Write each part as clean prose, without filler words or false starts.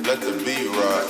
Let the beat rock.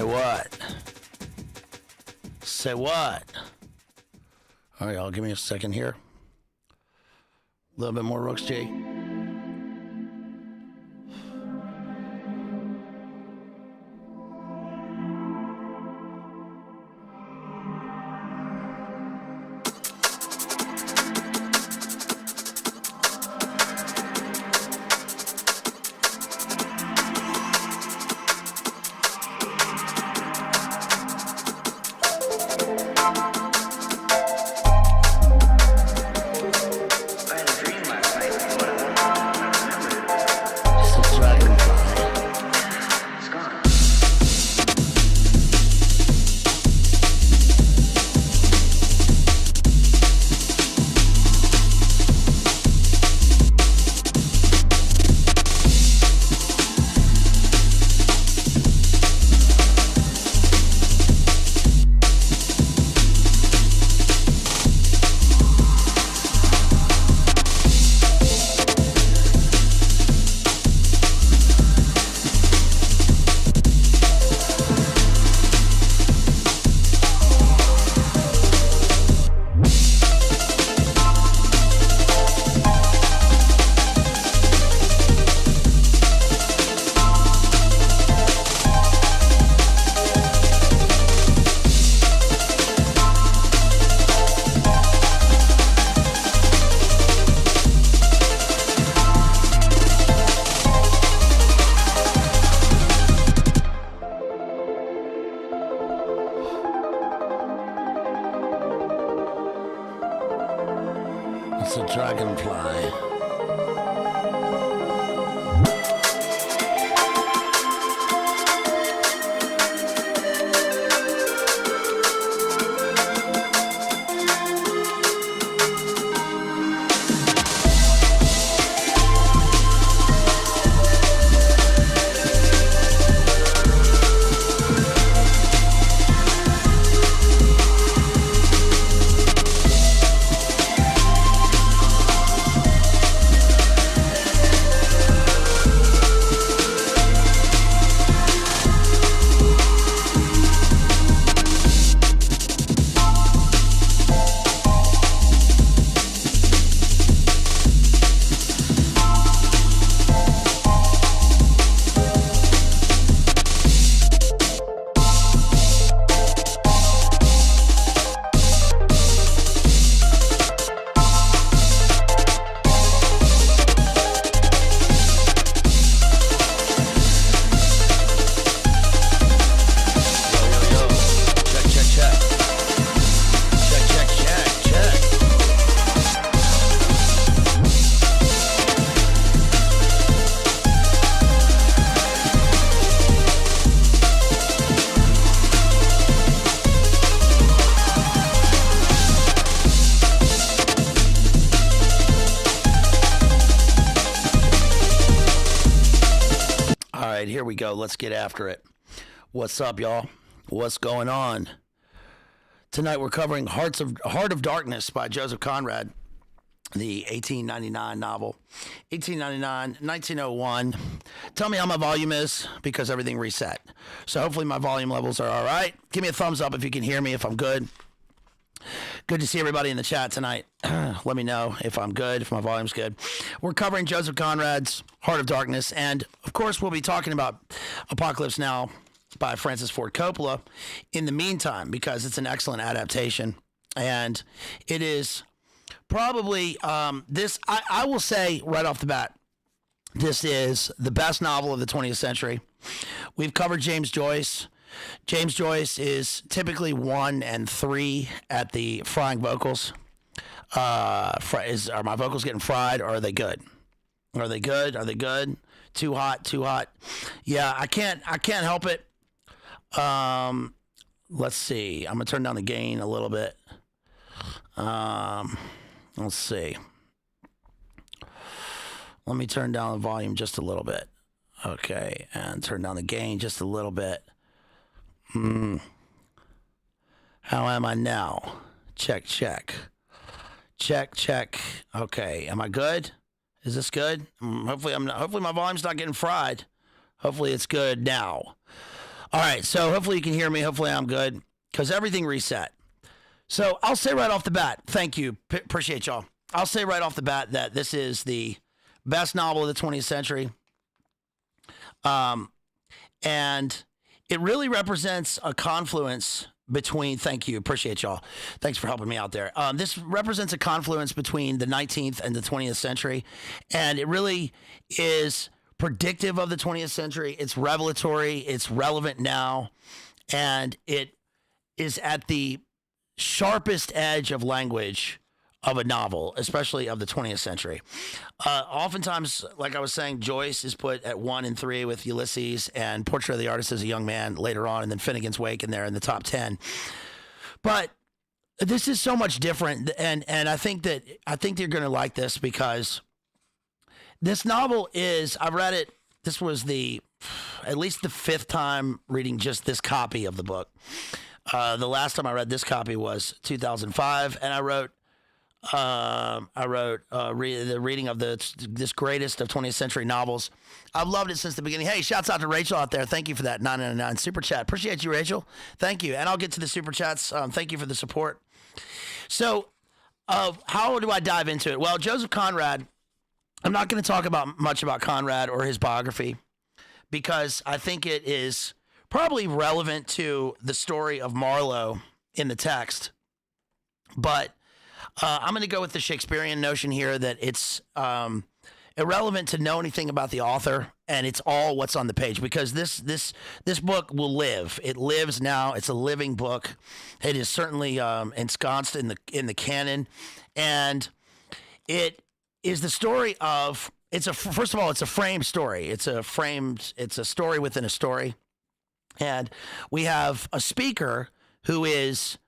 Say what? Say what? All right, y'all, give me a second here. A little bit more Rooks G. I had a dream last night. It's a dragonfly. Here we go. Let's get after it. What's up, y'all? What's going on? Tonight we're covering Heart of Darkness by Joseph Conrad, the 1899 novel. 1899, 1901. Tell me how my volume is because everything reset. So hopefully my volume levels are all right. Give me a thumbs up if you can hear me, if I'm good. Good to see everybody in the chat tonight. Let me know if I'm good, if my volume's good. We're covering Joseph Conrad's Heart of Darkness, and of course we'll be talking about Apocalypse Now by Francis Ford Coppola in the meantime, because it's an excellent adaptation, and it is probably I will say right off the bat, this is the best novel of the 20th century. We've covered James Joyce. James Joyce is typically 1 and 3 at the frying vocals. Are my vocals getting fried, or are they good? Are they good? Are they good? Too hot? Too hot? Yeah, I can't help it. Let's see. I'm gonna turn down the gain a little bit. Let's see. Let me turn down the volume just a little bit. Okay, and turn down the gain just a little bit. How am I now? Check. Okay, am I good? Is this good? Hopefully my volume's not getting fried. Hopefully it's good now. All right, so hopefully you can hear me. Hopefully I'm good, because everything reset. So I'll say right off the bat, thank you. Appreciate y'all. I'll say right off the bat that this is the best novel of the 20th century. And it really represents a confluence between, thank you, appreciate y'all. Thanks for helping me out there. This represents a confluence between the 19th and the 20th century, and it really is predictive of the 20th century. It's revelatory, it's relevant now, and it is at the sharpest edge of language of a novel, especially of the 20th century. Oftentimes, like I was saying, Joyce is put at 1 and 3 with Ulysses and Portrait of the Artist as a Young Man later on, and then Finnegan's Wake in there in the top 10. But this is so much different, and I think you're going to like this, because this novel is, I've read it, this was at least the 5th time reading just this copy of the book. The last time I read this copy was 2005, and I wrote the reading of this greatest of 20th century novels. I've loved it since the beginning. Hey, shouts out to Rachel out there. Thank you for that 999 super chat. Appreciate you, Rachel. Thank you. And I'll get to the super chats. Thank you for the support. So, how do I dive into it? Well, Joseph Conrad, I'm not going to talk much about Conrad or his biography, because I think it is probably relevant to the story of Marlowe in the text. But I'm going to go with the Shakespearean notion here that it's irrelevant to know anything about the author, and it's all what's on the page, because this book will live. It lives now. It's a living book. It is certainly ensconced in the canon, and It is the story of first of all, it's a framed story. It's a story within a story. And we have a speaker who is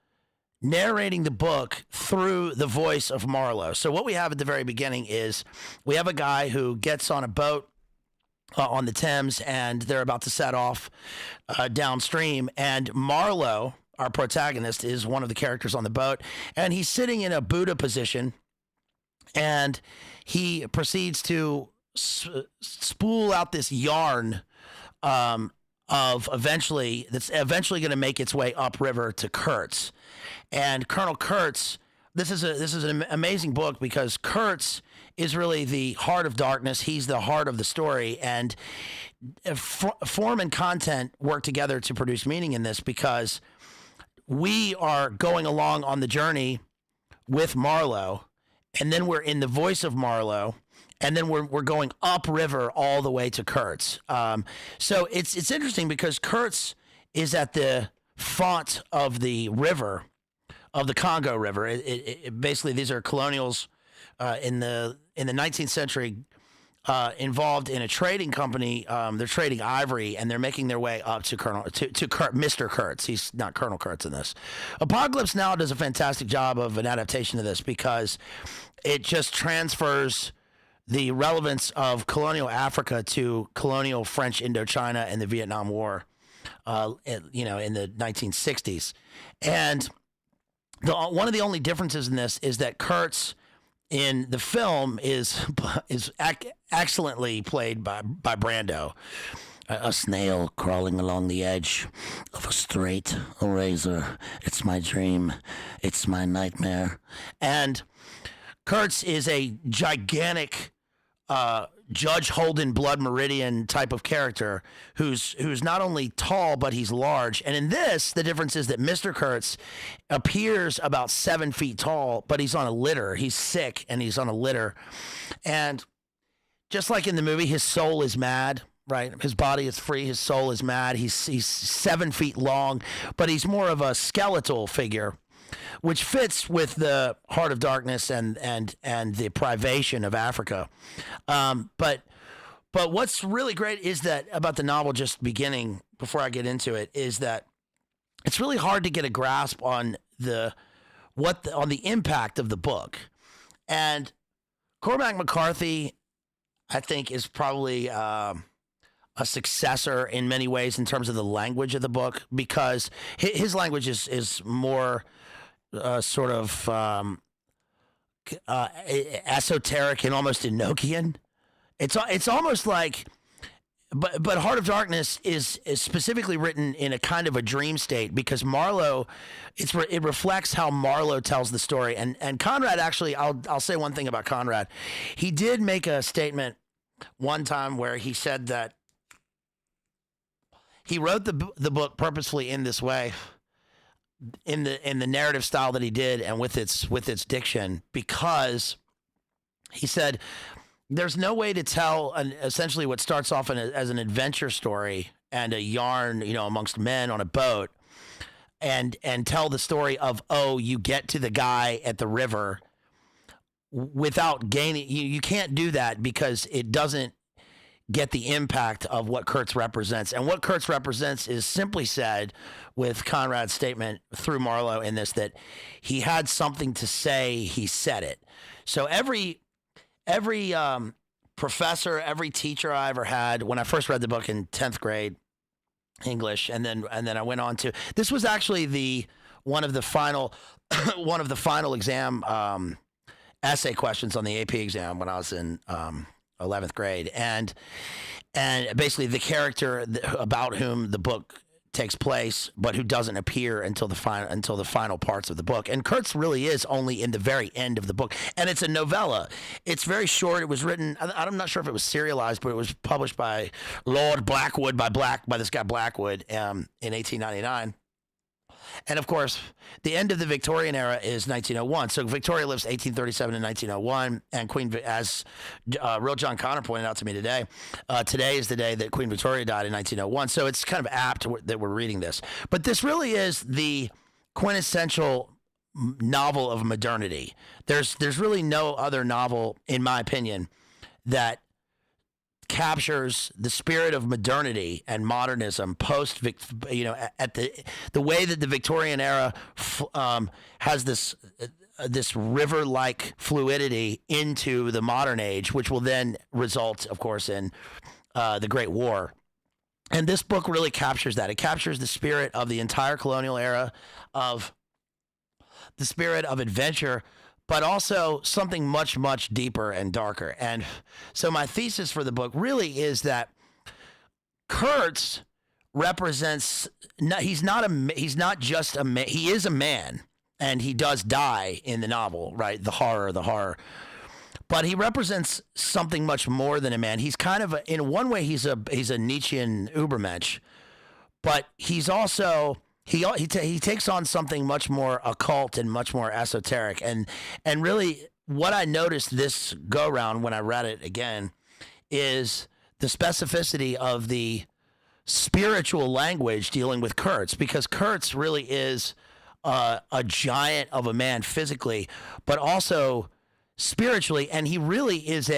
narrating the book through the voice of Marlowe. So what we have at the very beginning is we have a guy who gets on a boat on the Thames, and they're about to set off downstream. And Marlowe, our protagonist, is one of the characters on the boat, and he's sitting in a Buddha position, and he proceeds to spool out this yarn that's eventually going to make its way upriver to Kurtz. And Colonel Kurtz, this is an amazing book because Kurtz is really the heart of darkness. He's the heart of the story, and form and content work together to produce meaning in this, because we are going along on the journey with Marlowe, and then we're in the voice of Marlowe, and then we're going upriver all the way to Kurtz. So it's interesting because Kurtz is at the font of the river, of the Congo River. It basically, these are colonials in the 19th century involved in a trading company. They're trading ivory, and they're making their way up to Mr. Kurtz. He's not Colonel Kurtz in this. Apocalypse Now does a fantastic job of an adaptation of this because it just transfers the relevance of colonial Africa to colonial French Indochina and the Vietnam War, in the 1960s. And one of the only differences in this is that Kurtz in the film is excellently played by Brando. A snail crawling along the edge of a straight razor. It's my dream. It's my nightmare. And Kurtz is a gigantic Judge Holden Blood Meridian type of character who's not only tall, but he's large. And in this, the difference is that Mr. Kurtz appears about 7 feet tall, but he's on a litter. He's sick, and he's on a litter. And just like in the movie, his soul is mad, right? His body is free. His soul is mad. He's 7 feet long, but he's more of a skeletal figure, which fits with the heart of darkness and the privation of Africa. But what's really great is that about the novel just beginning, before I get into it, is that it's really hard to get a grasp on the impact of the book. And Cormac McCarthy, I think, is probably a successor in many ways in terms of the language of the book, because his language is more sort of esoteric and almost Enochian. It's almost like, but Heart of Darkness is specifically written in a kind of a dream state, because Marlowe, it reflects how Marlowe tells the story. And Conrad, actually, I'll say one thing about Conrad. He did make a statement one time where he said that he wrote the book purposefully in this way, in the narrative style that he did, and with its diction, because he said there's no way to tell essentially what starts off as an adventure story and a yarn, amongst men on a boat, and tell the story of, you get to the guy at the river without gaining. You can't do that because it doesn't get the impact of what Kurtz represents. And what Kurtz represents is, simply said, with Conrad's statement through Marlowe in this, that he had something to say, he said it. So every professor, every teacher I ever had, when I first read the book in 10th grade English, and then I went on to, this was actually one of the final exam essay questions on the AP exam when I was in 11th grade, and basically the character about whom the book takes place, but who doesn't appear until the final parts of the book. And Kurtz really is only in the very end of the book, and it's a novella. It's very short. It was written, I'm not sure if it was serialized, but it was published by Lord Blackwood by this guy Blackwood in 1899. And of course, the end of the Victorian era is 1901. So Victoria lives 1837 to 1901, and Queen, as real John Connor pointed out to me today, today is the day that Queen Victoria died in 1901. So it's kind of apt that we're reading this. But this really is the quintessential novel of modernity. There's really no other novel, in my opinion, that captures the spirit of modernity and modernism post, at the way that the Victorian era has this river-like fluidity into the modern age, which will then result, of course, in the Great War. And this book really captures that. It captures the spirit of the entire colonial era, of the spirit of adventure, but also something much, much deeper and darker. And so my thesis for the book really is that Kurtz represents, he's not just a man, he is a man, and he does die in the novel, right? The horror. But he represents something much more than a man. He's kind of, in one way, he's a Nietzschean Übermensch, but he's also, he takes on something much more occult and much more esoteric. And really, what I noticed this go round when I read it again is the specificity of the spiritual language dealing with Kurtz, because Kurtz really is a giant of a man physically, but also spiritually, and he really is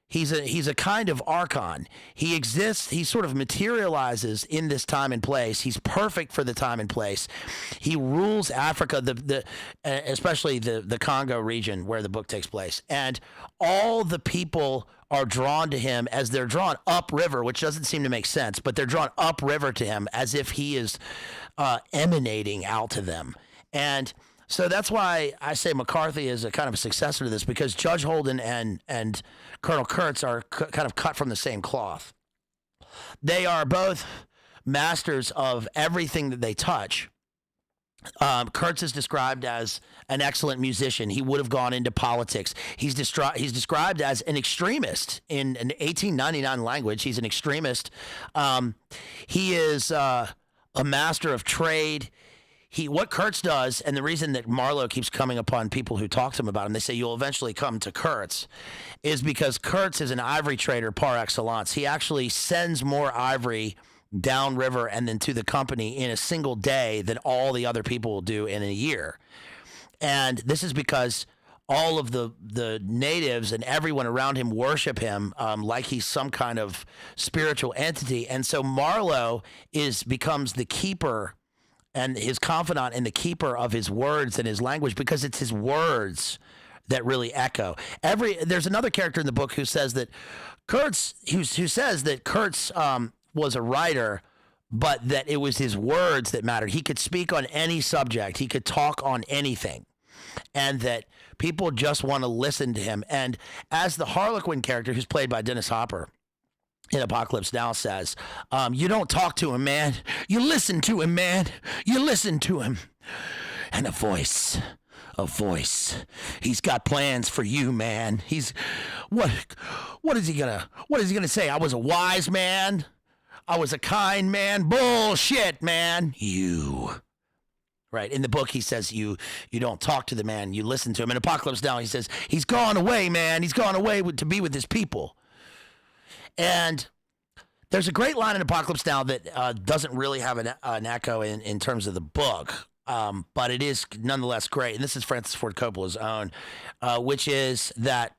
he's a kind of archon. He exists, he sort of materializes in this time and place. He's perfect for the time and place. He rules Africa, especially the Congo region where the book takes place, and all the people are drawn to him as they're drawn upriver, which doesn't seem to make sense, but they're drawn upriver to him as if he is emanating out to them. And so that's why I say McCarthy is a kind of a successor to this, because Judge Holden and Colonel Kurtz are kind of cut from the same cloth. They are both masters of everything that they touch. Kurtz is described as an excellent musician. He would have gone into politics. He's described as an extremist in an 1899 language. He's an extremist. He is a master of trade. What Kurtz does, and the reason that Marlowe keeps coming upon people who talk to him about him, they say you'll eventually come to Kurtz, is because Kurtz is an ivory trader par excellence. He actually sends more ivory downriver and then to the company in a single day than all the other people will do in a year. And this is because all of the natives and everyone around him worship him like he's some kind of spiritual entity. And so Marlowe becomes the keeper and his confidant and the keeper of his words and his language, because it's his words that really echo. There's another character in the book who says that Kurtz was a writer, but that it was his words that mattered. He could speak on any subject. He could talk on anything, and that people just want to listen to him. And as the Harlequin character, who's played by Dennis Hopper in Apocalypse Now, says, you don't talk to him, man. You listen to him, man. You listen to him. And a voice. He's got plans for you, man. What is he gonna say? I was a wise man. I was a kind man. Bullshit, man. You. Right. In the book, he says you don't talk to the man. You listen to him. In Apocalypse Now, he says, he's gone away, man. He's gone away to be with his people. And there's a great line in Apocalypse Now that doesn't really have an echo in terms of the book, but it is nonetheless great. And this is Francis Ford Coppola's own, which is that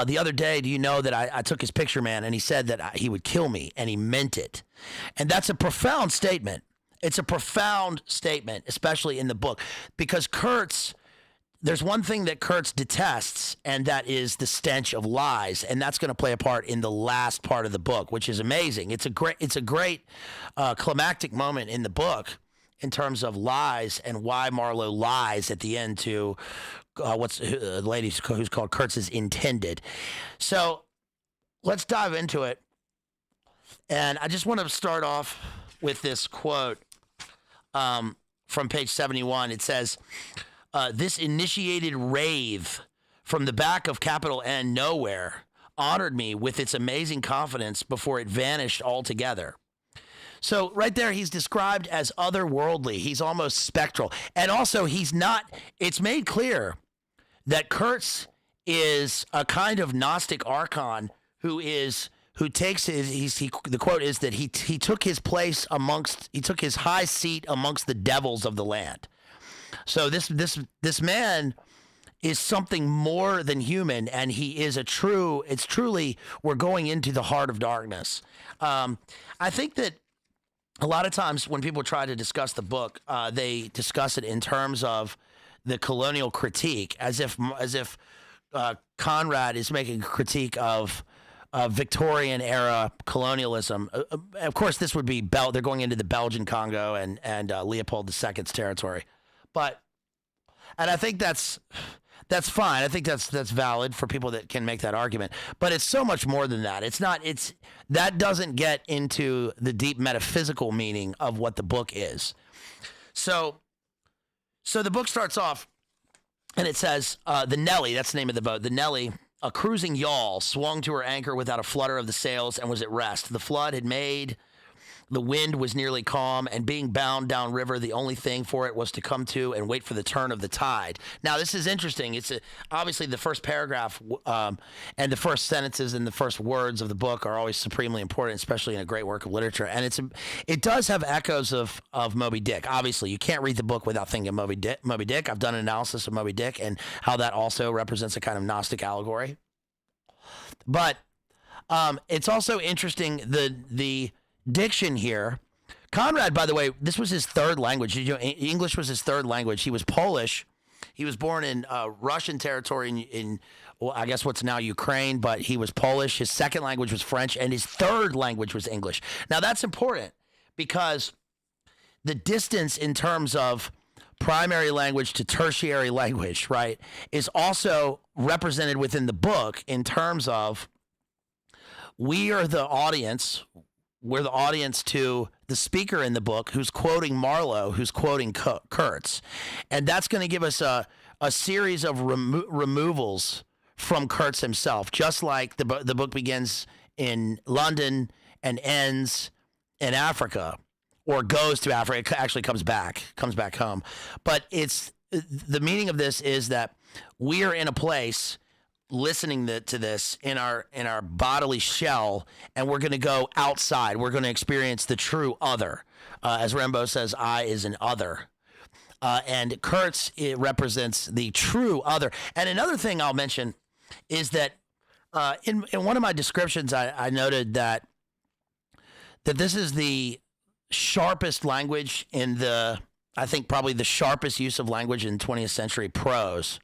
the other day, do you know that I took his picture, man, and he said that he would kill me, and he meant it. And that's a profound statement. It's a profound statement, especially in the book, because there's one thing that Kurtz detests, and that is the stench of lies, and that's going to play a part in the last part of the book, which is amazing. It's a great climactic moment in the book in terms of lies and why Marlowe lies at the end to the lady who's called Kurtz's intended. So let's dive into it, and I just want to start off with this quote from page 71. It says, this initiated wraith from the back of capital N nowhere honored me with its amazing confidence before it vanished altogether. So right there, he's described as otherworldly. He's almost spectral. And also, it's made clear that Kurtz is a kind of Gnostic archon who takes the quote is that he took his high seat amongst the devils of the land. So this man is something more than human, and he is it's truly, we're going into the heart of darkness. I think that a lot of times when people try to discuss the book, they discuss it in terms of the colonial critique, as if Conrad is making a critique of Victorian era colonialism. Of course, this would be they're going into the Belgian Congo and Leopold II's territory, and I think that's fine. I think that's valid for people that can make that argument. But it's so much more than that. That doesn't get into the deep metaphysical meaning of what the book is. So the book starts off, and it says, the Nelly, that's the name of the boat, the Nelly, a cruising yawl, swung to her anchor without a flutter of the sails and was at rest. The flood had made, the wind was nearly calm, and being bound downriver, the only thing for it was to come to and wait for the turn of the tide. Now, this is interesting. It's obviously the first paragraph and the first sentences and the first words of the book are always supremely important, especially in a great work of literature. And it does have echoes of Moby Dick. Obviously, you can't read the book without thinking of Moby Dick. I've done an analysis of Moby Dick and how that also represents a kind of Gnostic allegory. But it's also interesting the diction here. Conrad, by the way, this was his third language. English was his third language. He was Polish. He was born in Russian territory in well, I guess what's now Ukraine, but he was Polish. His second language was French, and his third language was English. Now, that's important because the distance in terms of primary language to tertiary language, right, is also represented within the book in terms of we're the audience to the speaker in the book who's quoting Marlowe, who's quoting Kurtz. And that's going to give us a series of removals from Kurtz himself, just like the book begins in London and ends in Africa, or goes to Africa. It actually comes back home. But the meaning of this is that we are in a place listening to this in our bodily shell, and we're going to go outside. We're going to experience the true other. As Rimbaud says, I is an other. And Kurtz, it represents the true other. And another thing I'll mention is that in one of my descriptions, I noted that this is the sharpest language I think probably the sharpest use of language in 20th century prose.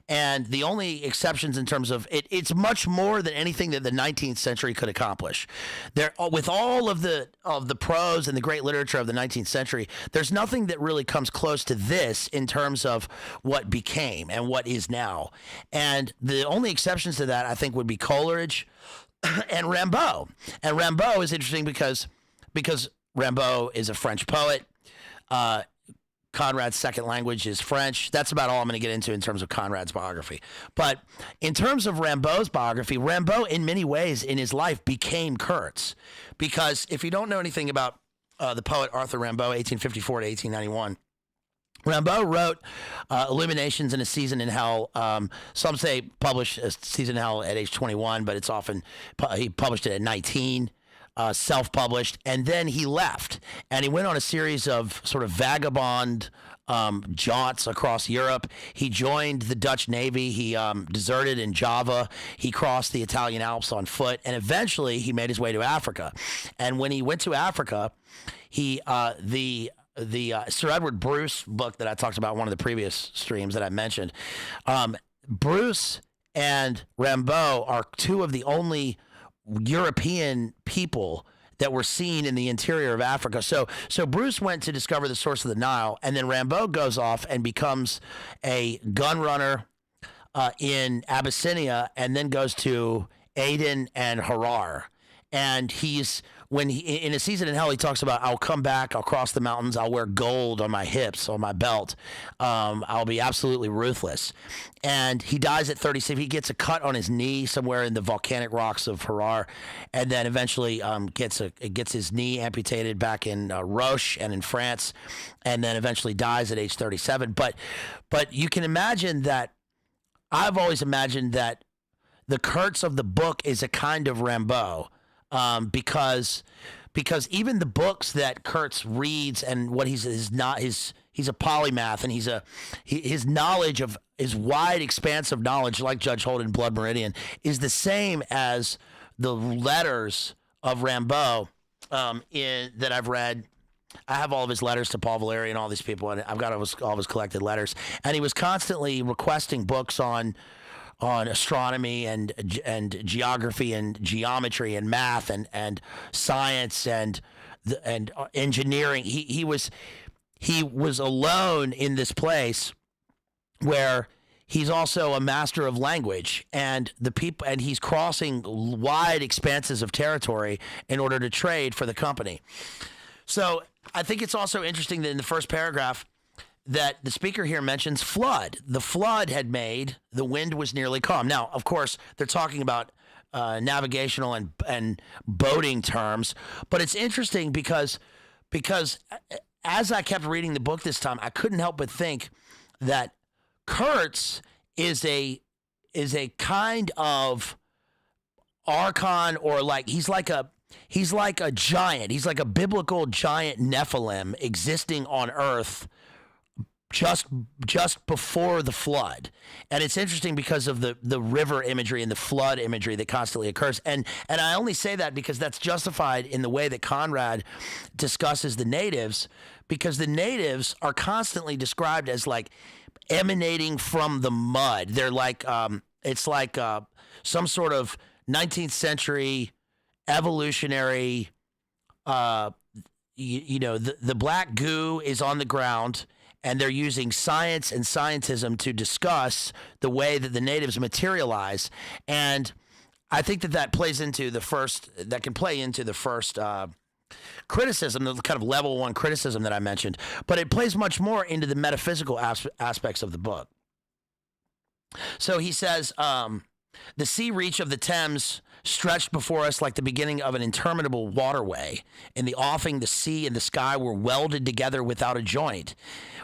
And the only exceptions in terms of it's much more than anything that the 19th century could accomplish. With all of the prose and the great literature of the 19th century, there's nothing that really comes close to this in terms of what became and what is now. And the only exceptions to that, I think, would be Coleridge and Rimbaud. And Rimbaud is interesting because Rimbaud is a French poet. Conrad's second language is French. That's about all I'm going to get into in terms of Conrad's biography. But in terms of Rimbaud's biography, Rimbaud, in many ways in his life, became Kurtz. Because if you don't know anything about the poet Arthur Rimbaud, 1854 to 1891, Rimbaud wrote Illuminations and A Season in Hell. Some say published A Season in Hell at age 21, but it's often he published it at 19. Self-published, and then he left, and he went on a series of sort of vagabond jaunts across Europe. He joined the Dutch Navy. He deserted in Java. He crossed the Italian Alps on foot, and eventually he made his way to Africa. And when he went to Africa, he the Sir Edward Bruce book that I talked about in one of the previous streams that I mentioned, Bruce and Rimbaud are two of the only European people that were seen in the interior of Africa. So Bruce went to discover the source of the Nile, and then Rimbaud goes off and becomes a gun runner in Abyssinia, and then goes to Aden and Harar. And in A Season in Hell, he talks about, I'll come back, I'll cross the mountains, I'll wear gold on my hips, on my belt. I'll be absolutely ruthless. And he dies at 36. He gets a cut on his knee somewhere in the volcanic rocks of Harar, and then eventually gets his knee amputated back in Roche and in France, and then eventually dies at age 37. But you can imagine that, I've always imagined that the Kurtz of the book is a kind of Rimbaud. Because even the books that Kurtz reads and what his He's a polymath, and his knowledge of his wide expanse of knowledge, like Judge Holden, Blood Meridian, is the same as the letters of Rimbaud that I've read. I have all of his letters to Paul Valéry and all these people, and I've got all of his collected letters. And he was constantly requesting books on astronomy and geography and geometry and math and science and engineering. He was alone in this place where he's also a master of language, and he's crossing wide expanses of territory in order to trade for the company. So I think it's also interesting that in the first paragraph that the speaker here mentions flood. The flood had made, the wind was nearly calm. Now, of course, they're talking about navigational and boating terms, but it's interesting because as I kept reading the book this time, I couldn't help but think that Kurtz is a kind of archon, or he's like a giant. He's like a biblical giant Nephilim existing on Earth just before the flood. And it's interesting because of the river imagery and the flood imagery that constantly occurs. And I only say that because that's justified in the way that Conrad discusses the natives, because the natives are constantly described as emanating from the mud. They're it's like some sort of 19th century evolutionary, the black goo is on the ground, and they're using science and scientism to discuss the way that the natives materialize. And I think that plays into that can play into the first criticism, the kind of level one criticism that I mentioned, but it plays much more into the metaphysical aspects of the book. So he says, the sea reach of the Thames stretched before us like the beginning of an interminable waterway. In the offing, the sea and the sky were welded together without a joint,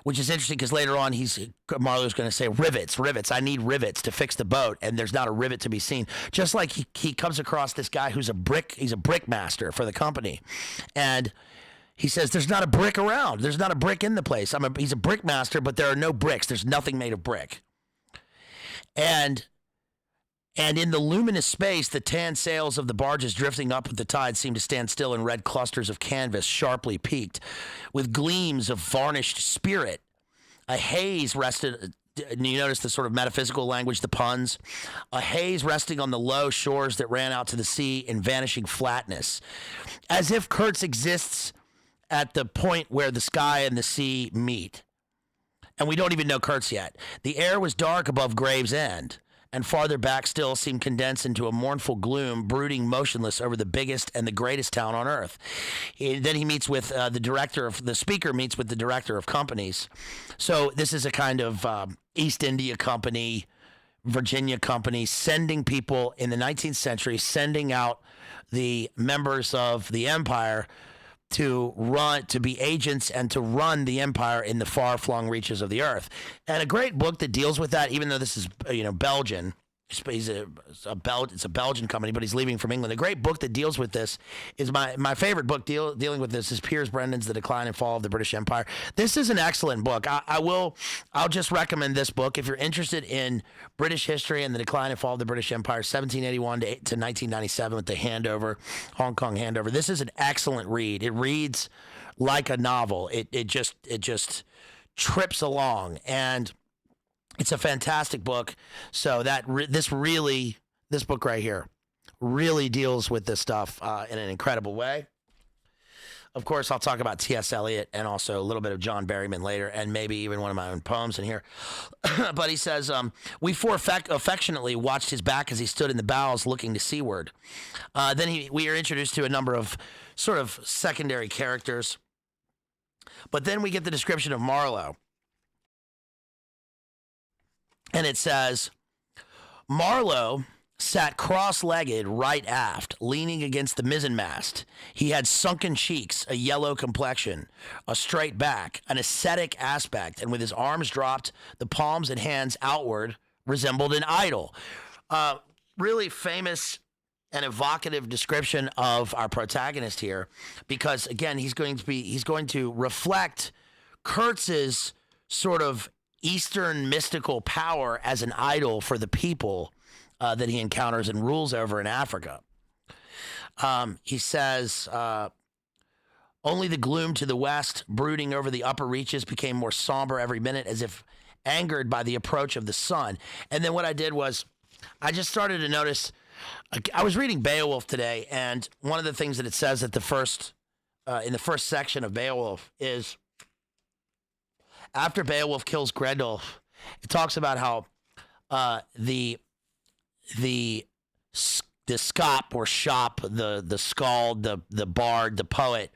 which is interesting because later on Marlowe's going to say rivets. I need rivets to fix the boat, and there's not a rivet to be seen. Just like he comes across this guy he's a brick master for the company, and he says there's not a brick around. There's not a brick in the place. He's a brick master, but there are no bricks. There's nothing made of brick. And in the luminous space, the tan sails of the barges drifting up with the tide seemed to stand still in red clusters of canvas, sharply peaked, with gleams of varnished spirit. A haze rested. You notice the sort of metaphysical language, the puns. A haze resting on the low shores that ran out to the sea in vanishing flatness, as if Kurtz exists at the point where the sky and the sea meet. And we don't even know Kurtz yet. The air was dark above Gravesend, and farther back still seemed condensed into a mournful gloom, brooding motionless over the biggest and the greatest town on earth. Then he meets with the speaker meets with the director of companies. So this is a kind of East India Company, Virginia Company, sending people in the 19th century, sending out the members of the empire to be agents and to run the empire in the far-flung reaches of the earth. And a great book that deals with that, even though this is Belgian. It's a Belgian company, but he's leaving from England. A great book that deals with this is my favorite book dealing with this is Piers Brendan's The Decline and Fall of the British Empire. This is an excellent book. I'll just recommend this book if you're interested in British history and the decline and fall of the British Empire, 1781 to 1997, with the Hong Kong handover. This is an excellent read. It reads like a novel. It just trips along, and it's a fantastic book. So this book right here really deals with this stuff in an incredible way. Of course, I'll talk about T.S. Eliot and also a little bit of John Berryman later, and maybe even one of my own poems in here. But he says, we four affectionately watched his back as he stood in the bows looking to seaward. Then we are introduced to a number of sort of secondary characters. But then we get the description of Marlowe. And it says, Marlowe sat cross-legged right aft, leaning against the mizzenmast. He had sunken cheeks, a yellow complexion, a straight back, an ascetic aspect, and with his arms dropped, the palms and hands outward, resembled an idol. Really famous and evocative description of our protagonist here, because again, he's going to reflect Kurtz's sort of Eastern mystical power as an idol for the people that he encounters and rules over in Africa. He says, only the gloom to the west, brooding over the upper reaches, became more somber every minute, as if angered by the approach of the sun. And then what I did was I just started to notice, I was reading Beowulf today, and one of the things that it says at the first, in the first section of Beowulf is, after Beowulf kills Grendel, it talks about how the scop or shop, the skald, the bard, the poet,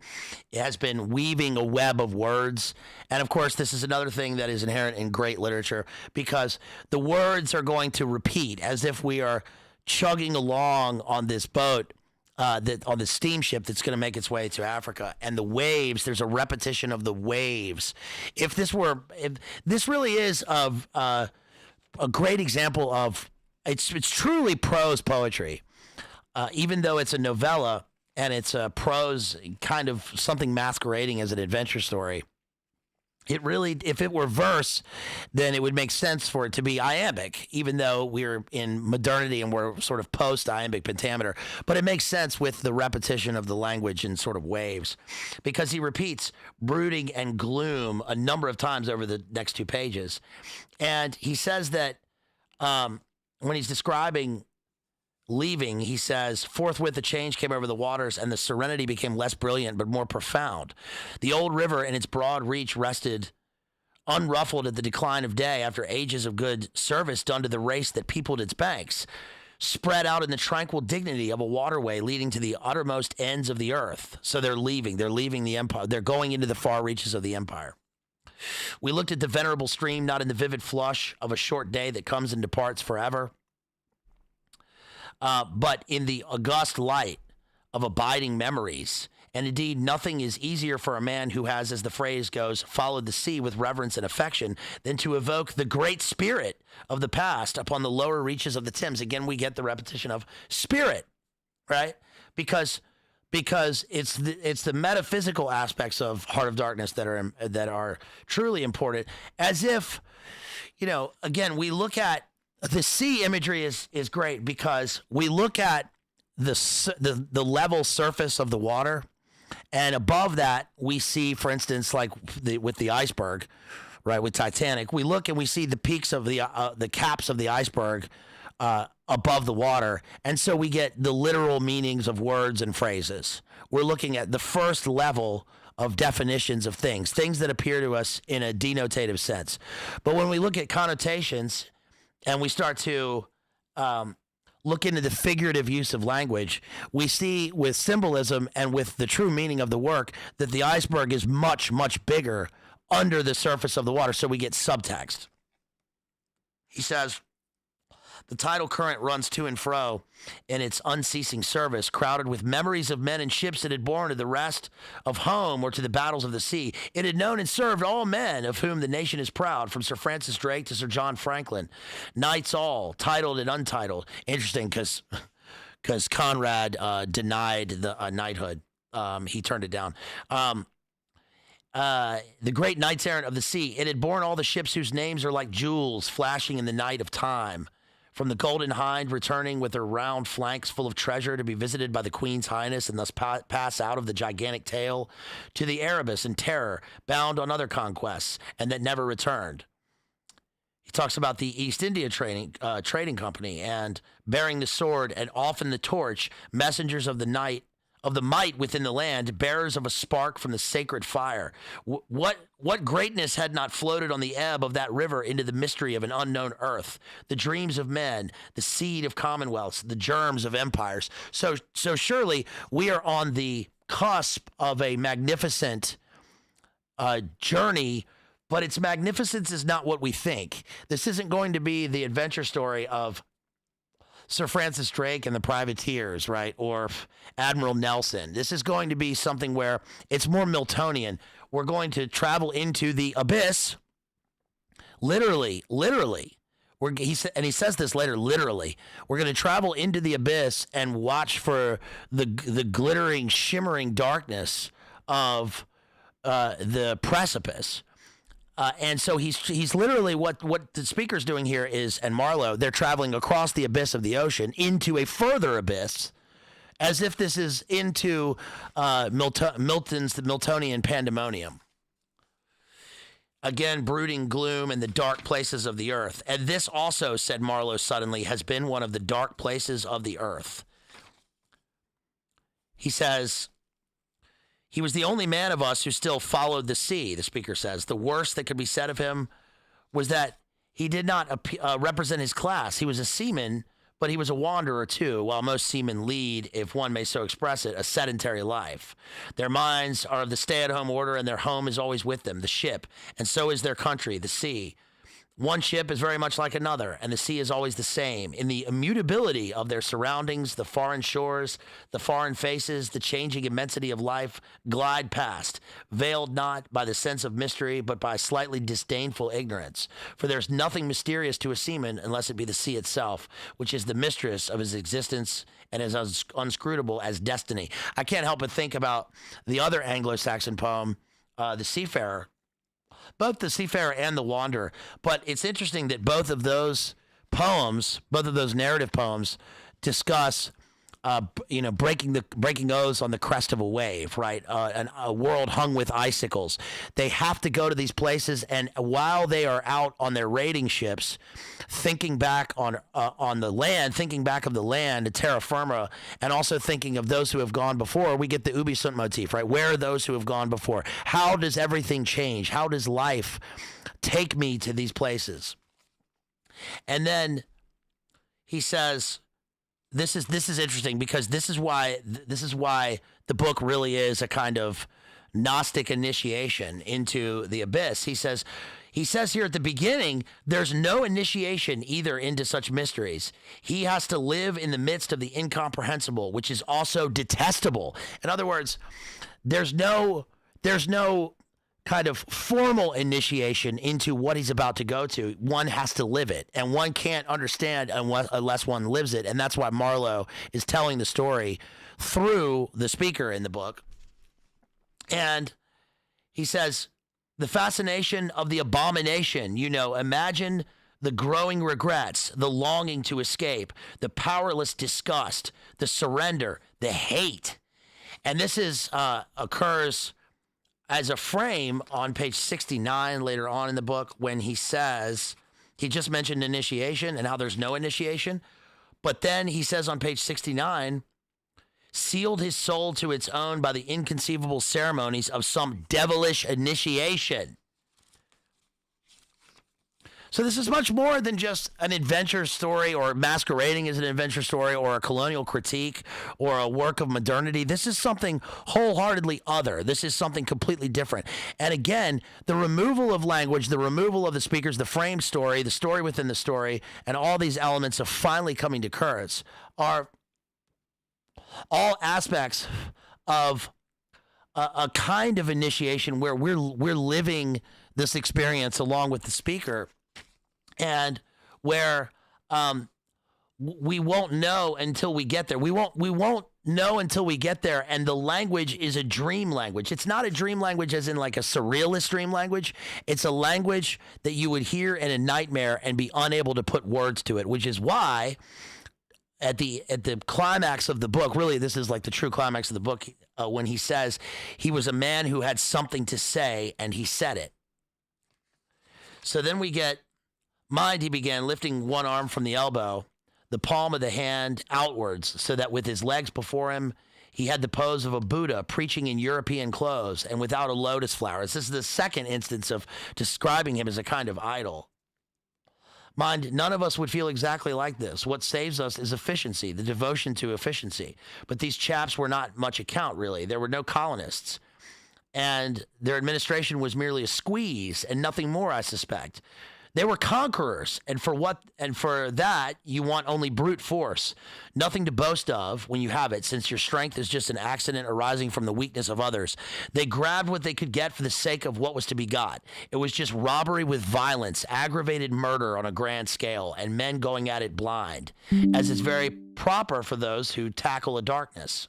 has been weaving a web of words. And of course, this is another thing that is inherent in great literature, because the words are going to repeat as if we are chugging along on this boat, on the steamship that's going to make its way to Africa. And the waves, there's a repetition of the waves. If this really is of a great example of, it's truly prose poetry. Even though it's a novella and it's a prose, kind of something masquerading as an adventure story, it really, if it were verse, then it would make sense for it to be iambic, even though we're in modernity and we're sort of post-iambic pentameter. But it makes sense with the repetition of the language in sort of waves, because he repeats brooding and gloom a number of times over the next 2 pages. And he says that when he's describing leaving, he says, forthwith a change came over the waters, and the serenity became less brilliant but more profound. The old river in its broad reach rested unruffled at the decline of day, after ages of good service done to the race that peopled its banks, spread out in the tranquil dignity of a waterway leading to the uttermost ends of the earth. So they're leaving the empire. They're going into the far reaches of the empire. We looked at the venerable stream, not in the vivid flush of a short day that comes and departs forever, but in the august light of abiding memories. And indeed, nothing is easier for a man who has, as the phrase goes, followed the sea with reverence and affection, than to evoke the great spirit of the past upon the lower reaches of the Thames. Again, we get the repetition of spirit, right? Because it's the metaphysical aspects of Heart of Darkness that are truly important. As if, again, we look at the sea imagery is great, because we look at the level surface of the water, and above that we see, for instance, like with the iceberg, right, with Titanic, we look and we see the peaks of the caps of the iceberg above the water, and so we get the literal meanings of words and phrases. We're looking at the first level of definitions of things that appear to us in a denotative sense. But when we look at connotations, and we start to look into the figurative use of language, we see with symbolism and with the true meaning of the work that the iceberg is much, much bigger under the surface of the water, so we get subtext. He says, the tidal current runs to and fro in its unceasing service, crowded with memories of men and ships that had borne to the rest of home or to the battles of the sea. It had known and served all men of whom the nation is proud, from Sir Francis Drake to Sir John Franklin, knights all, titled and untitled. Interesting, because Conrad denied the knighthood. He turned it down. The great knights errant of the sea. It had borne all the ships whose names are like jewels flashing in the night of time. From the Golden Hind, returning with her round flanks full of treasure to be visited by the Queen's Highness and thus pass out of the gigantic tale, to the Erebus and Terror, bound on other conquests and that never returned. He talks about the East India Trading Company and bearing the sword and often the torch, messengers of the night, of the might within the land, bearers of a spark from the sacred fire. What greatness had not floated on the ebb of that river into the mystery of an unknown earth, the dreams of men, the seed of commonwealths, the germs of empires. So surely we are on the cusp of a magnificent journey, but its magnificence is not what we think. This isn't going to be the adventure story of Sir Francis Drake and the privateers, right? Or Admiral Nelson. This is going to be something where it's more Miltonian. We're going to travel into the abyss, literally. He says this later, literally. We're going to travel into the abyss and watch for the glittering, shimmering darkness of the precipice. And so he's literally what the speaker's doing here is, and Marlowe, they're traveling across the abyss of the ocean into a further abyss, as if this is into Milton's the Miltonian pandemonium. Again, brooding gloom in the dark places of the earth. And this also, said Marlowe suddenly, has been one of the dark places of the earth. He says, he was the only man of us who still followed the sea, the speaker says. The worst that could be said of him was that he did not represent his class. He was a seaman, but he was a wanderer too, while most seamen lead, if one may so express it, a sedentary life. Their minds are of the stay-at-home order, and their home is always with them, the ship, and so is their country, the sea. One ship is very much like another, and the sea is always the same. In the immutability of their surroundings, the foreign shores, the foreign faces, the changing immensity of life glide past, veiled not by the sense of mystery, but by slightly disdainful ignorance. For there's nothing mysterious to a seaman unless it be the sea itself, which is the mistress of his existence and is as unscrutable as destiny. I can't help but think about the other Anglo-Saxon poem, The Seafarer, both The Seafarer and The Wanderer. But it's interesting that both of those poems, both of those narrative poems, discuss, breaking oaths on the crest of a wave, right? A world hung with icicles. They have to go to these places, and while they are out on their raiding ships, thinking back on the land, thinking back of the land, the terra firma, and also thinking of those who have gone before, we get the ubi sunt motif, right? Where are those who have gone before? How does everything change? How does life take me to these places? And then he says, This is interesting because this is why the book really is a kind of Gnostic initiation into the abyss. He says here at the beginning, there's no initiation either into such mysteries. He has to live in the midst of the incomprehensible, which is also detestable. In other words, there's no kind of formal initiation into what he's about to go to. One has to live it, and one can't understand unless one lives it. And that's why Marlowe is telling the story through the speaker in the book. And he says, the fascination of the abomination, imagine the growing regrets, the longing to escape, the powerless disgust, the surrender, the hate. And this occurs as a frame on page 69 later on in the book, when he says, he just mentioned initiation and how there's no initiation. But then he says on page 69, sealed his soul to its own by the inconceivable ceremonies of some devilish initiation. So this is much more than just an adventure story, or masquerading as an adventure story, or a colonial critique, or a work of modernity. This is something wholeheartedly other. This is something completely different. And again, the removal of language, the removal of the speakers, the frame story, the story within the story, and all these elements of finally coming to Kurtz are all aspects of a kind of initiation where we're living this experience along with the speaker. And where we won't know until we get there. We won't know until we get there. And the language is a dream language. It's not a dream language as in like a surrealist dream language. It's a language that you would hear in a nightmare and be unable to put words to it, which is why at the climax of the book, really this is like the true climax of the book, when he says he was a man who had something to say and he said it. So then we get, mind, he began lifting one arm from the elbow, the palm of the hand outwards, so that with his legs before him, he had the pose of a Buddha preaching in European clothes and without a lotus flower. This is the second instance of describing him as a kind of idol. Mind, none of us would feel exactly like this. What saves us is efficiency, the devotion to efficiency. But these chaps were not much account, really. There were no colonists. And their administration was merely a squeeze and nothing more, I suspect. They were conquerors, and for that, you want only brute force. Nothing to boast of when you have it, since your strength is just an accident arising from the weakness of others. They grabbed what they could get for the sake of what was to be got. It was just robbery with violence, aggravated murder on a grand scale, and men going at it blind, as is very proper for those who tackle a darkness.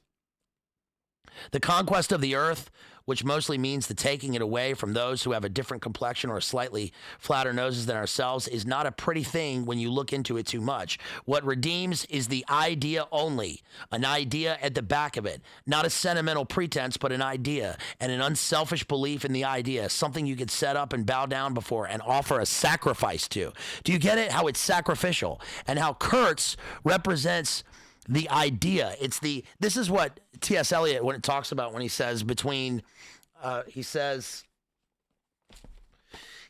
The conquest of the earth which mostly means the taking it away from those who have a different complexion or slightly flatter noses than ourselves, is not a pretty thing when you look into it too much. What redeems is the idea only, an idea at the back of it, not a sentimental pretense, but an idea and an unselfish belief in the idea, something you could set up and bow down before and offer a sacrifice to. Do you get it? How it's sacrificial, and how Kurtz represents the idea. This is what T.S. Eliot, when it talks about, when he says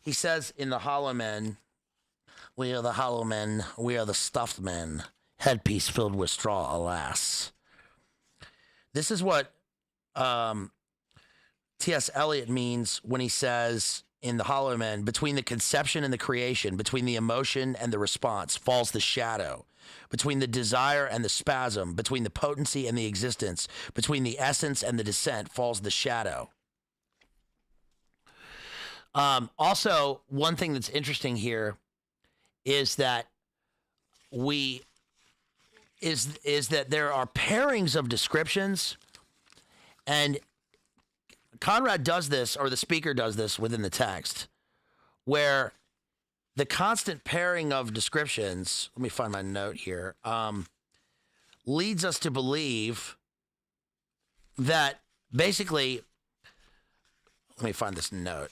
he says in the Hollow Men, we are the hollow men, we are the stuffed men, headpiece filled with straw, alas. This is what T.S. Eliot means when he says in the Hollow Men, between the conception and the creation, between the emotion and the response, falls the shadow. Between the desire and the spasm, between the potency and the existence, between the essence and the descent, falls the shadow. Also, one thing that's interesting here is that that there are pairings of descriptions, and Conrad does this, or the speaker does this within the text, where the constant pairing of descriptions, let me find my note here, leads us to believe that basically, let me find this note,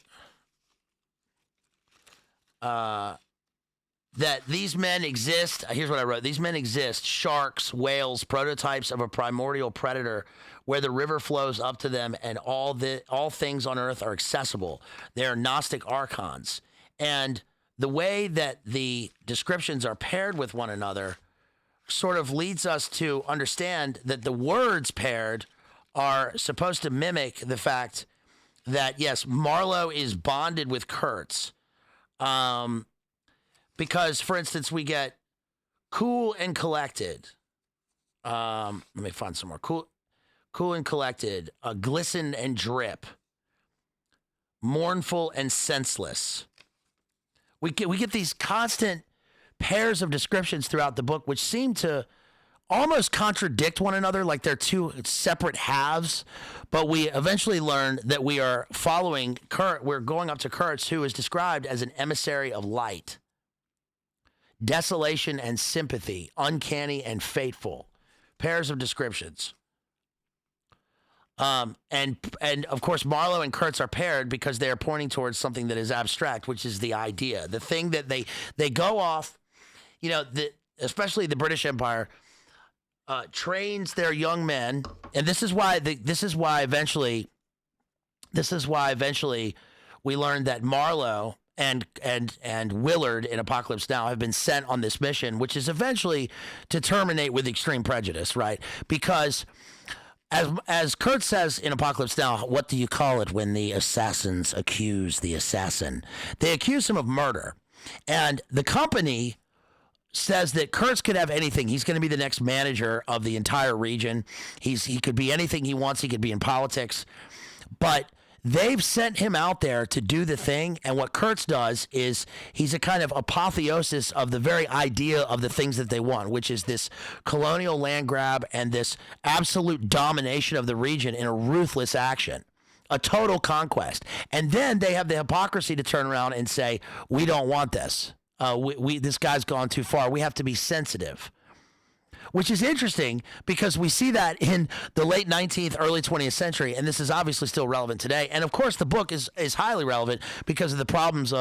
that these men exist, here's what I wrote, these men exist, sharks, whales, prototypes of a primordial predator where the river flows up to them and all things on earth are accessible. They are Gnostic archons. And the way that the descriptions are paired with one another sort of leads us to understand that the words paired are supposed to mimic the fact that, yes, Marlowe is bonded with Kurtz. Because, for instance, we get cool and collected. Let me find some more. Cool and collected. Glisten and drip. Mournful and senseless. We get these constant pairs of descriptions throughout the book, which seem to almost contradict one another, like they're two separate halves. But we eventually learn that we are following Kurtz. We're going up to Kurtz, who is described as an emissary of light, desolation and sympathy, uncanny and fateful. Pairs of descriptions. And of course, Marlowe and Kurtz are paired because they are pointing towards something that is abstract, which is the idea, the thing that they go off, especially the British Empire, trains their young men. And this is why eventually we learned that Marlowe and Willard in Apocalypse Now have been sent on this mission, which is eventually to terminate with extreme prejudice, right? Because as Kurtz says in Apocalypse Now, what do you call it when the assassins accuse the assassin? They accuse him of murder. And the company says that Kurtz could have anything. He's going to be the next manager of the entire region. He could be anything he wants. He could be in politics. But they've sent him out there to do the thing, and what Kurtz does is he's a kind of apotheosis of the very idea of the things that they want, which is this colonial land grab and this absolute domination of the region in a ruthless action, a total conquest. And then they have the hypocrisy to turn around and say, we don't want this. This guy's gone too far. We have to be sensitive. Which is interesting because we see that in the late 19th, early 20th century, and this is obviously still relevant today. And of course, the book is highly relevant because of the problems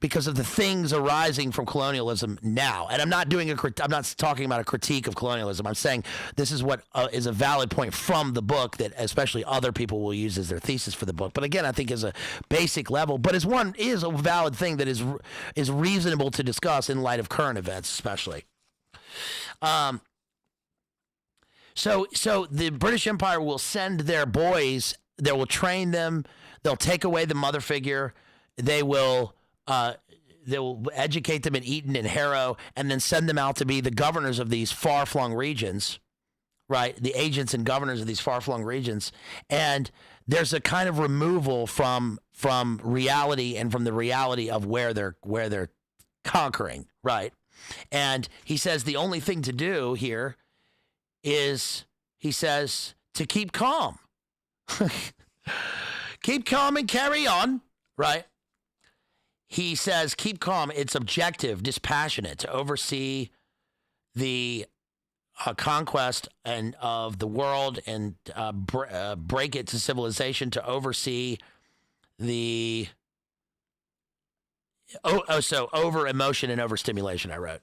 because of the things arising from colonialism now. And I'm not talking about a critique of colonialism. I'm saying this is what is a valid point from the book that especially other people will use as their thesis for the book. But again, I think is a basic level, but is a valid thing that is reasonable to discuss in light of current events, especially. So the British Empire will send their boys, they will train them, they'll take away the mother figure, they will educate them in Eton and Harrow, and then send them out to be the governors of these far-flung regions, right? The agents and governors of these far-flung regions. And there's a kind of removal from reality and from the reality of where they're conquering, right? And he says the only thing to do here is, he says, to keep calm. Keep calm and carry on, right? He says, keep calm. It's objective, dispassionate to oversee the conquest and of the world and break it to civilization, to oversee the so over emotion and overstimulation. I wrote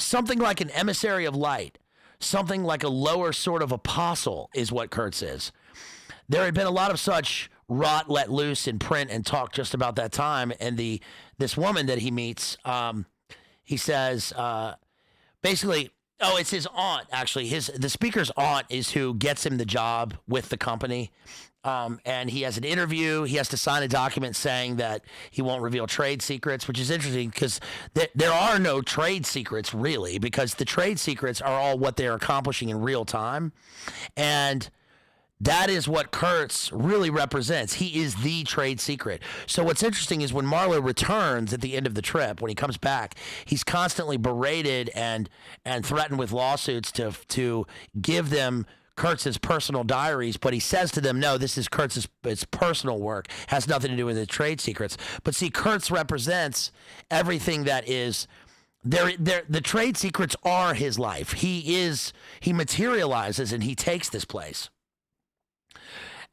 something like an emissary of light, something like a lower sort of apostle is what Kurtz is. There had been a lot of such rot let loose in print and talk just about that time. And this woman that he meets, he says basically, oh, it's his aunt, actually. The speaker's aunt is who gets him the job with the company. And he has an interview. He has to sign a document saying that he won't reveal trade secrets, which is interesting because there are no trade secrets, really, because the trade secrets are all what they're accomplishing in real time. And that is what Kurtz really represents. He is the trade secret. So what's interesting is when Marlowe returns at the end of the trip, when he comes back, he's constantly berated and threatened with lawsuits to give them Kurtz's personal diaries, but he says to them, no, this is Kurtz's it's personal work, has nothing to do with the trade secrets. But see, Kurtz represents everything that is the trade secrets are his life. He materializes and he takes this place.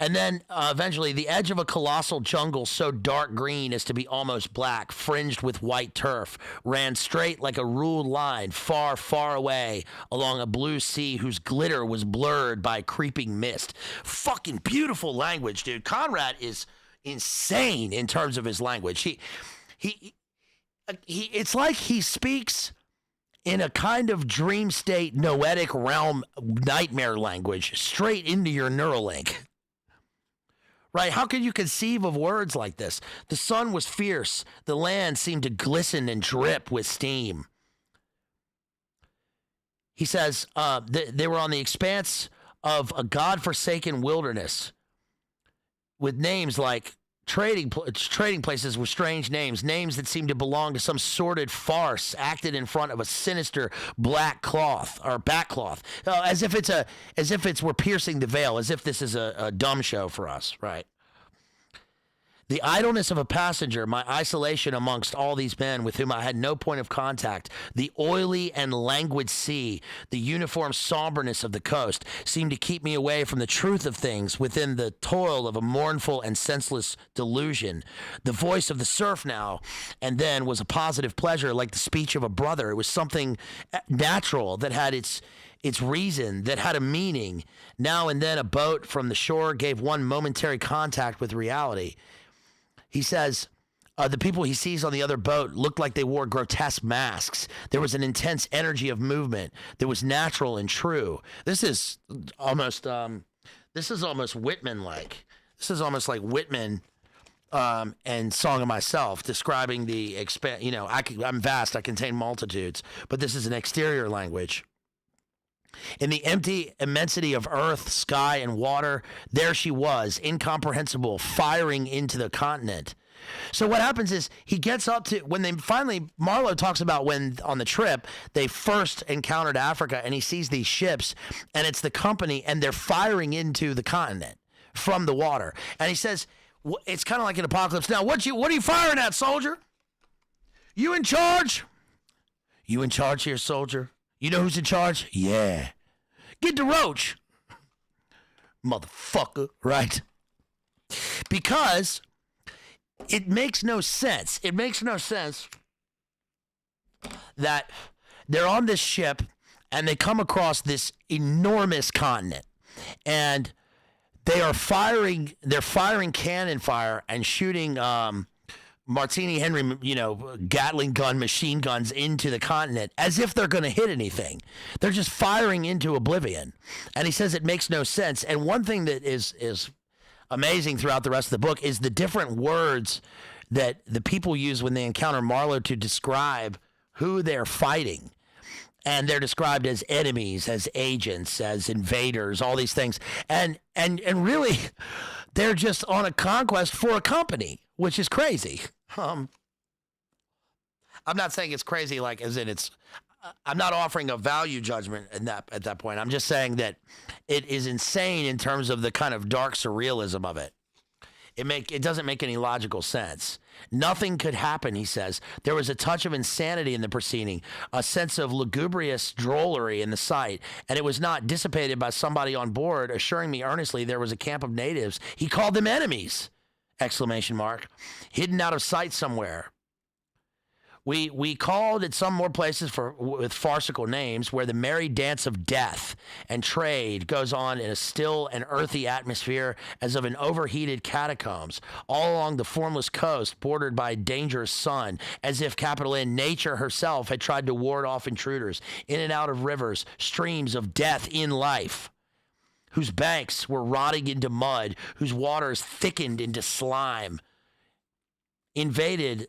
And then eventually, the edge of a colossal jungle so dark green as to be almost black, fringed with white turf, ran straight like a ruled line, far, far away along a blue sea whose glitter was blurred by creeping mist. Fucking beautiful language, dude. Conrad is insane in terms of his language. He it's like he speaks in a kind of dream state, noetic realm, nightmare language, straight into your Neuralink. Right? How could you conceive of words like this? The sun was fierce. The land seemed to glisten and drip with steam. He says they were on the expanse of a godforsaken wilderness with names like trading places with strange names that seemed to belong to some sordid farce acted in front of a sinister black cloth or backcloth, as if we're piercing the veil, as if this is a dumb show for us, right? The idleness of a passenger, my isolation amongst all these men with whom I had no point of contact, the oily and languid sea, the uniform somberness of the coast seemed to keep me away from the truth of things within the toil of a mournful and senseless delusion. The voice of the surf now and then was a positive pleasure, like the speech of a brother. It was something natural that had its reason, that had a meaning. Now and then a boat from the shore gave one momentary contact with reality. He says the people he sees on the other boat looked like they wore grotesque masks. There was an intense energy of movement that was natural and true. This is almost Whitman-like. This is almost like Whitman and Song of Myself, describing the I'm vast, I contain multitudes, but this is an exterior language. In the empty immensity of earth, sky, and water, there she was, incomprehensible, firing into the continent. So what happens is he gets up to, when they finally, Marlowe talks about when on the trip, they first encountered Africa and he sees these ships and it's the company and they're firing into the continent from the water. And he says, it's kind of like an apocalypse. Now, what are you firing at, soldier? You in charge? You in charge here, soldier? You know who's in charge? Yeah. Get the roach. Motherfucker, right? Because it makes no sense. It makes no sense that they're on this ship and they come across this enormous continent and they're firing cannon fire and shooting Martini Henry, Gatling gun, machine guns into the continent as if they're going to hit anything. They're just firing into oblivion. And he says it makes no sense. And one thing that is amazing throughout the rest of the book is the different words that the people use when they encounter Marlowe to describe who they're fighting. And they're described as enemies, as agents, as invaders, all these things. And really, they're just on a conquest for a company, which is crazy. I'm not saying it's crazy, like as in it's. I'm not offering a value judgment at that point. I'm just saying that it is insane in terms of the kind of dark surrealism of it. It doesn't make any logical sense. Nothing could happen, he says. There was a touch of insanity in the proceeding, a sense of lugubrious drollery in the sight, and it was not dissipated by somebody on board assuring me earnestly there was a camp of natives. He called them enemies! Exclamation mark. Hidden out of sight somewhere. We called at some more places with farcical names where the merry dance of death and trade goes on in a still and earthy atmosphere as of an overheated catacombs, all along the formless coast bordered by a dangerous sun, as if, capital N, nature herself had tried to ward off intruders in and out of rivers, streams of death in life, whose banks were rotting into mud, whose waters thickened into slime, invaded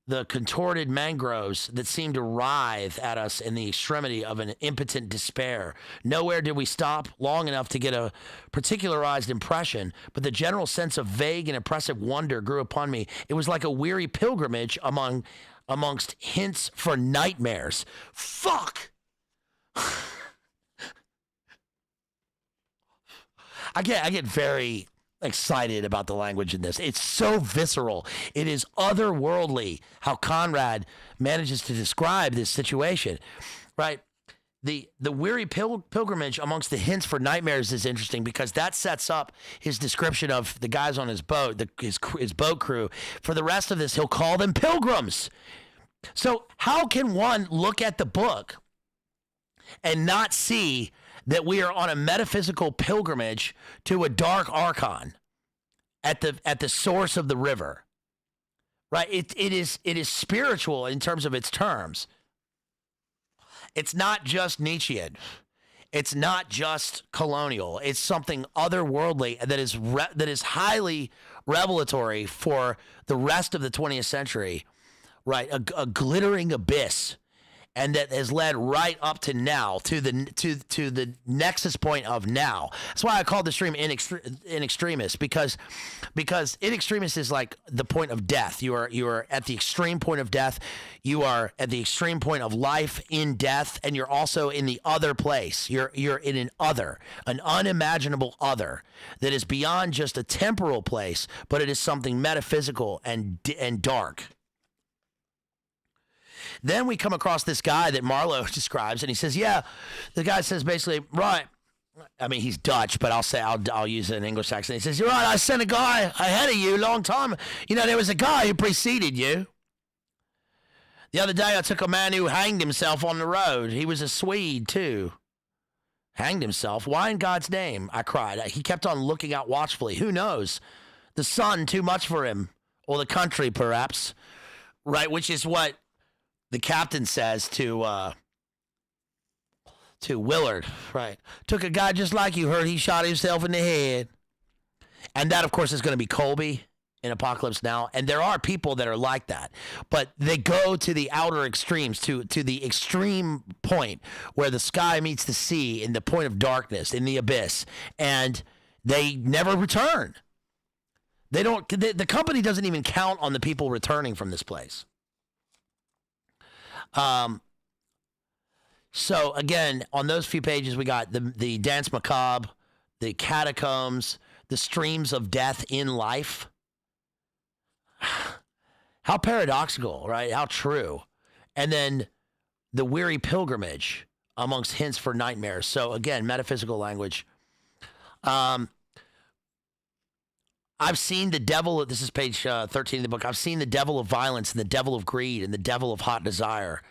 the contorted mangroves that seemed to writhe at us in the extremity of an impotent despair. Nowhere did we stop long enough to get a particularized impression, but the general sense of vague and oppressive wonder grew upon me. It was like a weary pilgrimage amongst hints for nightmares. Fuck! I get very excited about the language in this. It's so visceral. It is otherworldly how Conrad manages to describe this situation, right? The weary pilgrimage amongst the hints for nightmares is interesting because that sets up his description of the guys on his boat, his boat crew. For the rest of this, he'll call them pilgrims. So how can one look at the book and not see that we are on a metaphysical pilgrimage to a dark archon at the source of the river, right? It is spiritual in terms of its terms. It's not just Nietzschean. It's not just colonial. It's something otherworldly that is highly revelatory for the rest of the 20th century, right? A glittering abyss. And that has led right up to now, to the nexus point of now. That's why I called the stream in extremis, because in extremis is like the point of death. You are at the extreme point of death. You are at the extreme point of life in death, and you're also in the other place. You're in an unimaginable other that is beyond just a temporal place, but it is something metaphysical and dark. Then we come across this guy that Marlowe describes, and he says, yeah, the guy says basically, right, I mean, he's Dutch, but I'll use an English accent. He says, you're right, I sent a guy ahead of you a long time. You know, there was a guy who preceded you. The other day, I took a man who hanged himself on the road. He was a Swede, too. Hanged himself? Why in God's name? I cried. He kept on looking out watchfully. Who knows? The sun, too much for him. Or the country, perhaps. Right, which is what the captain says to Willard, right? Took a guy just like you, heard he shot himself in the head. And that, of course, is going to be Colby in Apocalypse Now. And there are people that are like that. But they go to the outer extremes, to the extreme point where the sky meets the sea in the point of darkness, in the abyss. And they never return. They don't. The company doesn't even count on the people returning from this place. So again, on those few pages, we got the dance macabre, the catacombs, the streams of death in life. How paradoxical, right? How true. And then the weary pilgrimage amongst hints for nightmares. So again, metaphysical language. I've seen the devil. This is page 13 of the book. I've seen the devil of violence and the devil of greed and the devil of hot desire.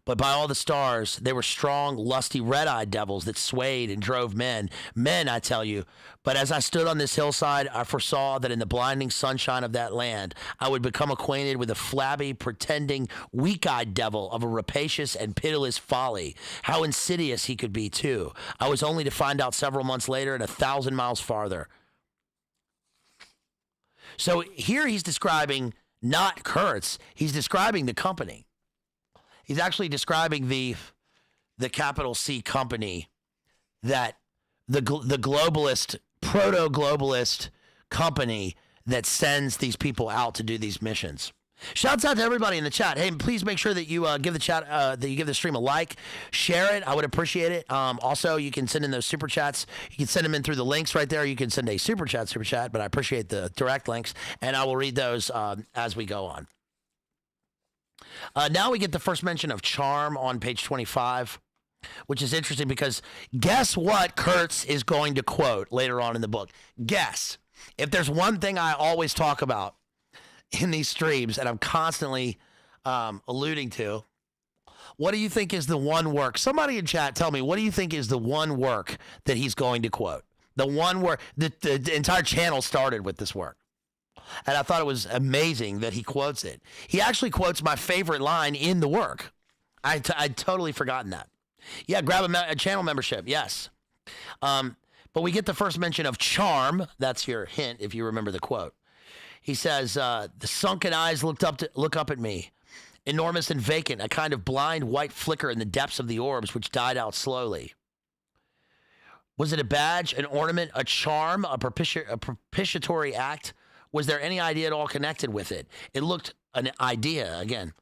But by all the stars, they were strong, lusty, red-eyed devils that swayed and drove men. Men, I tell you. But as I stood on this hillside, I foresaw that in the blinding sunshine of that land, I would become acquainted with a flabby, pretending, weak-eyed devil of a rapacious and pitiless folly. How insidious he could be, too. I was only to find out several months later and 1,000 miles farther. So here he's describing not Kurtz. He's describing the company. He's actually describing the capital C company that the globalist, proto-globalist company that sends these people out to do these missions. Shouts out to everybody in the chat. Hey, please make sure that you give the chat, that you give the stream a like, share it. I would appreciate it. Also, you can send in those super chats. You can send them in through the links right there. You can send a super chat, but I appreciate the direct links, and I will read those as we go on. Now we get the first mention of charm on page 25, which is interesting because guess what Kurtz is going to quote later on in the book? Guess. If there's one thing I always talk about in these streams, and I'm constantly alluding to, what do you think is the one work? Somebody in chat, tell me, what do you think is the one work that he's going to quote? The one work, the entire channel started with this work. And I thought it was amazing that he quotes it. He actually quotes my favorite line in the work. I'd totally forgotten that. Yeah, grab a channel membership, yes. But we get the first mention of charm. That's your hint if you remember the quote. He says, the sunken eyes look up at me, enormous and vacant, a kind of blind white flicker in the depths of the orbs, which died out slowly. Was it a badge, an ornament, a charm, a propitiatory act? Was there any idea at all connected with it? It looked an idea, again.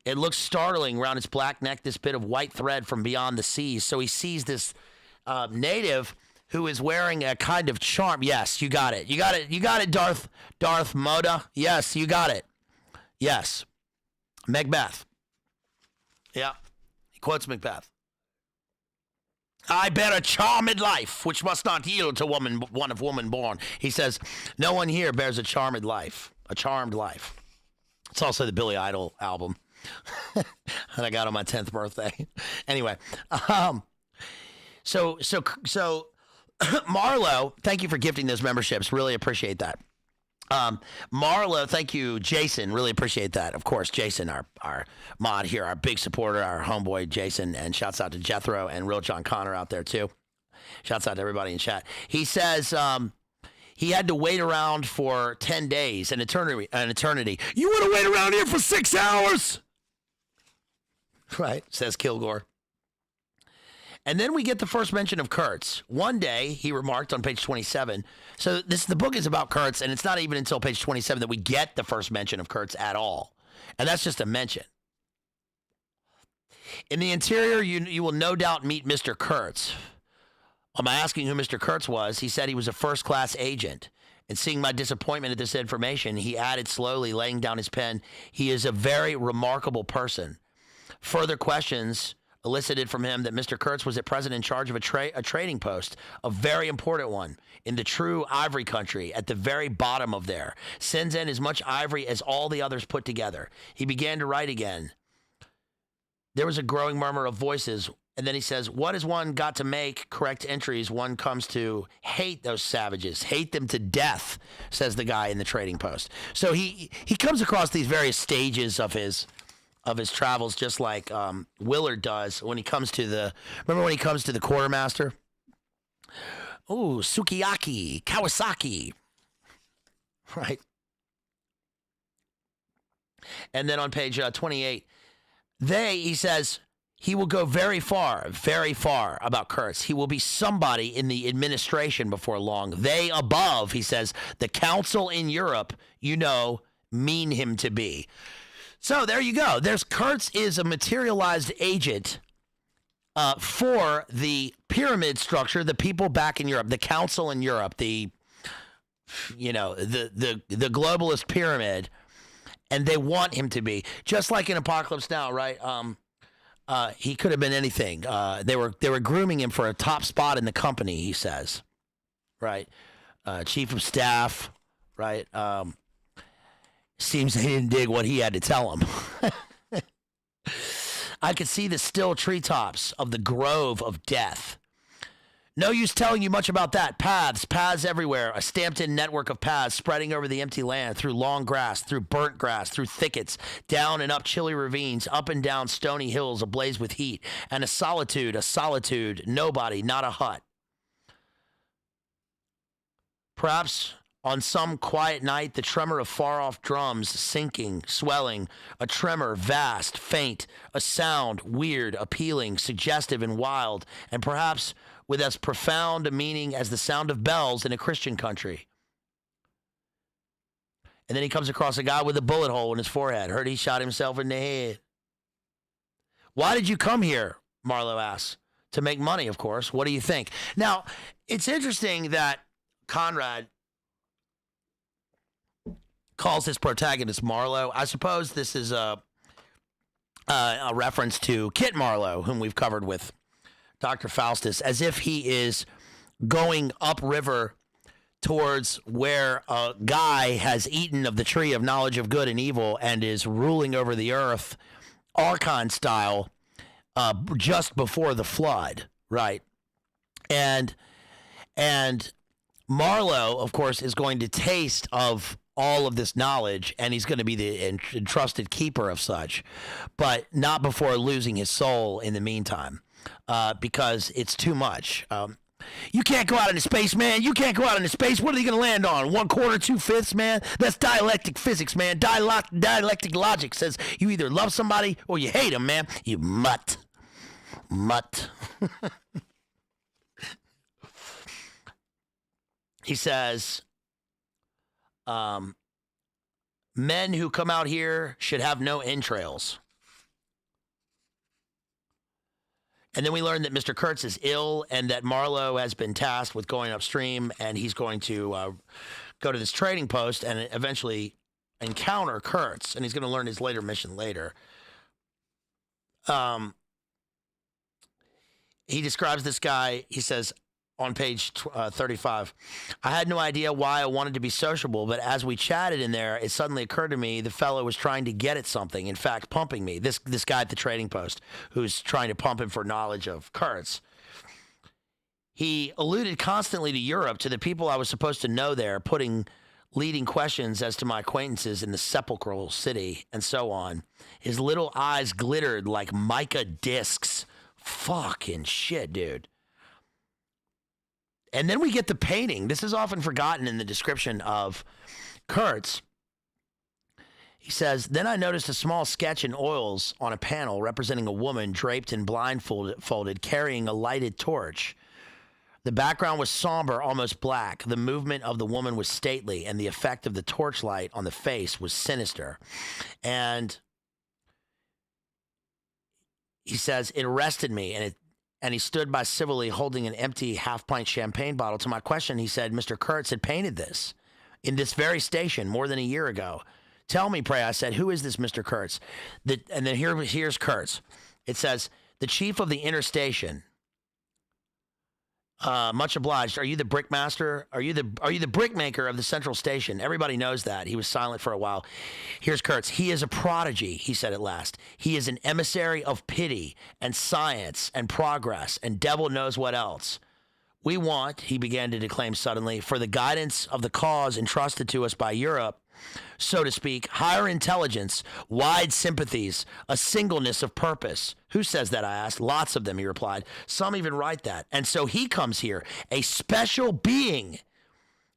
It looked startling around its black neck, this bit of white thread from beyond the seas. So he sees this native who is wearing a kind of charm. Yes, you got it. You got it. You got it, Darth Moda. Yes, you got it. Yes. Macbeth. Yeah. He quotes Macbeth. I bear a charmed life, which must not yield to one of woman born. He says, no one here bears a charmed life. A charmed life. It's also the Billy Idol album that I got on my 10th birthday. Anyway, so Marlowe, thank you for gifting those memberships. Really appreciate that. Marlowe, thank you, Jason. Really appreciate that. Of course, Jason, our mod here, our big supporter, our homeboy, Jason, and shouts out to Jethro and Real John Connor out there too. Shouts out to everybody in chat. He says he had to wait around for 10 days, an eternity. You want to wait around here for 6 hours? Right, says Kilgore. And then we get the first mention of Kurtz. One day, he remarked on page 27. So the book is about Kurtz, and it's not even until page 27 that we get the first mention of Kurtz at all. And that's just a mention. In the interior, you will no doubt meet Mr. Kurtz. On my asking who Mr. Kurtz was, he said he was a first-class agent. And seeing my disappointment at this information, he added slowly, laying down his pen, he is a very remarkable person. Further questions elicited from him that Mr. Kurtz was at present in charge of a trading post, a very important one, in the true ivory country, at the very bottom of there. Sends in as much ivory as all the others put together. He began to write again. There was a growing murmur of voices, and then he says, what has one got to make correct entries? One comes to hate those savages, hate them to death, says the guy in the trading post. So he comes across these various stages of his travels, just like Willard does when he comes to remember when he comes to the quartermaster? Oh, Sukiyaki, Kawasaki. Right. And then on page 28, he says, he will go very far about Kurtz. He will be somebody in the administration before long. They above, he says, the council in Europe, mean him to be. So there you go. Kurtz is a materialized agent for the pyramid structure, the people back in Europe, the council in Europe, the globalist pyramid, and they want him to be just like in Apocalypse Now, right? He could have been anything. They were grooming him for a top spot in the company, he says, right? Chief of staff, right? Seems they didn't dig what he had to tell him. I could see the still treetops of the grove of death. No use telling you much about that. Paths everywhere. A stamped-in network of paths spreading over the empty land, through long grass, through burnt grass, through thickets, down and up chilly ravines, up and down stony hills ablaze with heat, and a solitude, nobody, not a hut. Perhaps on some quiet night, the tremor of far-off drums sinking, swelling, a tremor vast, faint, a sound weird, appealing, suggestive, and wild, and perhaps with as profound a meaning as the sound of bells in a Christian country. And then he comes across a guy with a bullet hole in his forehead. Heard he shot himself in the head. Why did you come here? Marlowe asks. To make money, of course. What do you think? Now, it's interesting that Conrad calls his protagonist Marlowe. I suppose this is a reference to Kit Marlowe, whom we've covered with Dr. Faustus, as if he is going upriver towards where a guy has eaten of the tree of knowledge of good and evil and is ruling over the earth, archon style, just before the flood, right? And Marlowe, of course, is going to taste of all of this knowledge, and he's going to be the entrusted keeper of such, but not before losing his soul in the meantime, because it's too much. You can't go out into space, man. You can't go out into space. What are they going to land on? 1/4, 2/5, man? That's dialectic physics, man. Dialectic logic says you either love somebody or you hate them, man. You mutt. Mutt. He says, men who come out here should have no entrails. And then we learned that Mr. Kurtz is ill and that Marlowe has been tasked with going upstream, and he's going to go to this trading post and eventually encounter Kurtz, and he's going to learn his later mission later. He describes this guy, he says, on page 35, I had no idea why I wanted to be sociable, but as we chatted in there, it suddenly occurred to me the fellow was trying to get at something, in fact, pumping me. This guy at the trading post who's trying to pump him for knowledge of Kurtz. He alluded constantly to Europe, to the people I was supposed to know there, putting leading questions as to my acquaintances in the sepulchral city, and so on. His little eyes glittered like mica discs. Fucking shit, dude. And then we get the painting. This is often forgotten in the description of Kurtz. He says, then I noticed a small sketch in oils on a panel representing a woman draped and blindfolded, carrying a lighted torch. The background was somber, almost black. The movement of the woman was stately, and the effect of the torchlight on the face was sinister. And he says, it arrested me, and he stood by civilly holding an empty half-pint champagne bottle. To my question, he said, Mr. Kurtz had painted this in this very station more than a year ago. Tell me, pray, I said, who is this Mr. Kurtz? And then here's Kurtz. It says, the chief of the inner station. Much obliged. Are you the brickmaster? Are you the brickmaker of the central station? Everybody knows that. He was silent for a while. Here's Kurtz. He is a prodigy, he said at last. He is an emissary of pity and science and progress and devil knows what else. We want, he began to declaim suddenly, for the guidance of the cause entrusted to us by Europe, so to speak, higher intelligence, wide sympathies, a singleness of purpose. Who says that, I asked. Lots of them, he replied. Some even write that. And so he comes here, a special being.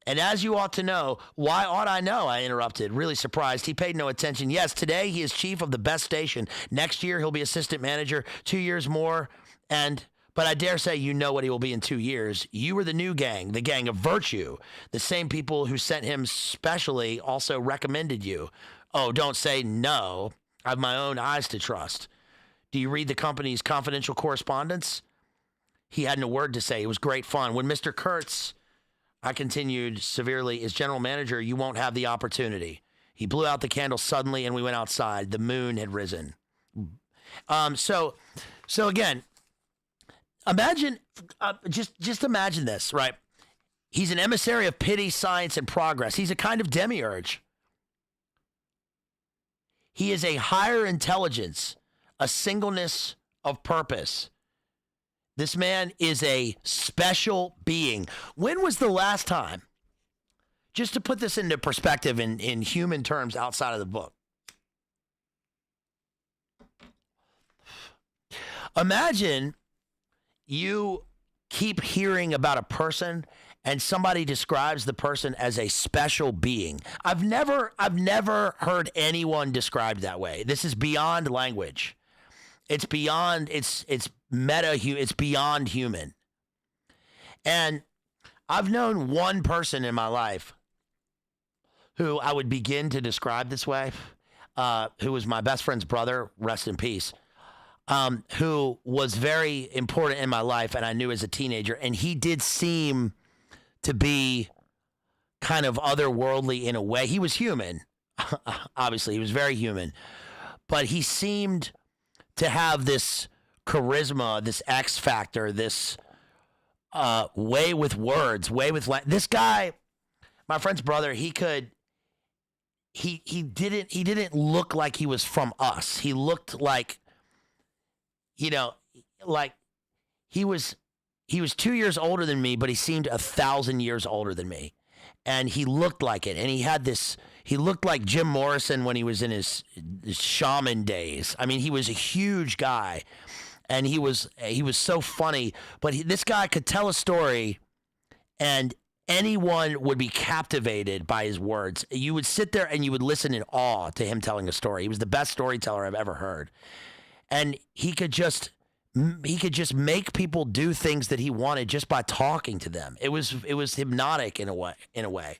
And as you ought to know, why ought I know? I interrupted, really surprised. He paid no attention. Yes, today he is chief of the best station. Next year he'll be assistant manager, 2 years more, but I dare say you know what he will be in 2 years. You were the new gang, the gang of virtue. The same people who sent him specially also recommended you. Oh, don't say no. I have my own eyes to trust. Do you read the company's confidential correspondence? He hadn't a word to say. It was great fun. When Mr. Kurtz, I continued severely, is general manager, you won't have the opportunity. He blew out the candle suddenly and we went outside. The moon had risen. So again, imagine, just imagine this, right? He's an emissary of pity, science, and progress. He's a kind of demiurge. He is a higher intelligence, a singleness of purpose. This man is a special being. When was the last time, just to put this into perspective in human terms outside of the book, imagine you keep hearing about a person and somebody describes the person as a special being. I've never heard anyone described that way. This is beyond language. It's beyond, it's beyond human. And I've known one person in my life who I would begin to describe this way, who was my best friend's brother, rest in peace, who was very important in my life and I knew as a teenager. And he did seem to be kind of otherworldly in a way. He was human. Obviously, he was very human. But he seemed to have this charisma, this X factor, this way with words, this guy, my friend's brother, he didn't look like he was from us. He looked like, like he was 2 years older than me, but he seemed 1,000 years older than me. And he looked like it. And he looked like Jim Morrison when he was in his shaman days. I mean, he was a huge guy and he was so funny, but this guy could tell a story and anyone would be captivated by his words. You would sit there and you would listen in awe to him telling a story. He was the best storyteller I've ever heard. And he could just make people do things that he wanted just by talking to them. It was hypnotic in a way.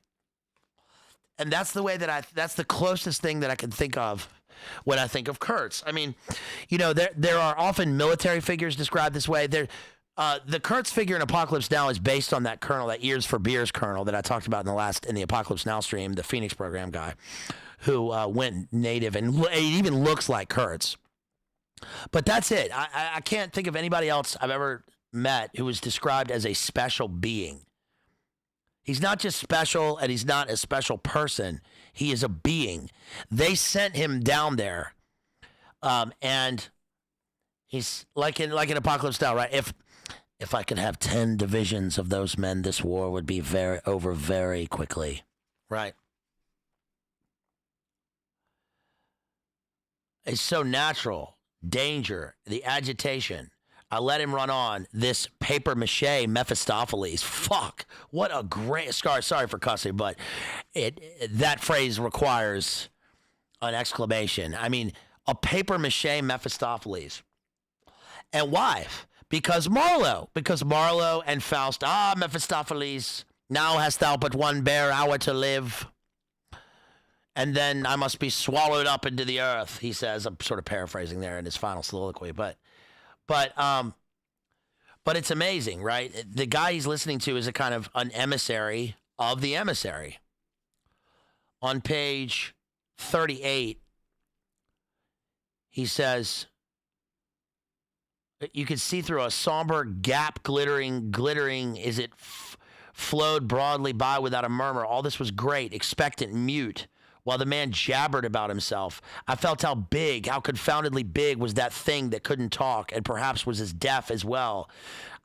And that's the way that's the closest thing that I can think of when I think of Kurtz. I mean, there are often military figures described this way. The Kurtz figure in Apocalypse Now is based on that colonel, that Ears for Beers colonel that I talked about in the Apocalypse Now stream, the Phoenix program guy who went native, and it even looks like Kurtz. But that's it. I can't think of anybody else I've ever met who was described as a special being. He's not just special, and he's not a special person. He is a being. They sent him down there, and he's like in Apocalypse Now, right? If I could have 10 divisions of those men, this war would be over very quickly, right? It's so natural. Danger, the agitation. I let him run on. This paper mache Mephistopheles. Fuck. What a great scar. Sorry for cussing, but that phrase requires an exclamation. I mean, a paper mache Mephistopheles. And why? Because Marlowe and Faust. Mephistopheles, now hast thou but one bare hour to live. And then I must be swallowed up into the earth, he says. I'm sort of paraphrasing there in his final soliloquy, but it's amazing, right? The guy he's listening to is a kind of an emissary of the emissary. On page 38, he says, you can see through a somber gap, glittering, is it flowed broadly by without a murmur. All this was great, expectant, mute. While the man jabbered about himself, I felt how confoundedly big was that thing that couldn't talk and perhaps was as deaf as well.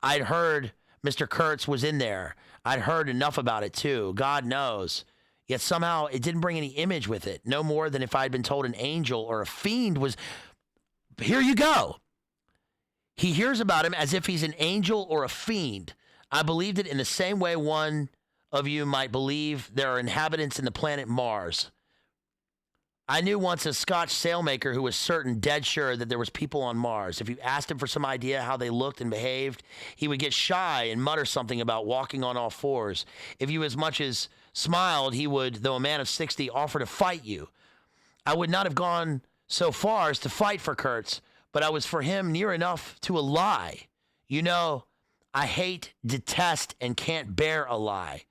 I'd heard Mr. Kurtz was in there. I'd heard enough about it too, God knows. Yet somehow it didn't bring any image with it, no more than if I'd been told an angel or a fiend was... Here you go. He hears about him as if he's an angel or a fiend. I believed it in the same way one of you might believe there are inhabitants in the planet Mars. I knew once a Scotch sailmaker who was dead sure that there was people on Mars. If you asked him for some idea how they looked and behaved, he would get shy and mutter something about walking on all fours. If you as much as smiled, he would, though a man of 60, offer to fight you. I would not have gone so far as to fight for Kurtz, but I was for him near enough to a lie. I hate, detest, and can't bear a lie.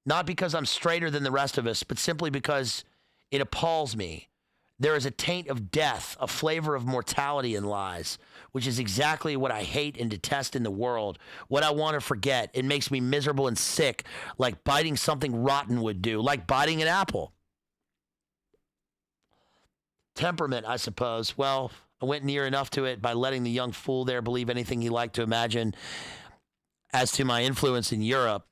Not because I'm straighter than the rest of us, but simply because it appalls me. There is a taint of death, a flavor of mortality in lies, which is exactly what I hate and detest in the world, what I want to forget. It makes me miserable and sick, like biting something rotten would do, like biting an apple. Temperament, I suppose. Well, I went near enough to it by letting the young fool there believe anything he liked to imagine. As to my influence in Europe,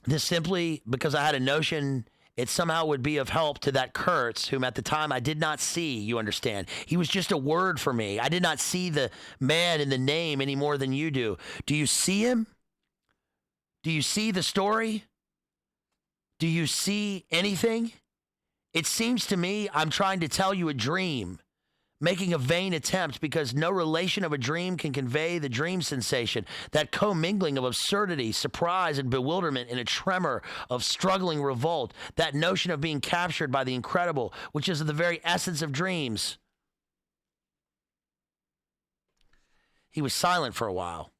this simply because I had a notion it somehow would be of help to that Kurtz, whom at the time I did not see, you understand. He was just a word for me. I did not see the man in the name any more than you do. Do you see him? Do you see the story? Do you see anything? It seems to me I'm trying to tell you a dream. making a vain attempt because no relation of a dream can convey the dream sensation, that commingling of absurdity, surprise, and bewilderment in a tremor of struggling revolt, that notion of being captured by the incredible, which is the very essence of dreams. He was silent for a while.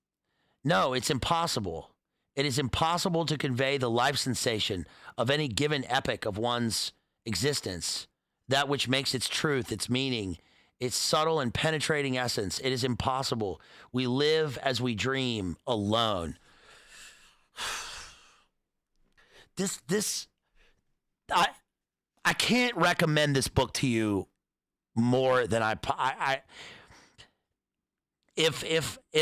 No, it's impossible. It is impossible to convey the life sensation of any given epoch of one's existence, that which makes its truth, its meaning, its subtle and penetrating essence. It is impossible. We live as we dream alone. I can't recommend this book to you more than if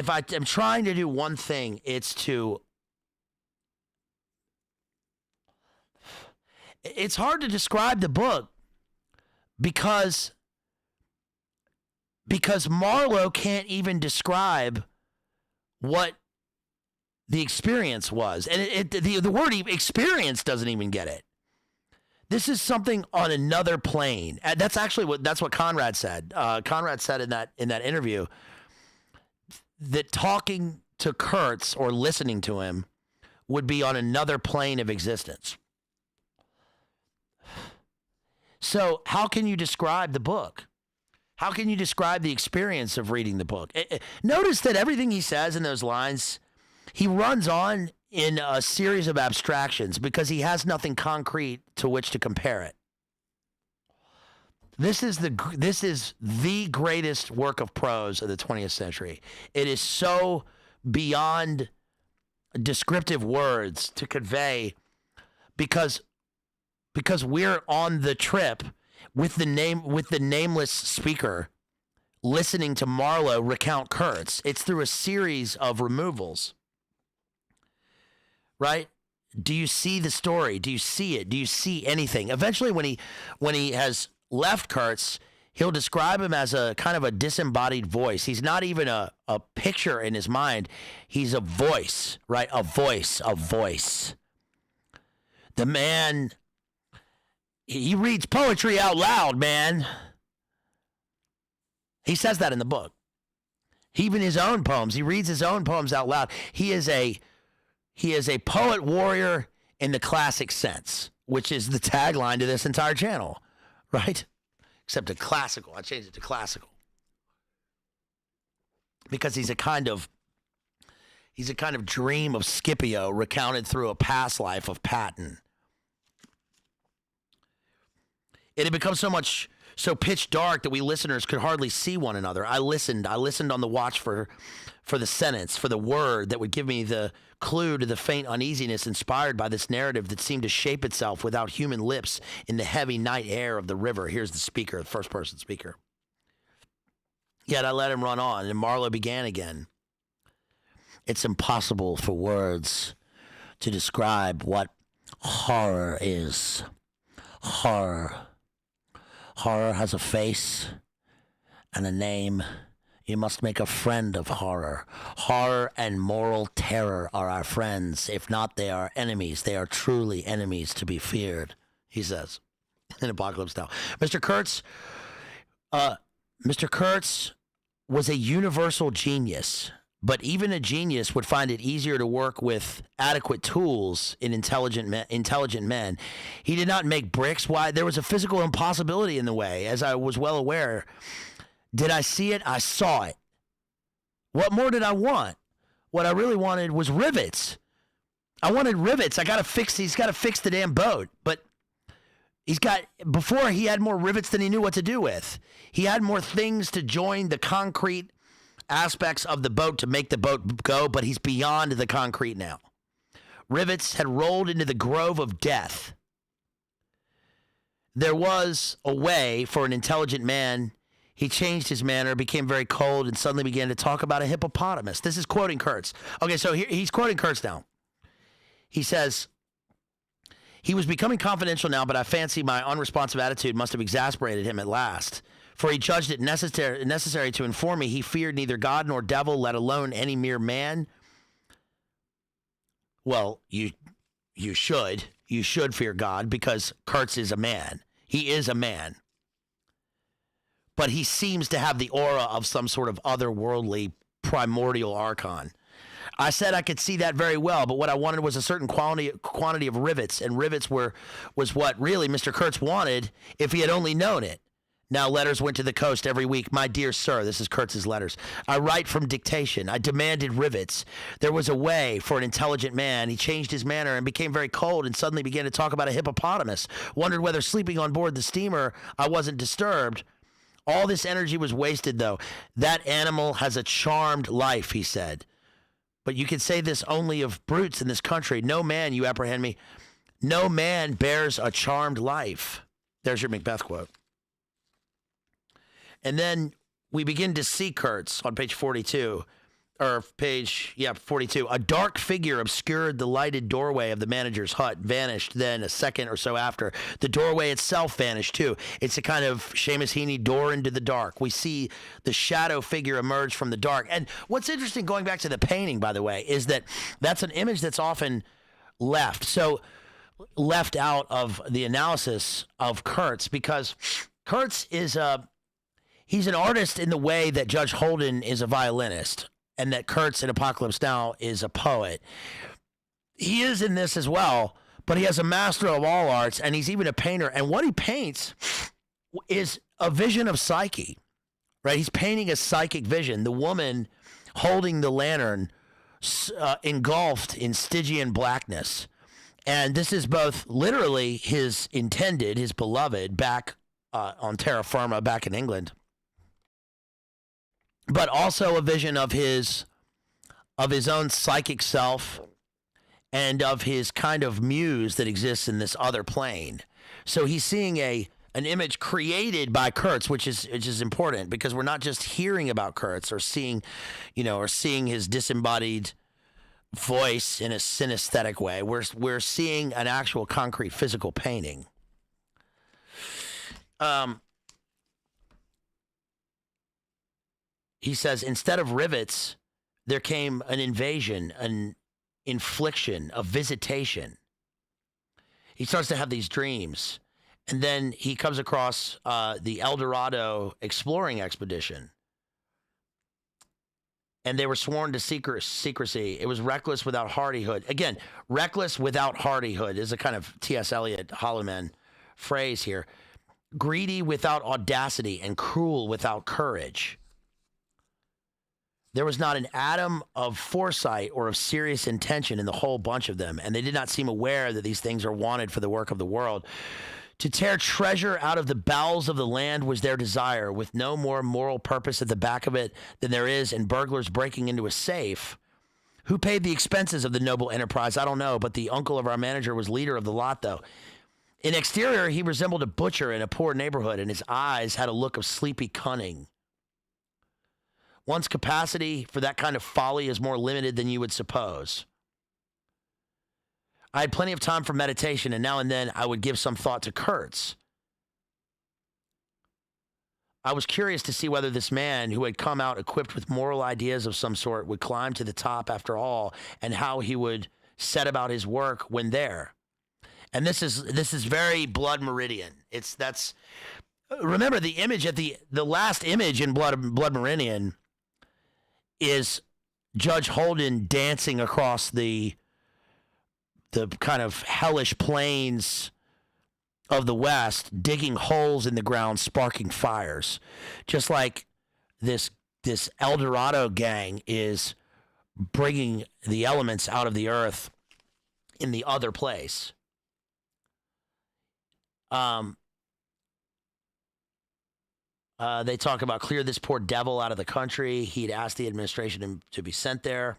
I am trying to do one thing, it's hard to describe the book because Marlowe can't even describe what the experience was. And the word experience doesn't even get it. This is something on another plane. That's actually that's what Conrad said. Conrad said in that interview that talking to Kurtz or listening to him would be on another plane of existence. So how can you describe the book? How can you describe the experience of reading the book? Notice that everything he says in those lines, he runs on in a series of abstractions because he has nothing concrete to which to compare it. This is the greatest work of prose of the 20th century. It is so beyond descriptive words to convey because we're on the trip with the nameless speaker listening to Marlowe recount Kurtz. It's through a series of removals. Right? Do you see the story? Do you see it? Do you see anything? Eventually when he has left Kurtz, he'll describe him as a kind of a disembodied voice. He's not even a picture in his mind. He's a voice, right? A voice. The man, he reads poetry out loud, man. He says that in the book. Even his own poems. He reads his own poems out loud. He is a poet warrior in the classic sense, which is the tagline to this entire channel, right? Except a classical. I changed it to classical. Because he's a kind of dream of Scipio recounted through a past life of Patton. It had become so pitch dark that we listeners could hardly see one another. I listened on the watch for the sentence, for the word that would give me the clue to the faint uneasiness inspired by this narrative that seemed to shape itself without human lips in the heavy night air of the river. Here's the speaker, the first person speaker. Yet I let him run on, and Marlowe began again. It's impossible for words to describe what horror is. Horror. Horror has a face and a name. You must make a friend of horror. Horror and moral terror are our friends. If not, they are enemies. They are truly enemies to be feared, he says in Apocalypse Now. Mr. Kurtz was a universal genius, but even a genius would find it easier to work with adequate tools in intelligent men. He did not make bricks. Why? There was a physical impossibility in the way, as I was well aware. Did I see it? I saw it. What more did I want? What I really wanted was rivets. I wanted rivets. He's got to fix the damn boat. But before he had more rivets than he knew what to do with. He had more things to join the concrete aspects of the boat to make the boat go, but he's beyond the concrete now. Rivets had rolled into the grove of death. There was a way for an intelligent man. He changed his manner, became very cold, and suddenly began to talk about a hippopotamus. This is quoting Kurtz. Okay, so he's quoting Kurtz now. He says, he was becoming confidential now, but I fancy my unresponsive attitude must have exasperated him at last. For he judged it necessary to inform me he feared neither God nor devil, let alone any mere man. Well, you should. You should fear God because Kurtz is a man. He is a man. but he seems to have the aura of some sort of otherworldly primordial archon. I said I could see that very well, but what I wanted was a certain quantity of rivets, and rivets was what really Mr. Kurtz wanted if he had only known it. Now letters went to the coast every week. My dear sir, this is Kurtz's letters. I write from dictation. I demanded rivets. There was a way for an intelligent man. He changed his manner and became very cold and suddenly began to talk about a hippopotamus. Wondered whether sleeping on board the steamer I wasn't disturbed. All this energy was wasted, though. That animal has a charmed life, he said. But you can say this only of brutes in this country. No man, you apprehend me, no man bears a charmed life. There's your Macbeth quote. And then we begin to see Kurtz on page 42, or page, 42. A dark figure obscured the lighted doorway of the manager's hut, vanished then a second or so after. The doorway itself vanished too. It's a kind of Seamus Heaney door into the dark. We see the shadow figure emerge from the dark. And what's interesting, going back to the painting, by the way, is that that's an image that's often left out of the analysis of Kurtz, because Kurtz is he's an artist in the way that Judge Holden is a violinist, and that Kurtz in Apocalypse Now is a poet. He is in this as well, but he has a master of all arts, and he's even a painter. And what he paints is a vision of psyche, right? He's painting a psychic vision. The woman holding the lantern engulfed in Stygian blackness. And this is both literally his intended, his beloved, back on terra firma, back in England, but also a vision of his own psychic self and of his kind of muse that exists in this other plane. So he's seeing an image created by Kurtz, which is important, because we're not just hearing about Kurtz or seeing his disembodied voice in a synesthetic way. We're seeing an actual concrete physical painting. He says, instead of rivets, there came an invasion, an infliction, a visitation. He starts to have these dreams. And then he comes across the El Dorado exploring expedition. And they were sworn to secrecy. It was reckless without hardihood. Again, reckless without hardihood is a kind of T.S. Eliot, Holloman phrase here. Greedy without audacity and cruel without courage. There was not an atom of foresight or of serious intention in the whole bunch of them, and they did not seem aware that these things are wanted for the work of the world. To tear treasure out of the bowels of the land was their desire, with no more moral purpose at the back of it than there is in burglars breaking into a safe. Who paid the expenses of the noble enterprise? I don't know, but the uncle of our manager was leader of the lot, though. In exterior, he resembled a butcher in a poor neighborhood, and his eyes had a look of sleepy cunning. One's capacity for that kind of folly is more limited than you would suppose. I had plenty of time for meditation, and now and then I would give some thought to Kurtz. I was curious to see whether this man, who had come out equipped with moral ideas of some sort, would climb to the top after all, and how he would set about his work when there. And this is very Blood Meridian. Remember the image at the last image in Blood Meridian is Judge Holden dancing across the kind of hellish plains of the West, digging holes in the ground, sparking fires. Just like this El Dorado gang is bringing the elements out of the earth in the other place. They talk about clear this poor devil out of the country. He'd asked the administration to be sent there.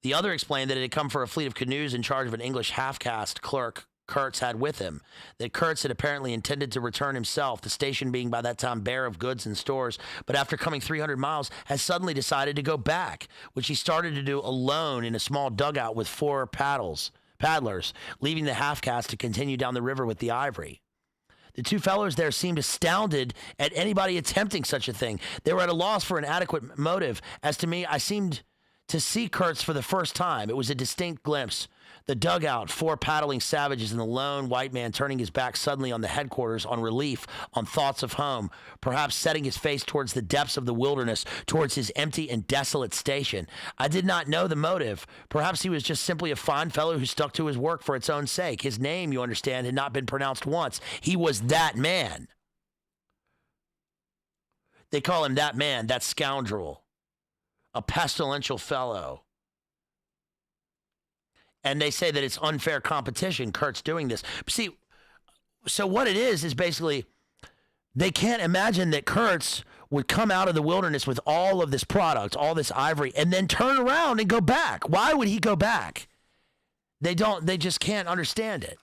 The other explained that it had come for a fleet of canoes in charge of an English half-caste clerk Kurtz had with him, that Kurtz had apparently intended to return himself, the station being by that time bare of goods and stores, but after coming 300 miles, has suddenly decided to go back, which he started to do alone in a small dugout with 4 paddlers, leaving the half-caste to continue down the river with the ivory. The 2 fellows there seemed astounded at anybody attempting such a thing. They were at a loss for an adequate motive. As to me, I seemed to see Kurtz for the first time. It was a distinct glimpse. The dugout, 4 paddling savages, and the lone white man turning his back suddenly on the headquarters, on relief, on thoughts of home, perhaps setting his face towards the depths of the wilderness, towards his empty and desolate station. I did not know the motive. Perhaps he was just simply a fine fellow who stuck to his work for its own sake. His name, you understand, had not been pronounced once. He was that man. They call him that man, that scoundrel, a pestilential fellow. And they say that it's unfair competition, Kurtz doing this. See, so what it is basically they can't imagine that Kurtz would come out of the wilderness with all of this product, all this ivory, and then turn around and go back. Why would he go back? They just can't understand it.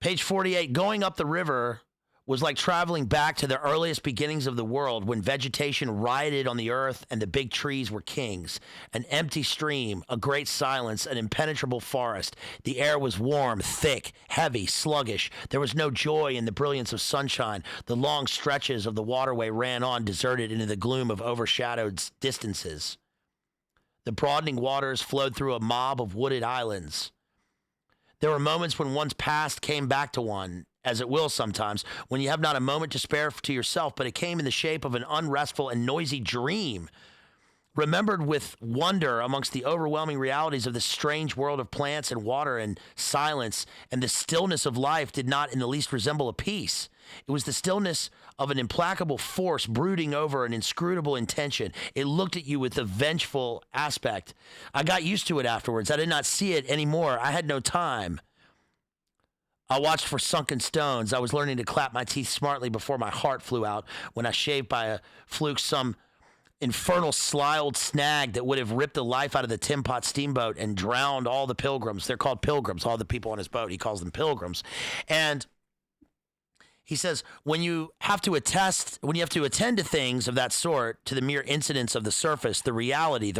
Page 48, going up the river was like traveling back to the earliest beginnings of the world when vegetation rioted on the earth and the big trees were kings. An empty stream, a great silence, an impenetrable forest. The air was warm, thick, heavy, sluggish. There was no joy in the brilliance of sunshine. The long stretches of the waterway ran on deserted into the gloom of overshadowed distances. The broadening waters flowed through a mob of wooded islands. There were moments when one's past came back to one, as it will sometimes, when you have not a moment to spare to yourself, but it came in the shape of an unrestful and noisy dream, remembered with wonder amongst the overwhelming realities of this strange world of plants and water and silence, and the stillness of life did not in the least resemble a peace. It was the stillness of an implacable force brooding over an inscrutable intention. It looked at you with a vengeful aspect. I got used to it afterwards. I did not see it anymore. I had no time. I watched for sunken stones. I was learning to clap my teeth smartly before my heart flew out when I shaved by a fluke some infernal sly old snag that would have ripped the life out of the Tin Pot steamboat and drowned all the pilgrims. They're called pilgrims, all the people on his boat. He calls them pilgrims. And he says, when you have to attend to things of that sort, to the mere incidents of the surface, the reality,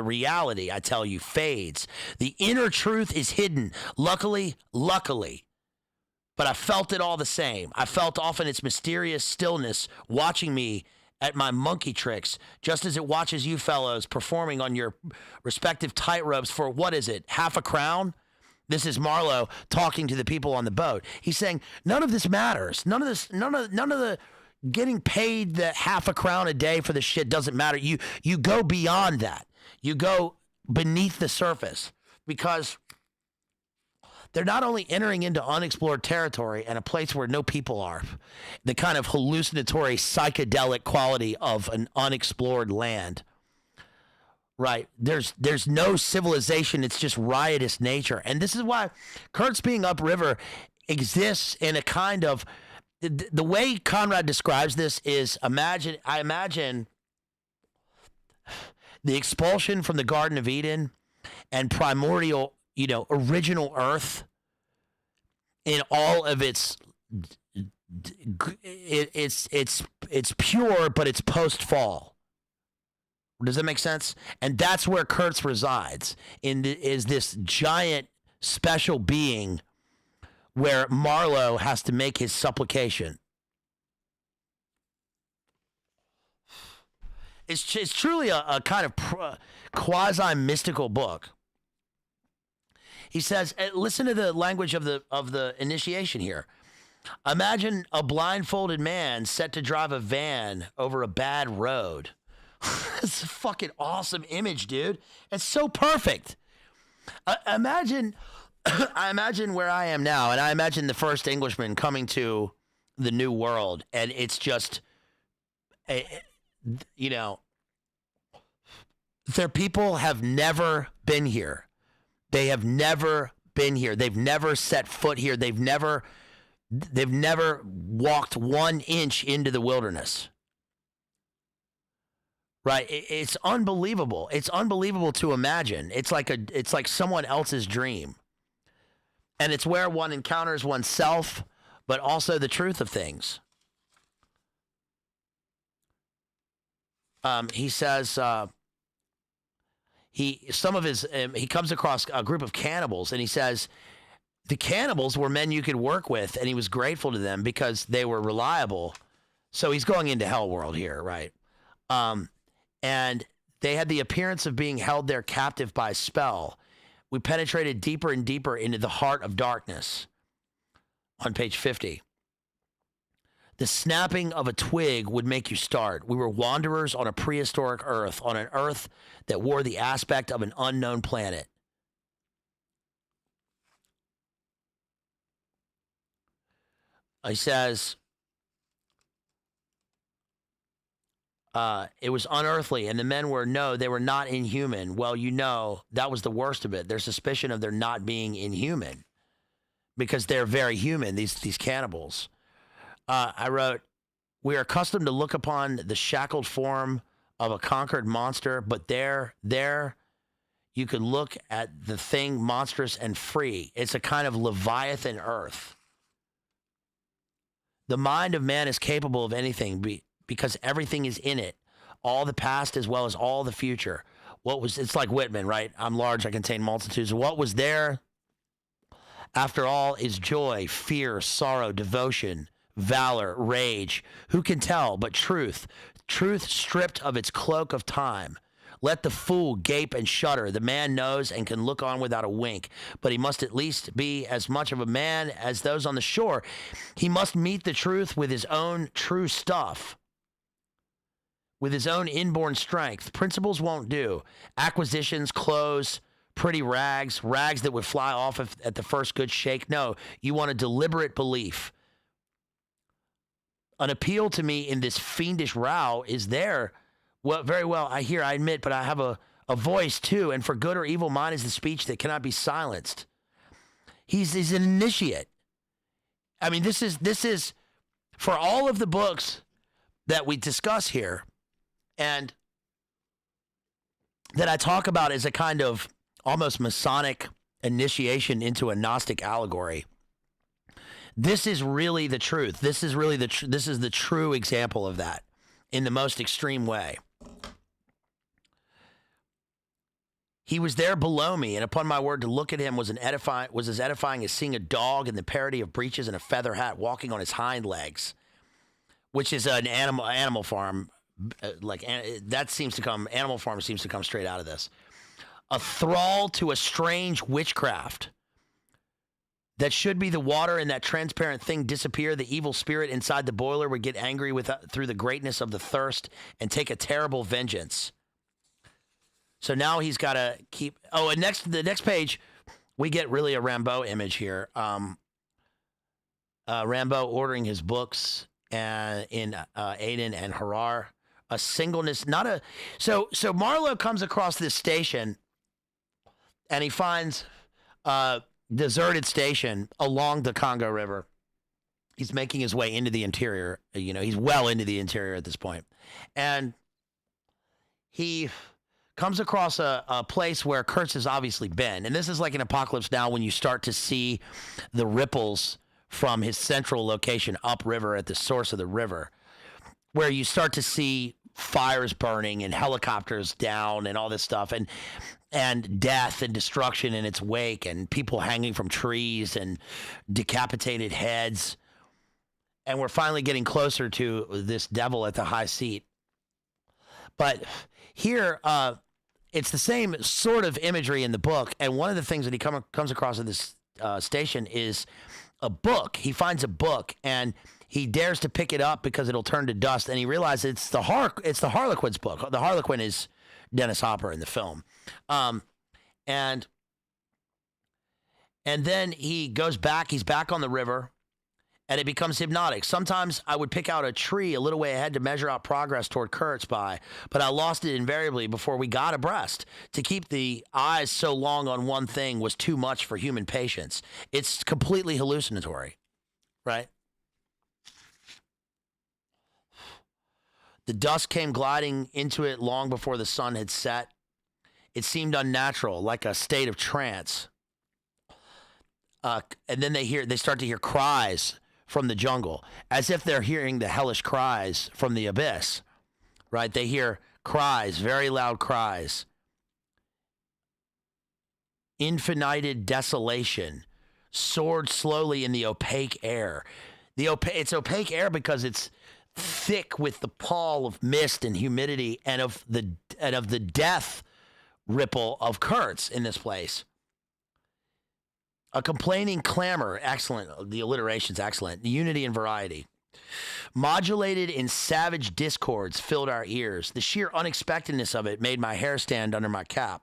I tell you, fades. The inner truth is hidden. Luckily. But I felt it all the same. I felt often its mysterious stillness watching me at my monkey tricks, just as it watches you fellows performing on your respective tightropes for, what is it, half a crown? This is Marlowe talking to the people on the boat. He's saying, none of this matters. None of the getting paid the half a crown a day for the shit doesn't matter. You go beyond that. You go beneath the surface, because they're not only entering into unexplored territory and a place where no people are, the kind of hallucinatory psychedelic quality of an unexplored land. Right. There's no civilization. It's just riotous nature. And this is why Kurtz being upriver exists in a kind of, the way Conrad describes this is, I imagine the expulsion from the Garden of Eden and primordial, original earth in all of it's pure, but it's post-fall. Does that make sense? And that's where Kurtz resides, is this giant special being where Marlowe has to make his supplication. It's truly a kind of quasi-mystical book. He says, listen to the language of the initiation here. Imagine a blindfolded man set to drive a van over a bad road. It's a fucking awesome image, dude. It's so perfect. I imagine where I am now, and I imagine the first Englishman coming to the New World, and it's just, their people have never been here. They have never been here. They've never set foot here. They've never walked 1 inch into the wilderness. Right? It's unbelievable. It's unbelievable to imagine. It's like someone else's dream. And it's where one encounters oneself, but also the truth of things. He says, he comes across a group of cannibals, and he says the cannibals were men you could work with, and he was grateful to them because they were reliable. So he's going into hell world here, right? And They had the appearance of being held there captive by a spell. We penetrated deeper and deeper into the heart of darkness. On page 50. The snapping of a twig would make you start. We were wanderers on a prehistoric Earth, on an Earth that wore the aspect of an unknown planet. He says, it was unearthly, and the men were, no, they were not inhuman. Well, you know, that was the worst of it. Their suspicion of their not being inhuman, because they're very human, these cannibals. I wrote, we are accustomed to look upon the shackled form of a conquered monster, but there you could look at the thing monstrous and free. It's a kind of Leviathan Earth. The mind of man is capable of anything because everything is in it, all the past as well as all the future. It's like Whitman, right? I'm large, I contain multitudes. What was there, after all, is joy, fear, sorrow, devotion, valor, rage. Who can tell? But truth stripped of its cloak of time. Let the fool gape and shudder. The man knows and can look on without a wink, but he must at least be as much of a man as those on the shore. He must meet the truth with his own true stuff, with his own inborn strength. Principles won't do. Acquisitions, clothes, pretty rags that would fly off at the first good shake. No, you want a deliberate belief. An appeal to me in this fiendish row is there. Well, very well, I admit, but I have a voice too, and for good or evil, mine is the speech that cannot be silenced. He's an initiate. I mean, this is for all of the books that we discuss here, and that I talk about as a kind of almost Masonic initiation into a Gnostic allegory. This is really the truth. This is really this is the true example of that in the most extreme way. He was there below me, and upon my word, to look at him was as edifying as seeing a dog in the parody of breeches and a feather hat walking on his hind legs, which is an animal farm. Animal Farm seems to come straight out of this. A thrall to a strange witchcraft. That should be the water and that transparent thing disappear. The evil spirit inside the boiler would get angry through the greatness of the thirst and take a terrible vengeance. So now he's got to keep. Oh, and the next page, we get really a Rimbaud image here. Rimbaud ordering his books in Aden and Harar. A singleness, not a. So Marlowe comes across this station, and he finds deserted station along the Congo River. He's making his way into the interior. He's well into the interior at this point. And he comes across a place where Kurtz has obviously been. And this is like an Apocalypse Now when you start to see the ripples from his central location upriver at the source of the river, where you start to see fires burning and helicopters down and all this stuff, and death and destruction in its wake, and people hanging from trees and decapitated heads. And we're finally getting closer to this devil at the high seat. But here, it's the same sort of imagery in the book. And one of the things that he comes across at this station is a book. He finds a book, and he dares to pick it up because it'll turn to dust. And he realizes it's the Harlequin's book. The Harlequin is Dennis Hopper in the film. And then he goes back. He's back on the river, and it becomes hypnotic. Sometimes I would pick out a tree a little way ahead to measure out progress toward Kurtz by, but I lost it invariably before we got abreast. To keep the eyes so long on one thing was too much for human patience. It's completely hallucinatory, right? The dust came gliding into it long before the sun had set. It seemed unnatural, like a state of trance. And then they start to hear cries from the jungle, as if they're hearing the hellish cries from the abyss, right? They hear cries, very loud cries. Infinited desolation soared slowly in the opaque air. It's opaque air because it's thick with the pall of mist and humidity and of the the death ripple of Kurtz in this place. A complaining clamor, excellent. The alliteration's excellent. Unity and variety. Modulated in savage discords filled our ears. The sheer unexpectedness of it made my hair stand under my cap.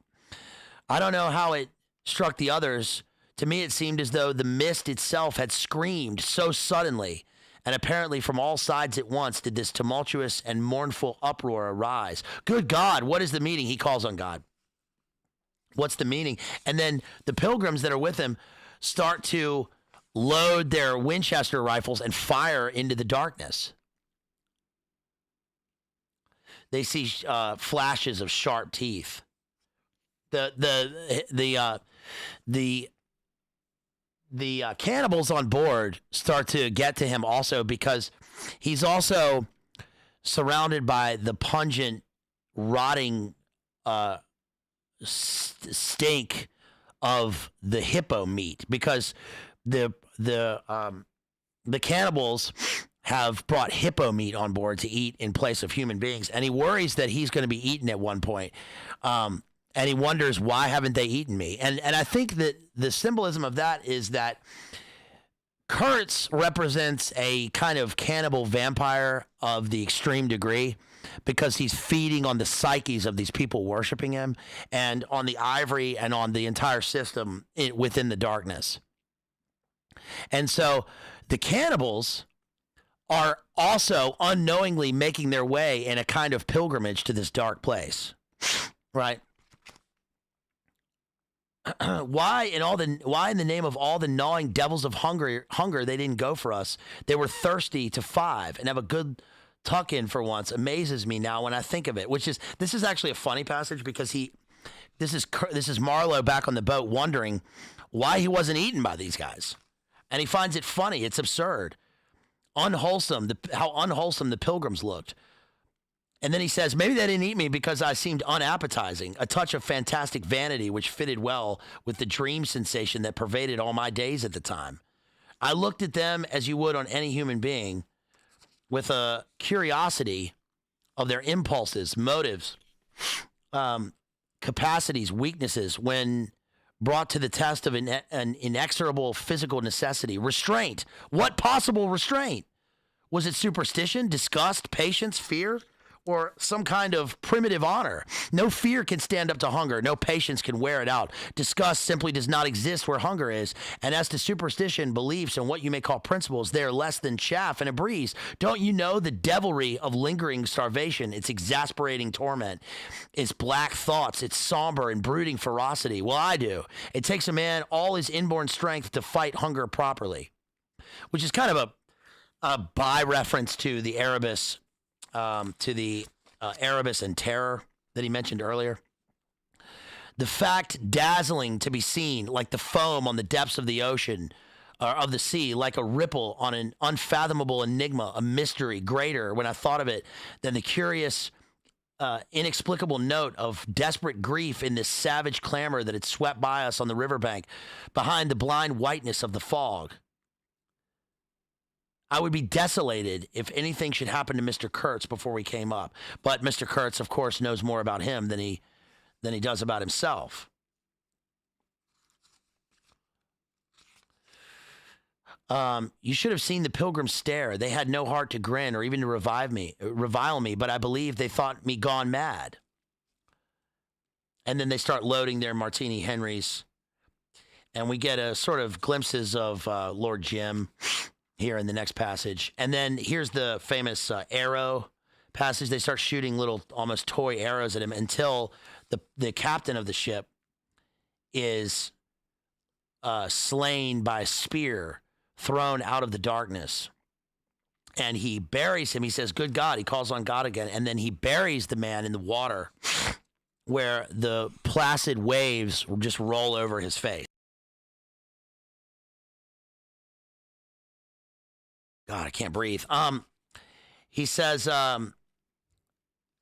I don't know how it struck the others. To me, it seemed as though the mist itself had screamed so suddenly, and apparently from all sides at once did this tumultuous and mournful uproar arise. Good God, what is the meaning? He calls on God. What's the meaning? And then the pilgrims that are with him start to load their Winchester rifles and fire into the darkness. They see flashes of sharp teeth. The cannibals on board start to get to him also because he's also surrounded by the pungent, rotting stink of the hippo meat, because the cannibals have brought hippo meat on board to eat in place of human beings, and he worries that he's going to be eaten at one point. And he wonders, why haven't they eaten me? And I think that the symbolism of that is that Kurtz represents a kind of cannibal vampire of the extreme degree, because he's feeding on the psyches of these people worshiping him and on the ivory and on the entire system within the darkness. And so the cannibals are also unknowingly making their way in a kind of pilgrimage to this dark place, right? Why in the name of all the gnawing devils of hunger they didn't go for us? They were thirsty to 5 and have a good tuck in for once. Amazes me now when I think of it. This is actually a funny passage, because this is Marlowe back on the boat wondering why he wasn't eaten by these guys, and he finds it funny. It's absurd, unwholesome. How unwholesome the pilgrims looked. And then he says, maybe they didn't eat me because I seemed unappetizing, a touch of fantastic vanity which fitted well with the dream sensation that pervaded all my days at the time. I looked at them as you would on any human being, with a curiosity of their impulses, motives, capacities, weaknesses, when brought to the test of an inexorable physical necessity. Restraint. What possible restraint? Was it superstition, disgust, patience, fear? Or some kind of primitive honor? No fear can stand up to hunger. No patience can wear it out. Disgust simply does not exist where hunger is. And as to superstition, beliefs, and what you may call principles, they are less than chaff in a breeze. Don't you know the devilry of lingering starvation, its exasperating torment, its black thoughts, its somber and brooding ferocity? Well, I do. It takes a man all his inborn strength to fight hunger properly, which is kind of a by-reference to the Erebus, Erebus and terror that he mentioned earlier. The fact dazzling to be seen, like the foam on the depths of the ocean, or of the sea, like a ripple on an unfathomable enigma, a mystery greater when I thought of it than the curious, inexplicable note of desperate grief in this savage clamor that had swept by us on the riverbank behind the blind whiteness of the fog. I would be desolated if anything should happen to Mr. Kurtz before we came up. But Mr. Kurtz, of course, knows more about him than he does about himself. You should have seen the pilgrims stare. They had no heart to grin or even to revile me, but I believe they thought me gone mad. And then they start loading their Martini Henrys, and we get a sort of glimpses of Lord Jim here in the next passage. And then here's the famous arrow passage. They start shooting little, almost toy arrows at him until the captain of the ship is slain by a spear thrown out of the darkness. And he buries him. He says, good God. He calls on God again. And then he buries the man in the water where the placid waves just roll over his face. God, I can't breathe. He says, now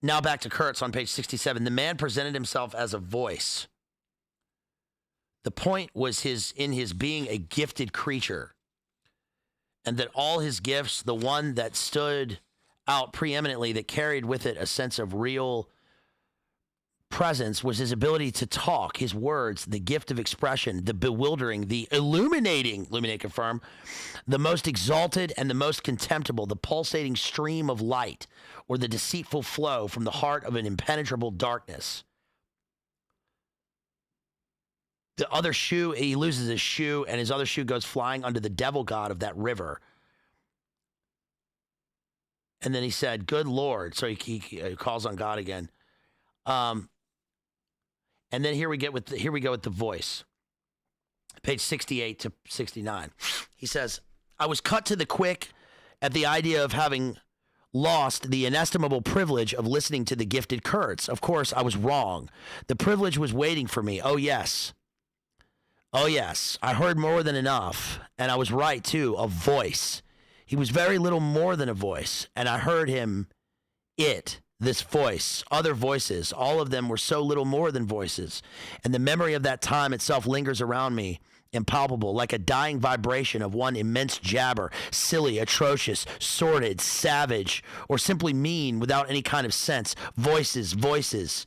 back to Kurtz on page 67. The man presented himself as a voice. The point was in his being a gifted creature, and that all his gifts, the one that stood out preeminently, that carried with it a sense of real presence was his ability to talk, his words, the gift of expression, the bewildering, the illuminating, illuminate confirm, the most exalted and the most contemptible, the pulsating stream of light, or the deceitful flow from the heart of an impenetrable darkness. The other shoe, he loses his shoe, and his other shoe goes flying under the devil god of that river. And then he said, good Lord. So he calls on God again. And then here we go with the voice. Page 68 to 69. He says, I was cut to the quick at the idea of having lost the inestimable privilege of listening to the gifted Kurtz. Of course, I was wrong. The privilege was waiting for me. Oh, yes. Oh, yes. I heard more than enough. And I was right, too. A voice. He was very little more than a voice. And I heard him, this voice, other voices. All of them were so little more than voices. And the memory of that time itself lingers around me, impalpable, like a dying vibration of one immense jabber, silly, atrocious, sordid, savage, or simply mean without any kind of sense. Voices, voices.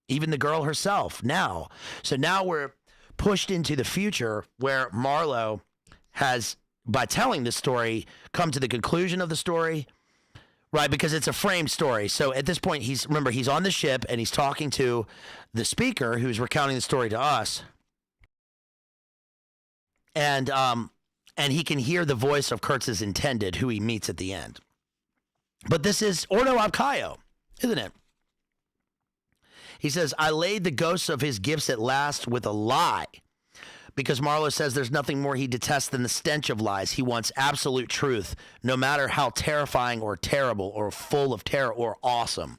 Even the girl herself, now. So now we're pushed into the future where Marlowe has, by telling this story, come to the conclusion of the story, right? Because it's a framed story. So at this point, he's on the ship and he's talking to the speaker who's recounting the story to us. And he can hear the voice of Kurtz's intended, who he meets at the end. But this is Ordo ab Caio, isn't it? He says, I laid the ghosts of his gifts at last with a lie. Because Marlowe says there's nothing more he detests than the stench of lies. He wants absolute truth, no matter how terrifying or terrible or full of terror or awesome.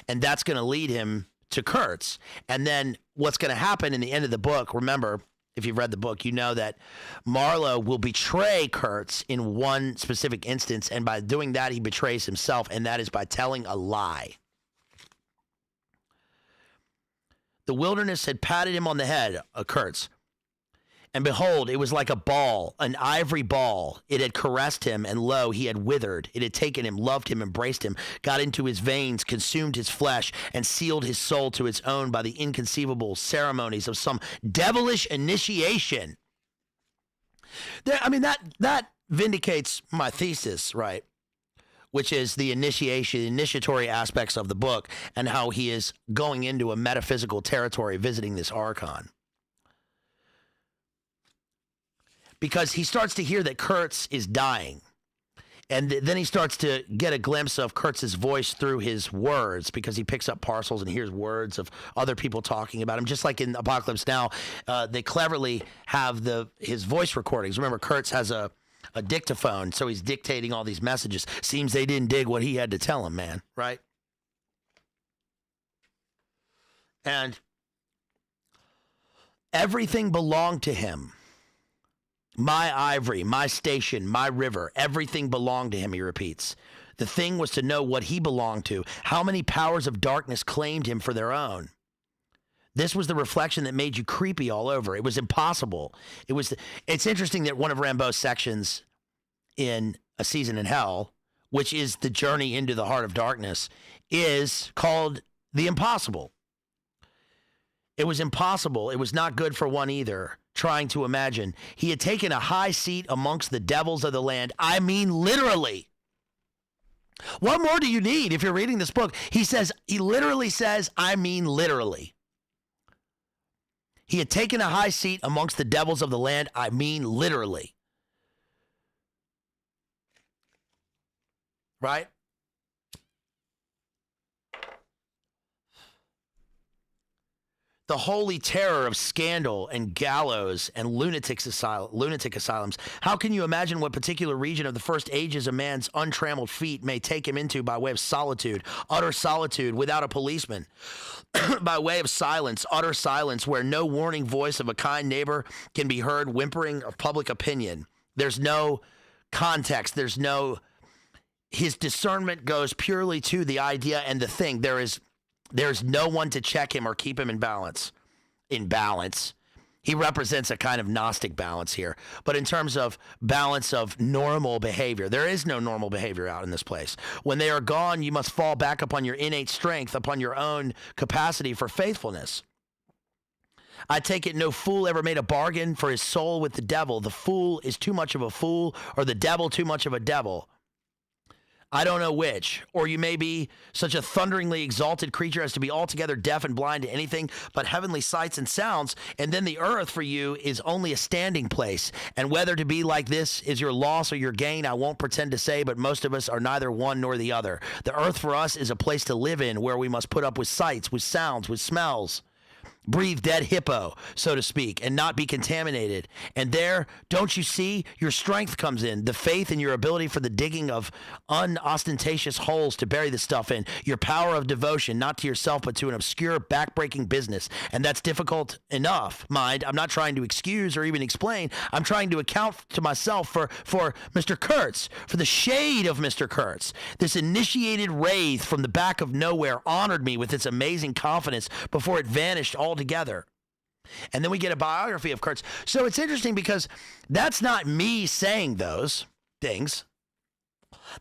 And that's going to lead him to Kurtz. And then what's going to happen in the end of the book, remember, if you've read the book, you know that Marlowe will betray Kurtz in one specific instance. And by doing that, he betrays himself. And that is by telling a lie. The wilderness had patted him on the head, Kurtz. And behold, it was like a ball, an ivory ball. It had caressed him, and lo, he had withered. It had taken him, loved him, embraced him, got into his veins, consumed his flesh, and sealed his soul to its own by the inconceivable ceremonies of some devilish initiation. That vindicates my thesis, right? Which is the initiatory aspects of the book and how he is going into a metaphysical territory visiting this archon. Because he starts to hear that Kurtz is dying. And then he starts to get a glimpse of Kurtz's voice through his words, because he picks up parcels and hears words of other people talking about him. Just like in Apocalypse Now, they cleverly have his voice recordings. Remember, Kurtz has a dictaphone, so he's dictating all these messages. Seems they didn't dig what he had to tell him, man, right? And everything belonged to him. My ivory, my station, my river, everything belonged to him, he repeats. The thing was to know what he belonged to, how many powers of darkness claimed him for their own. This was the reflection that made you creepy all over. It was impossible. It's interesting that one of Rimbaud's sections in A Season in Hell, which is the journey into the heart of darkness, is called The Impossible. It was impossible. It was not good for one either. Trying to imagine. He had taken a high seat amongst the devils of the land. I mean, literally. What more do you need if you're reading this book? He literally says, I mean, literally. He had taken a high seat amongst the devils of the land. I mean, literally. Right? The holy terror of scandal and gallows and lunatic asylums. How can you imagine what particular region of the first ages a man's untrammeled feet may take him into by way of solitude, utter solitude without a policeman, by way of silence, utter silence where no warning voice of a kind neighbor can be heard whimpering of public opinion. There's no context. His discernment goes purely to the idea and the thing. There's no one to check him or keep him in balance. He represents a kind of Gnostic balance here. But in terms of balance of normal behavior, there is no normal behavior out in this place. When they are gone, you must fall back upon your innate strength, upon your own capacity for faithfulness. I take it no fool ever made a bargain for his soul with the devil. The fool is too much of a fool, or the devil too much of a devil. I don't know which. Or you may be such a thunderingly exalted creature as to be altogether deaf and blind to anything but heavenly sights and sounds, and then the earth for you is only a standing place. And whether to be like this is your loss or your gain, I won't pretend to say, but most of us are neither one nor the other. The earth for us is a place to live in, where we must put up with sights, with sounds, with smells. Breathe dead hippo, so to speak, and not be contaminated. And there, don't you see, your strength comes in, the faith in your ability for the digging of unostentatious holes to bury the stuff in, your power of devotion, not to yourself, but to an obscure, backbreaking business. And that's difficult enough, mind. I'm not trying to excuse or even explain. I'm trying to account to myself for Mr. Kurtz, for the shade of Mr. Kurtz. This initiated wraith from the back of nowhere honored me with its amazing confidence before it vanished altogether. And then we get a biography of Kurtz. So it's interesting because that's not me saying those things.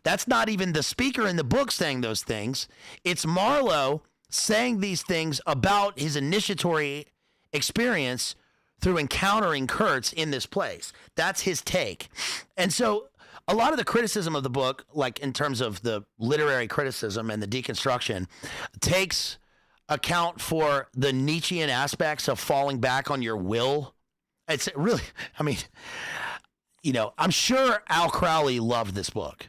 That's not even the speaker in the book saying those things. It's Marlowe saying these things about his initiatory experience through encountering Kurtz in this place. That's his take. And so a lot of the criticism of the book, like in terms of the literary criticism and the deconstruction, takes account for the Nietzschean aspects of falling back on your will. It's really, I mean, you know, I'm sure Al Crowley loved this book.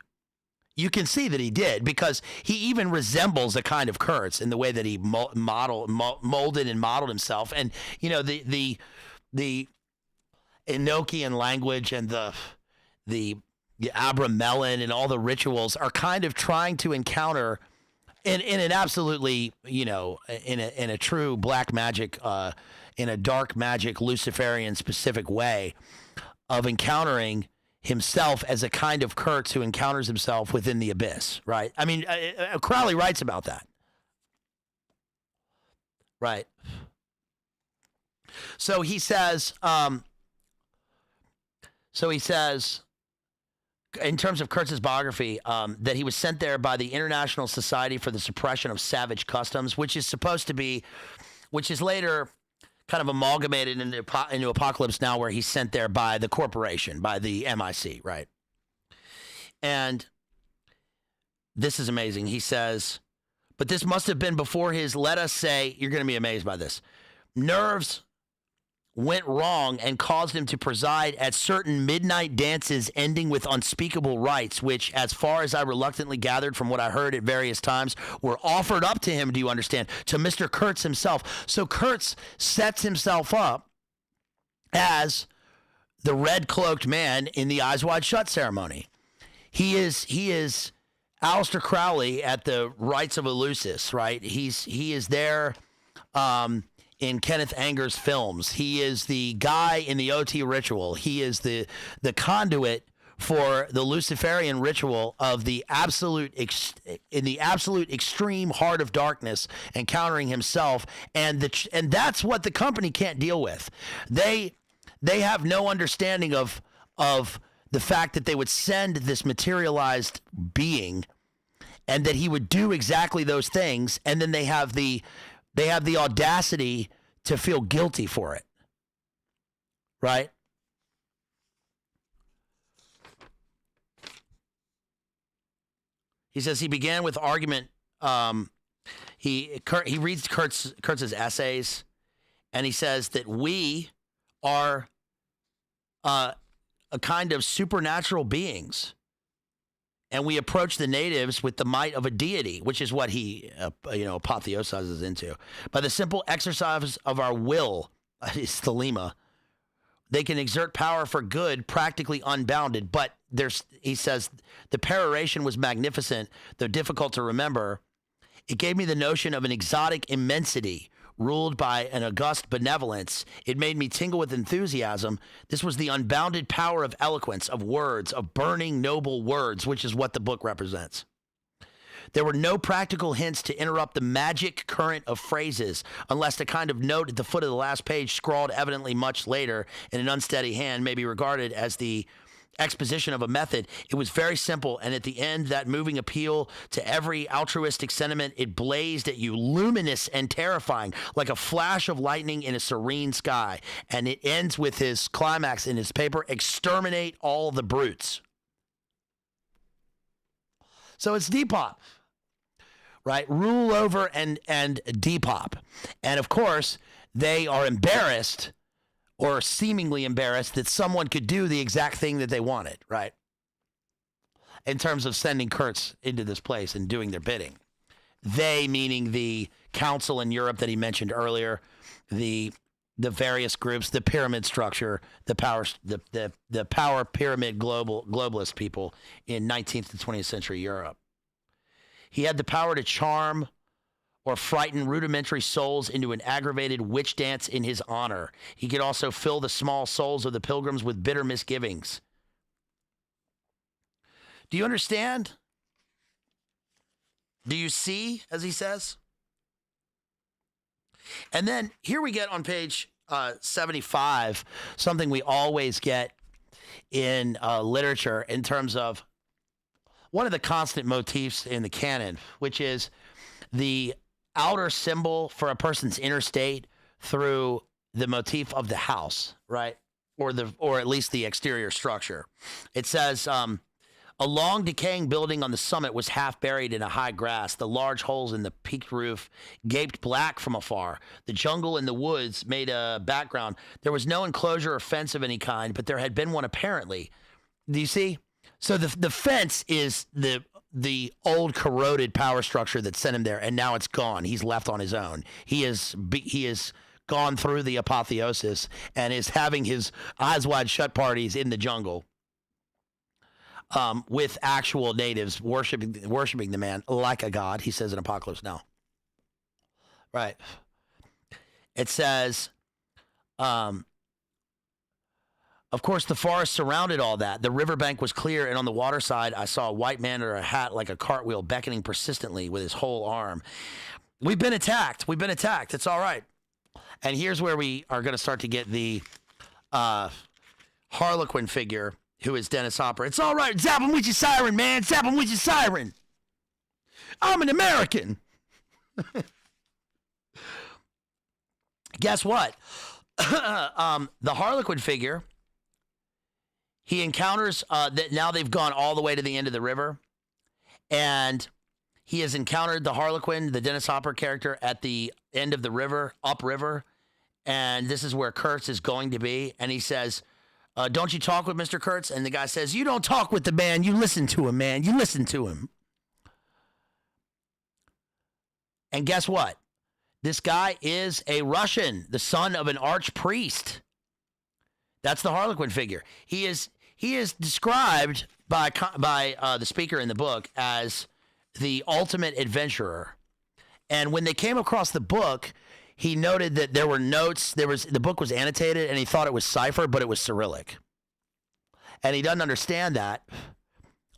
You can see that he did, because he even resembles a kind of Kurtz in the way that he molded and modeled himself. And, you know, the Enochian language and the Abramelin and all the rituals are kind of trying to encounter in an absolutely, you know, in a true black magic, in a dark magic Luciferian specific way of encountering himself as a kind of Kurtz who encounters himself within the abyss, right? I mean, Crowley writes about that, right? So he says, in terms of Kurtz's biography, that he was sent there by the International Society for the Suppression of Savage Customs, which is later kind of amalgamated into Apocalypse Now, where he's sent there by the corporation, by the MIC, right? And this is amazing. He says, but this must have been before his, let us say, you're going to be amazed by this, nerves went wrong and caused him to preside at certain midnight dances ending with unspeakable rites, which, as far as I reluctantly gathered from what I heard at various times, were offered up to him, do you understand, to Mr. Kurtz himself. So Kurtz sets himself up as the red-cloaked man in the Eyes Wide Shut ceremony. He is Aleister Crowley at the rites of Eleusis, right? He is there in Kenneth Anger's films. He is the guy in the OT ritual. He is the conduit for the Luciferian ritual of the absolute extreme heart of darkness, encountering himself, and that's what the company can't deal with. They have no understanding of the fact that they would send this materialized being, and that he would do exactly those things, and then they have the audacity to feel guilty for it, right? He says he began with argument. He reads Kurtz's essays, and he says that we are a kind of supernatural beings, and we approach the natives with the might of a deity, which is what he, apotheosizes into. By the simple exercise of our will, is thelema, they can exert power for good, practically unbounded. But he says, the peroration was magnificent, though difficult to remember. It gave me the notion of an exotic immensity, ruled by an august benevolence. It made me tingle with enthusiasm. This was the unbounded power of eloquence, of words, of burning, noble words, which is what the book represents. There were no practical hints to interrupt the magic current of phrases, unless the kind of note at the foot of the last page, scrawled evidently much later in an unsteady hand, may be regarded as the exposition of a method. It was very simple, and at the end, that moving appeal to every altruistic sentiment, it blazed at you, luminous and terrifying, like a flash of lightning in a serene sky. And it ends with his climax in his paper: exterminate all the brutes. So it's Depop, right? Rule over and Depop. And of course, they are embarrassed, or seemingly embarrassed, that someone could do the exact thing that they wanted, right? In terms of sending Kurtz into this place and doing their bidding. They, meaning the council in Europe that he mentioned earlier, the various groups, the pyramid structure, the power pyramid globalist people in 19th to 20th century Europe. He had the power to charm or frighten rudimentary souls into an aggravated witch dance in his honor. He could also fill the small souls of the pilgrims with bitter misgivings. Do you understand? Do you see, as he says? And then here we get on page 75, something we always get in literature in terms of one of the constant motifs in the canon, which is the outer symbol for a person's inner state through the motif of the house, right? Or at least the exterior structure. It says, a long decaying building on the summit was half buried in a high grass. The large holes in the peaked roof gaped black from afar. The jungle and the woods made a background. There was no enclosure or fence of any kind, but there had been one apparently. Do you see? So the fence is the old corroded power structure that sent him there, and now it's gone. He's left on his own. He is gone through the apotheosis and is having his eyes wide shut parties in the jungle. With actual natives worshiping the man like a god, he says in Apocalypse Now. Right. It says, of course, the forest surrounded all that. The riverbank was clear, and on the water side, I saw a white man under a hat like a cartwheel, beckoning persistently with his whole arm. We've been attacked. It's all right. And here's where we are going to start to get the Harlequin figure, who is Dennis Hopper. It's all right. Zap him with your siren, man. Zap him with your siren. I'm an American. Guess what? The Harlequin figure, he encounters that now they've gone all the way to the end of the river, and he has encountered the Harlequin, the Dennis Hopper character, at the end of the river, upriver, and this is where Kurtz is going to be, and he says, don't you talk with Mr. Kurtz? And the guy says, you don't talk with the man. You listen to him, man. You listen to him. And guess what? This guy is a Russian, the son of an archpriest. That's the Harlequin figure. He is described by the speaker in the book as the ultimate adventurer. And when they came across the book, he noted that there were notes. The book was annotated, and he thought it was cipher, but it was Cyrillic. And he doesn't understand that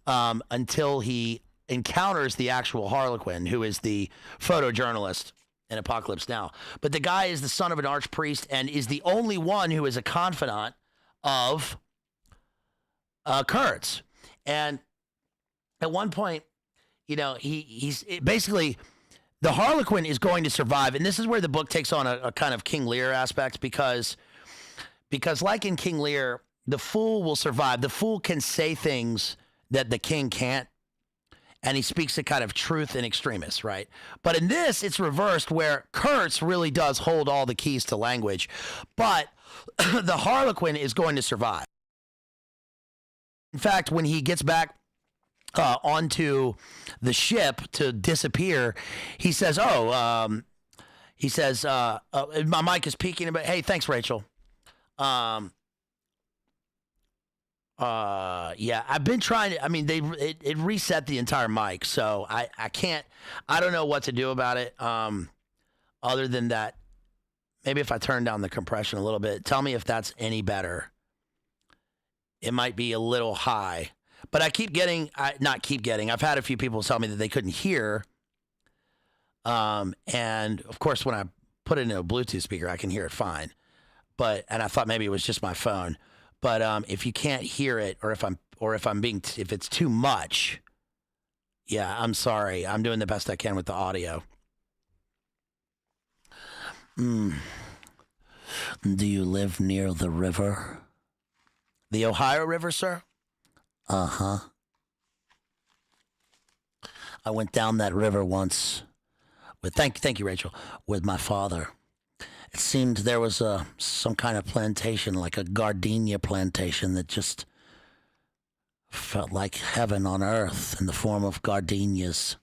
until he encounters the actual Harlequin, who is the photojournalist in Apocalypse Now. But the guy is the son of an archpriest and is the only one who is a confidant of Kurtz. And at one point, he's basically... The Harlequin is going to survive, and this is where the book takes on a kind of King Lear aspect, because like in King Lear, the fool will survive. The fool can say things that the king can't, and he speaks a kind of truth in extremis, right? But in this, it's reversed, where Kurtz really does hold all the keys to language, but the Harlequin is going to survive. In fact, when he gets back onto the ship to disappear, he says, my mic is peaking, but hey, thanks, Rachel. Yeah, I've been trying to, it reset the entire mic, so I don't know what to do about it, other than that, maybe if I turn down the compression a little bit, tell me if that's any better. It might be a little high. But I keep getting, not keep getting, I've had a few people tell me that they couldn't hear. And of course, when I put it into a Bluetooth speaker, I can hear it fine. And I thought maybe it was just my phone. But if you can't hear it, or if it's too much, yeah, I'm sorry. I'm doing the best I can with the audio. Do you live near the river? The Ohio River, sir? Uh-huh. I went down that river once thank you, Rachel, with my father. It seemed there was some kind of plantation, like a gardenia plantation, that just felt like heaven on earth in the form of gardenias.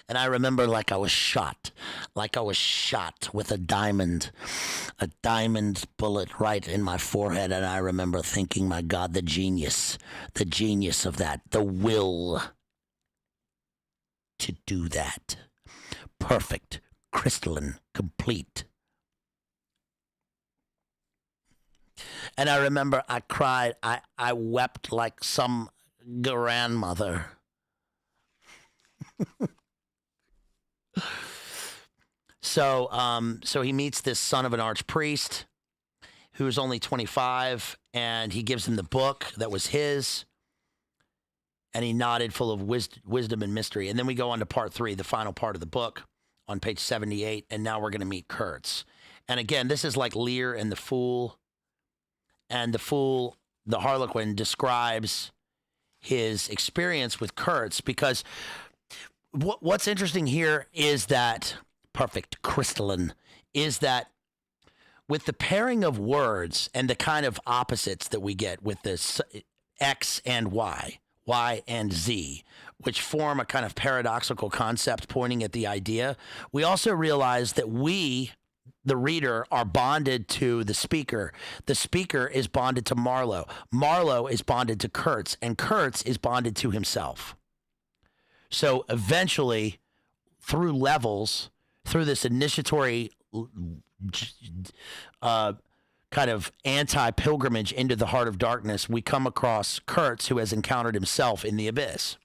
And I remember like I was shot with a diamond bullet right in my forehead. And I remember thinking, my God, the genius of that, the will to do that. Perfect, crystalline, complete. And I remember I cried, I wept like some grandmother. So he meets this son of an archpriest who's only 25, and he gives him the book that was his, and he nodded, full of wisdom and mystery. And then we go on to part 3, the final part of the book, on page 78, and now we're going to meet Kurtz. And again, this is like Lear and the Fool. And the Fool, the Harlequin, describes his experience with Kurtz, because what's interesting here is that, perfect, crystalline, is that with the pairing of words and the kind of opposites that we get with this X and Y and Z, which form a kind of paradoxical concept pointing at the idea, we also realize that we, the reader, are bonded to the speaker. The speaker is bonded to Marlowe. Marlowe is bonded to Kurtz, and Kurtz is bonded to himself. So eventually, through levels, through this initiatory kind of anti-pilgrimage into the heart of darkness, we come across Kurtz, who has encountered himself in the abyss.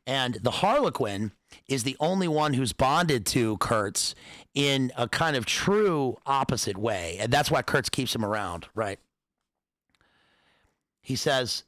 And the Harlequin is the only one who's bonded to Kurtz in a kind of true opposite way. And that's why Kurtz keeps him around, right? He says,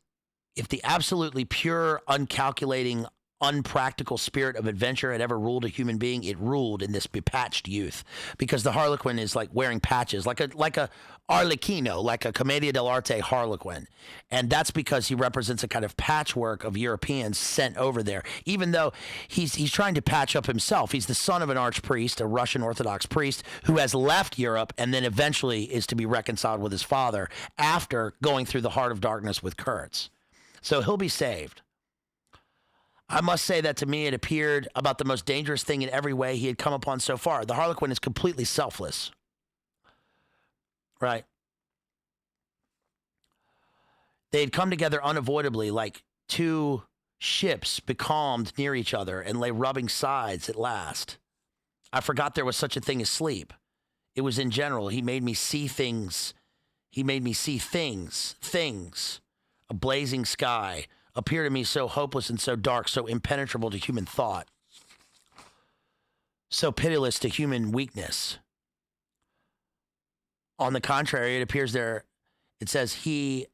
if the absolutely pure, uncalculating, unpractical spirit of adventure had ever ruled a human being, it ruled in this bepatched youth, because the Harlequin is like wearing patches, like a Arlecchino, like a Commedia dell'arte Harlequin. And that's because he represents a kind of patchwork of Europeans sent over there, even though he's trying to patch up himself. He's the son of an archpriest, a Russian Orthodox priest, who has left Europe and then eventually is to be reconciled with his father after going through the heart of darkness with Kurtz. So he'll be saved. I must say that to me it appeared about the most dangerous thing in every way he had come upon so far. The Harlequin is completely selfless. Right? They had come together unavoidably, like two ships becalmed near each other and lay rubbing sides at last. I forgot there was such a thing as sleep. It was in general. He made me see things. He made me see things. A blazing sky appear to me so hopeless and so dark, so impenetrable to human thought, so pitiless to human weakness. On the contrary, it appears there, it says he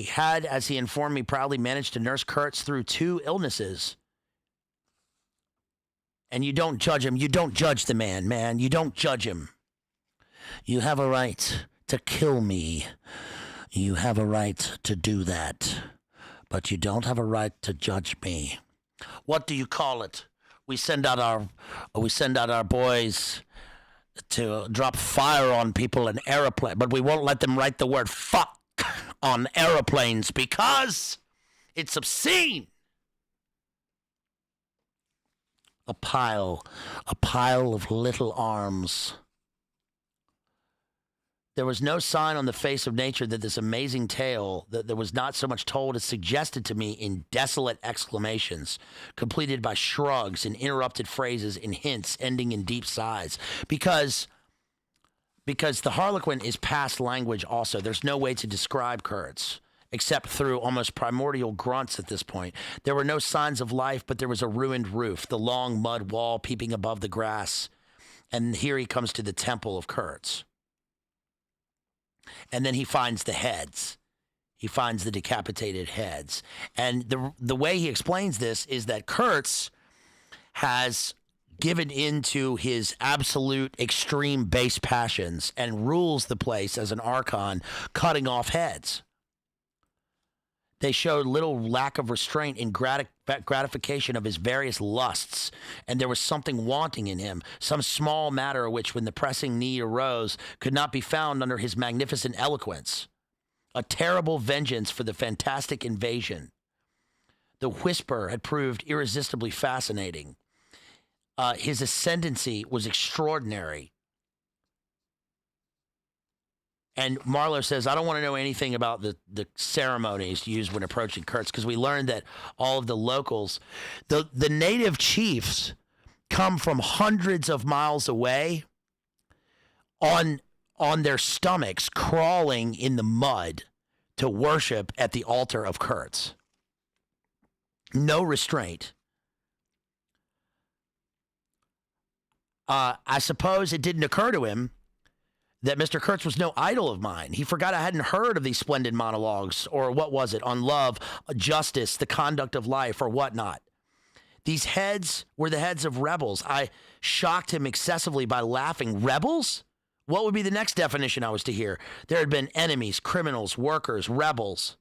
had, as he informed me, proudly managed to nurse Kurtz through 2 illnesses. And you don't judge him. You don't judge the man. You don't judge him. You have a right to kill me. You have a right to do that. But you don't have a right to judge me. What do you call it? We send out our boys to drop fire on people in airplanes, but we won't let them write the word fuck on airplanes because it's obscene. A pile of little arms. There was no sign on the face of nature that this amazing tale, that there was not so much told as suggested to me in desolate exclamations, completed by shrugs and interrupted phrases and hints ending in deep sighs. Because because the Harlequin is past language also. There's no way to describe Kurtz except through almost primordial grunts at this point. There were no signs of life, but there was a ruined roof, the long mud wall peeping above the grass. And here he comes to the temple of Kurtz. And then he finds the heads. He finds the decapitated heads. And the way he explains this is that Kurtz has given into his absolute extreme base passions and rules the place as an archon, cutting off heads. They showed little lack of restraint in gratification of his various lusts, and there was something wanting in him, some small matter which, when the pressing need arose, could not be found under his magnificent eloquence. A terrible vengeance for the fantastic invasion. The whisper had proved irresistibly fascinating. His ascendancy was extraordinary. And Marlowe says, I don't want to know anything about the ceremonies used when approaching Kurtz, because we learned that all of the locals, the native chiefs come from hundreds of miles away on their stomachs, crawling in the mud to worship at the altar of Kurtz. No restraint. I suppose it didn't occur to him that Mr. Kurtz was no idol of mine. He forgot I hadn't heard of these splendid monologues, or what was it, on love, justice, the conduct of life, or whatnot. These heads were the heads of rebels. I shocked him excessively by laughing. Rebels? What would be the next definition I was to hear? There had been enemies, criminals, workers, rebels.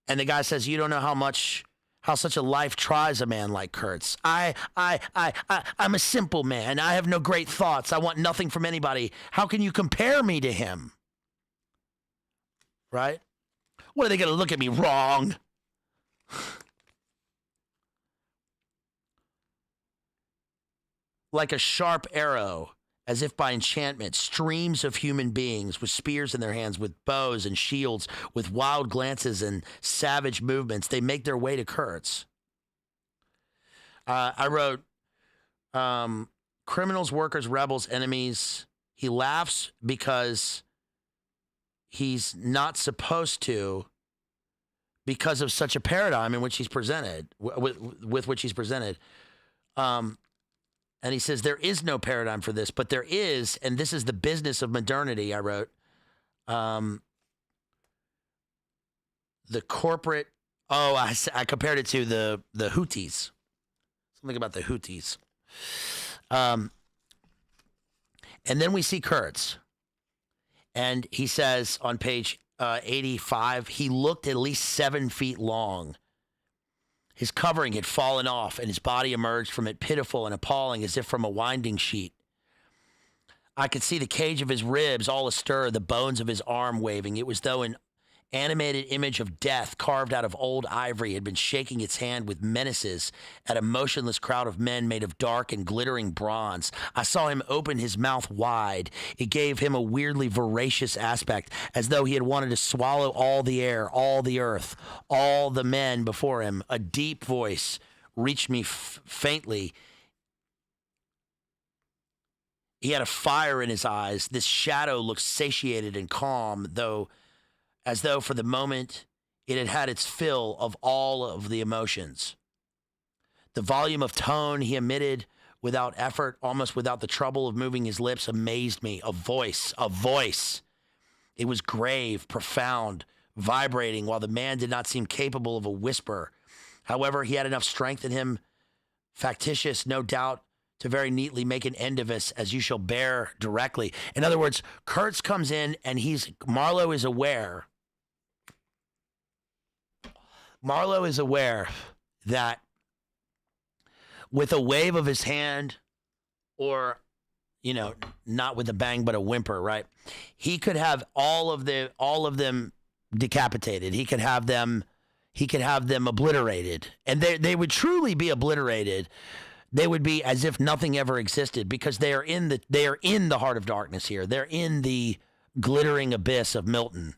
And the guy says, you don't know how such a life tries a man like Kurtz. I'm a simple man. I have no great thoughts. I want nothing from anybody. How can you compare me to him? Right? What, are they going to look at me wrong? Like a sharp arrow, as if by enchantment, streams of human beings with spears in their hands, with bows and shields, with wild glances and savage movements, they make their way to Kurtz. I wrote, criminals, workers, rebels, enemies. He laughs because he's not supposed to, because of such a paradigm in which he's presented, with which he's presented. And he says, there is no paradigm for this, but there is, and this is the business of modernity, I wrote. The corporate, I compared it to the Houthis. Something about the Houthis. And then we see Kurtz. And he says on page 85, he looked at least 7 feet long. His covering had fallen off, and his body emerged from it pitiful and appalling as if from a winding sheet. I could see the cage of his ribs all astir, the bones of his arm waving. It was though an animated image of death carved out of old ivory had been shaking its hand with menaces at a motionless crowd of men made of dark and glittering bronze. I saw him open his mouth wide. It gave him a weirdly voracious aspect, as though he had wanted to swallow all the air, all the earth, all the men before him. A deep voice reached me faintly. He had a fire in his eyes. This shadow looked satiated and calm, as though for the moment it had had its fill of all of the emotions. The volume of tone he emitted without effort, almost without the trouble of moving his lips, amazed me. A voice. It was grave, profound, vibrating, while the man did not seem capable of a whisper. However, he had enough strength in him, factitious, no doubt, to very neatly make an end of us, as you shall bear directly. In other words, Kurtz comes in, and Marlowe is aware that with a wave of his hand, or, not with a bang, but a whimper, right? He could have all of them decapitated. He could have them obliterated, and they would truly be obliterated. They would be as if nothing ever existed, because they are in the heart of darkness here. They're in the glittering abyss of Milton.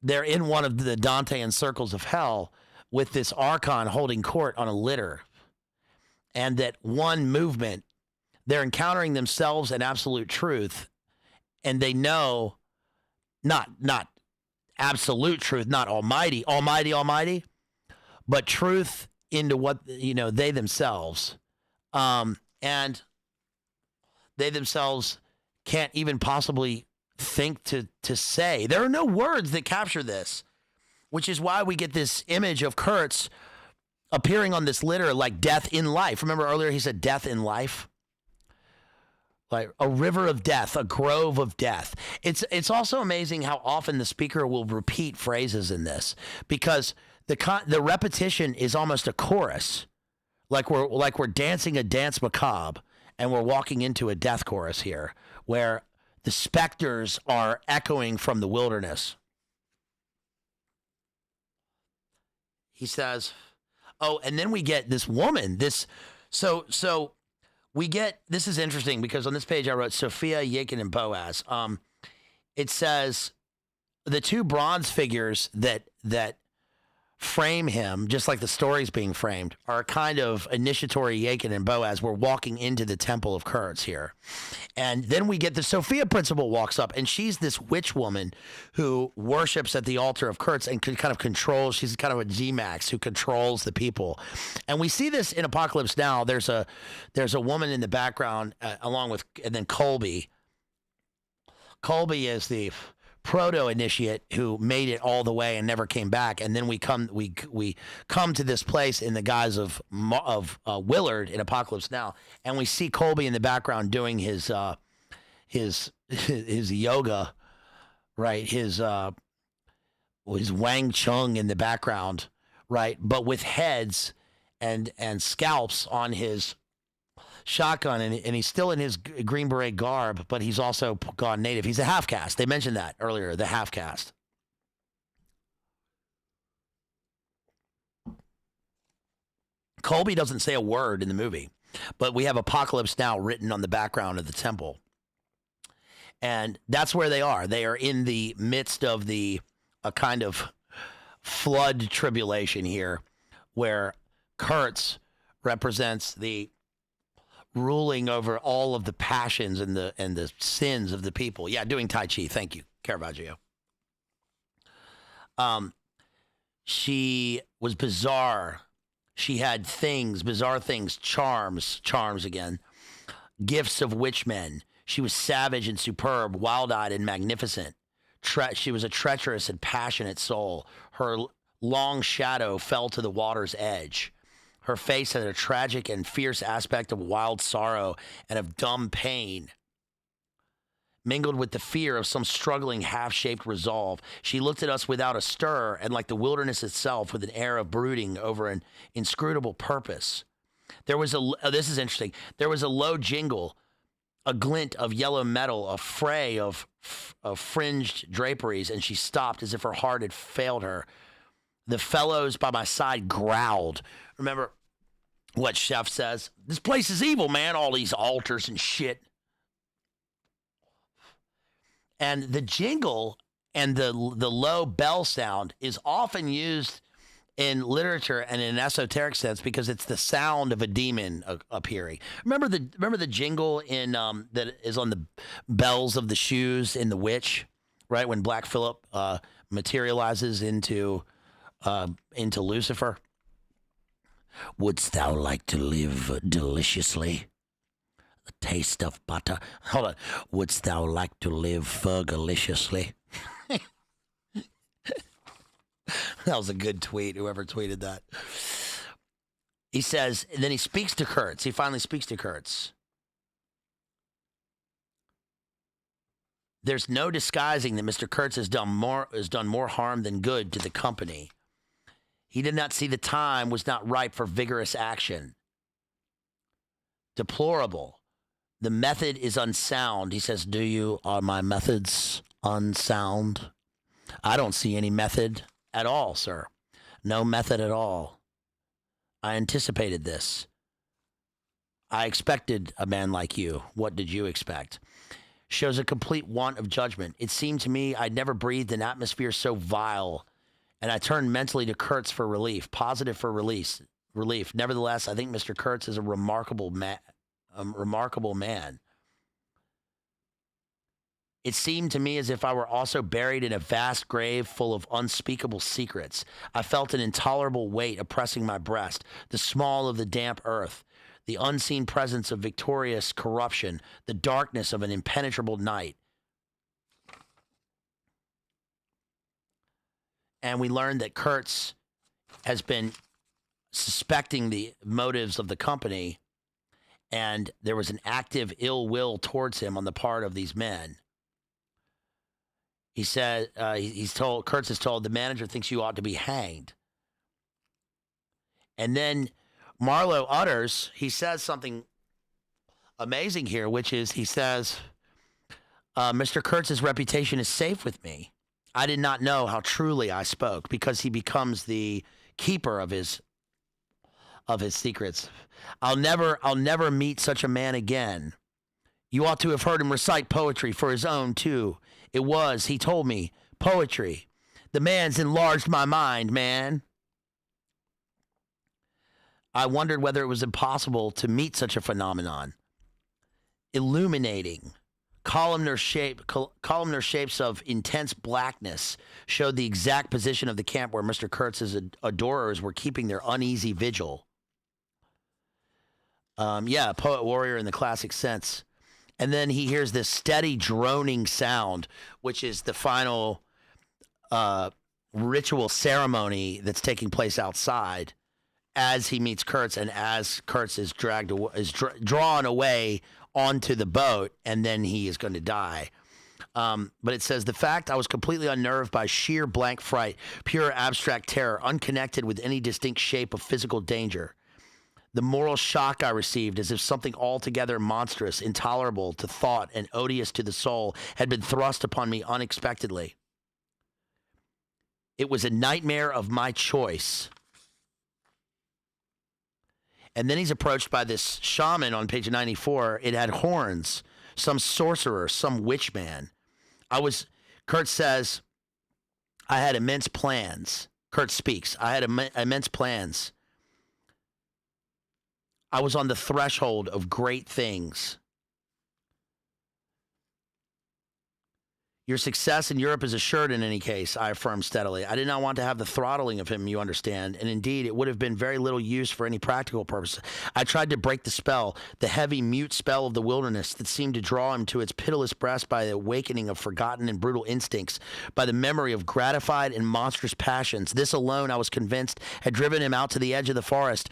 They're in one of the Dantean circles of hell, with this archon holding court on a litter. And that one movement, They're encountering themselves in absolute truth, and they know not absolute truth, not almighty, but truth into what, they themselves. And they themselves can't even possibly think to say. There are no words that capture this, which is why we get this image of Kurtz appearing on this litter like death in life. Remember earlier he said death in life? Like a river of death, a grove of death. It's also amazing how often the speaker will repeat phrases in this, because the repetition is almost a chorus, like we're dancing a dance macabre, and we're walking into a death chorus here, where the specters are echoing from the wilderness. He says, oh, and then we get this woman, so we get, this is interesting because on this page I wrote Sophia, Jachin, and Boaz. It says the two bronze figures that frame him, just like the story's being framed, are kind of initiatory Jachin and Boaz. We're walking into the temple of Kurtz here. And then we get the Sophia principle walks up, and she's this witch woman who worships at the altar of Kurtz and kind of controls, she's kind of a G-Max who controls the people. And we see this in Apocalypse Now. There's a woman in the background and then Colby. Colby is the proto-initiate who made it all the way and never came back, and then we come to this place in the guise of Willard in Apocalypse Now, and we see Colby in the background doing his yoga, right? His Wang Chung in the background, right? But with heads and scalps on his shotgun, and he's still in his Green Beret garb, but he's also gone native. He's a half-caste. They mentioned that earlier, the half-caste. Colby doesn't say a word in the movie, but we have Apocalypse Now written on the background of the temple. And that's where they are. They are in the midst of a kind of flood tribulation here, where Kurtz represents the ruling over all of the passions and the sins of the people. Yeah, doing Tai Chi. Thank you, Caravaggio. She was bizarre. She had bizarre things, charms again, gifts of witch men. She was savage and superb, wild-eyed and magnificent. She was a treacherous and passionate soul. Her long shadow fell to the water's edge. Her face had a tragic and fierce aspect of wild sorrow and of dumb pain, mingled with the fear of some struggling half-shaped resolve. She looked at us without a stir, and like the wilderness itself, with an air of brooding over an inscrutable purpose. This is interesting. There was a low jingle, a glint of yellow metal, a fray of fringed draperies, and she stopped as if her heart had failed her. The fellows by my side growled. Remember what Chef says? This place is evil, man. All these altars and shit. And the jingle and the low bell sound is often used in literature and in an esoteric sense because it's the sound of a demon appearing. Remember the jingle in that is on the bells of the shoes in The Witch, right? When Black Phillip materializes into Lucifer. Wouldst thou like to live deliciously? The taste of butter. Hold on. Wouldst thou like to live fergaliciously? That was a good tweet, whoever tweeted that. He says, and then he speaks to Kurtz. He finally speaks to Kurtz. There's no disguising that Mr. Kurtz has done more harm than good to the company. He did not see the time was not ripe for vigorous action. Deplorable. The method is unsound. He says, are my methods unsound? I don't see any method at all, sir. No method at all. I anticipated this. I expected a man like you. What did you expect? Shows a complete want of judgment. It seemed to me I'd never breathed an atmosphere so vile, and I turned mentally to Kurtz for relief, positive for relief. Nevertheless, I think Mr. Kurtz is a remarkable a remarkable man. It seemed to me as if I were also buried in a vast grave full of unspeakable secrets. I felt an intolerable weight oppressing my breast, the small of the damp earth, the unseen presence of victorious corruption, the darkness of an impenetrable night. And we learned that Kurtz has been suspecting the motives of the company, and there was an active ill will towards him on the part of these men. He said, Kurtz is told, the manager thinks you ought to be hanged. And then Marlowe utters, he says something amazing here, which is, he says, Mr. Kurtz's reputation is safe with me. I did not know how truly I spoke, because he becomes the keeper of his secrets. I'll never meet such a man again. You ought to have heard him recite poetry for his own, too. It was, he told me, poetry. The man's enlarged my mind, man. I wondered whether it was impossible to meet such a phenomenon. Illuminating, columnar shapes of intense blackness showed the exact position of the camp where Mr. Kurtz's adorers were keeping their uneasy vigil. Yeah, poet warrior in the classic sense. And then he hears this steady droning sound, which is the final ritual ceremony that's taking place outside as he meets Kurtz, and as Kurtz is drawn away onto the boat, and then he is going to die. But it says, the fact I was completely unnerved by sheer blank fright, pure abstract terror, unconnected with any distinct shape of physical danger. The moral shock I received, as if something altogether monstrous, intolerable to thought, and odious to the soul, had been thrust upon me unexpectedly. It was a nightmare of my choice. And then he's approached by this shaman on page 94. It had horns, some sorcerer, some witch man. Kurtz says, I had immense plans. Kurtz speaks, I had immense plans. I was on the threshold of great things. Your success in Europe is assured in any case, I affirmed steadily. I did not want to have the throttling of him, you understand, and indeed it would have been very little use for any practical purpose. I tried to break the spell, the heavy, mute spell of the wilderness that seemed to draw him to its pitiless breast by the awakening of forgotten and brutal instincts, by the memory of gratified and monstrous passions. This alone, I was convinced, had driven him out to the edge of the forest,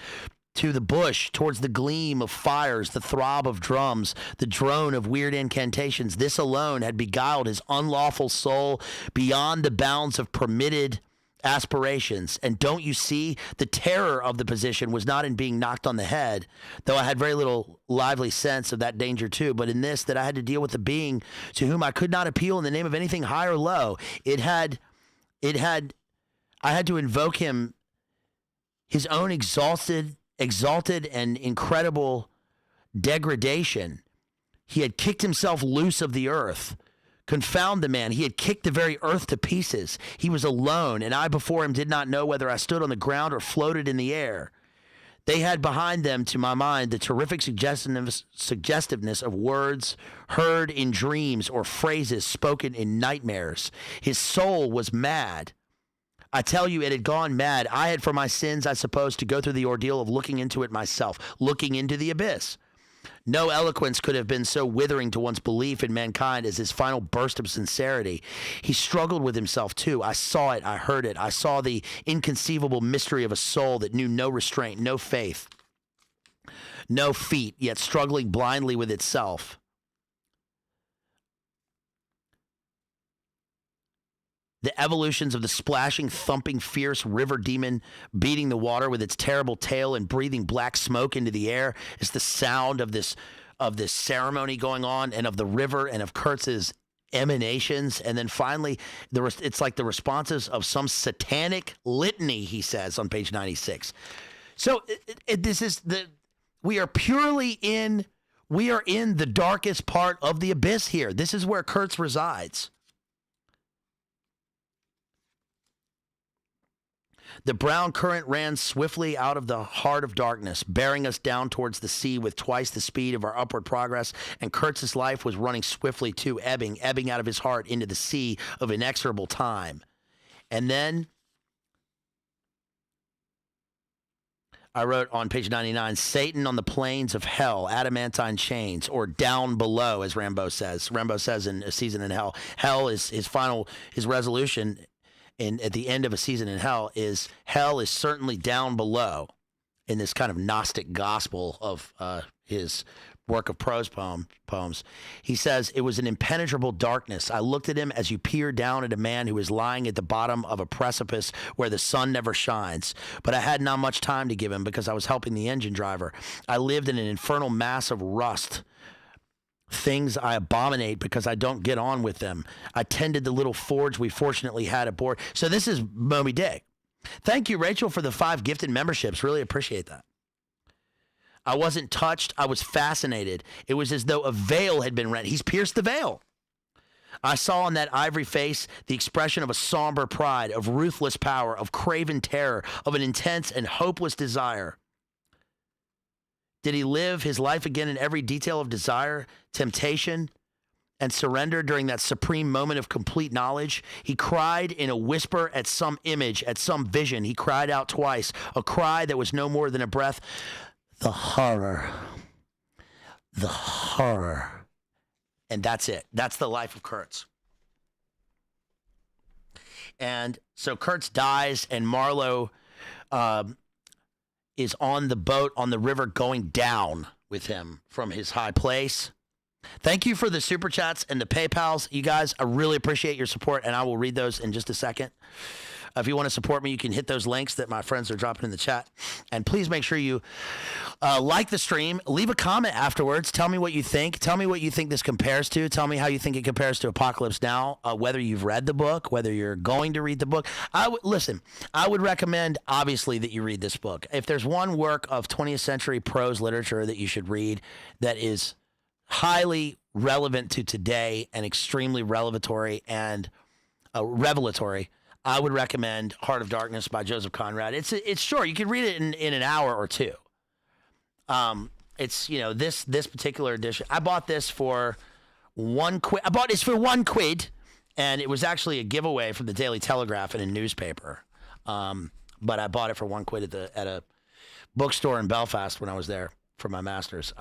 to the bush, towards the gleam of fires, the throb of drums, the drone of weird incantations. This alone had beguiled his unlawful soul beyond the bounds of permitted aspirations. And don't you see, the terror of the position was not in being knocked on the head, though I had very little lively sense of that danger too, but in this, that I had to deal with a being to whom I could not appeal in the name of anything high or low. I had to invoke him, his own exalted and incredible degradation. He had kicked himself loose of the earth. Confound the man. He had kicked the very earth to pieces. He was alone, and I before him did not know whether I stood on the ground or floated in the air. They had behind them, to my mind, the terrific suggestiveness of words heard in dreams or phrases spoken in nightmares. His soul was mad. I tell you, it had gone mad. I had, for my sins, I suppose, to go through the ordeal of looking into it myself, looking into the abyss. No eloquence could have been so withering to one's belief in mankind as his final burst of sincerity. He struggled with himself, too. I saw it. I heard it. I saw the inconceivable mystery of a soul that knew no restraint, no faith, no feet, yet struggling blindly with itself. The evolutions of the splashing, thumping, fierce river demon beating the water with its terrible tail and breathing black smoke into the air is the sound of this ceremony going on, and of the river and of Kurtz's emanations. And then finally, it's like the responses of some satanic litany, he says on page 96. So we are in the darkest part of the abyss here. This is where Kurtz resides. The brown current ran swiftly out of the heart of darkness, bearing us down towards the sea with twice the speed of our upward progress, and Kurtz's life was running swiftly too, ebbing out of his heart into the sea of inexorable time. And then I wrote on page 99, Satan on the plains of hell, adamantine chains, or down below, as Rimbaud says. Rimbaud says in A Season in Hell, hell is his resolution at the end of A Season in Hell is certainly down below in this kind of Gnostic gospel of his work of prose poems. He says, it was an impenetrable darkness. I looked at him as you peer down at a man who is lying at the bottom of a precipice where the sun never shines. But I had not much time to give him because I was helping the engine driver. I lived in an infernal mass of rust. Things I abominate because I don't get on with them. I tended the little forge we fortunately had aboard. So this is Moby Dick. Thank you, Rachel, for the 5 gifted memberships. Really appreciate that. I wasn't touched. I was fascinated. It was as though a veil had been rent. He's pierced the veil. I saw in that ivory face the expression of a somber pride, of ruthless power, of craven terror, of an intense and hopeless desire. Did he live his life again in every detail of desire, temptation, and surrender during that supreme moment of complete knowledge? He cried in a whisper at some image, at some vision. He cried out twice, a cry that was no more than a breath. The horror. The horror. And that's it. That's the life of Kurtz. And so Kurtz dies, and Marlowe is on the boat on the river going down with him from his high place. Thank you for the super chats and the PayPals. You guys, I really appreciate your support, and I will read those in just a second. If you want to support me, you can hit those links that my friends are dropping in the chat. And please make sure you like the stream. Leave a comment afterwards. Tell me what you think. Tell me what you think this compares to. Tell me how you think it compares to Apocalypse Now, whether you've read the book, whether you're going to read the book. Listen, I would recommend, obviously, that you read this book. If there's one work of 20th century prose literature that you should read that is highly relevant to today and extremely revelatory, I would recommend Heart of Darkness by Joseph Conrad. It's short. You can read it in an hour or two. It's, this particular edition. I bought this for £1. I bought this for £1, and it was actually a giveaway from the Daily Telegraph in a newspaper. But I bought it for £1 at a bookstore in Belfast when I was there for my master's.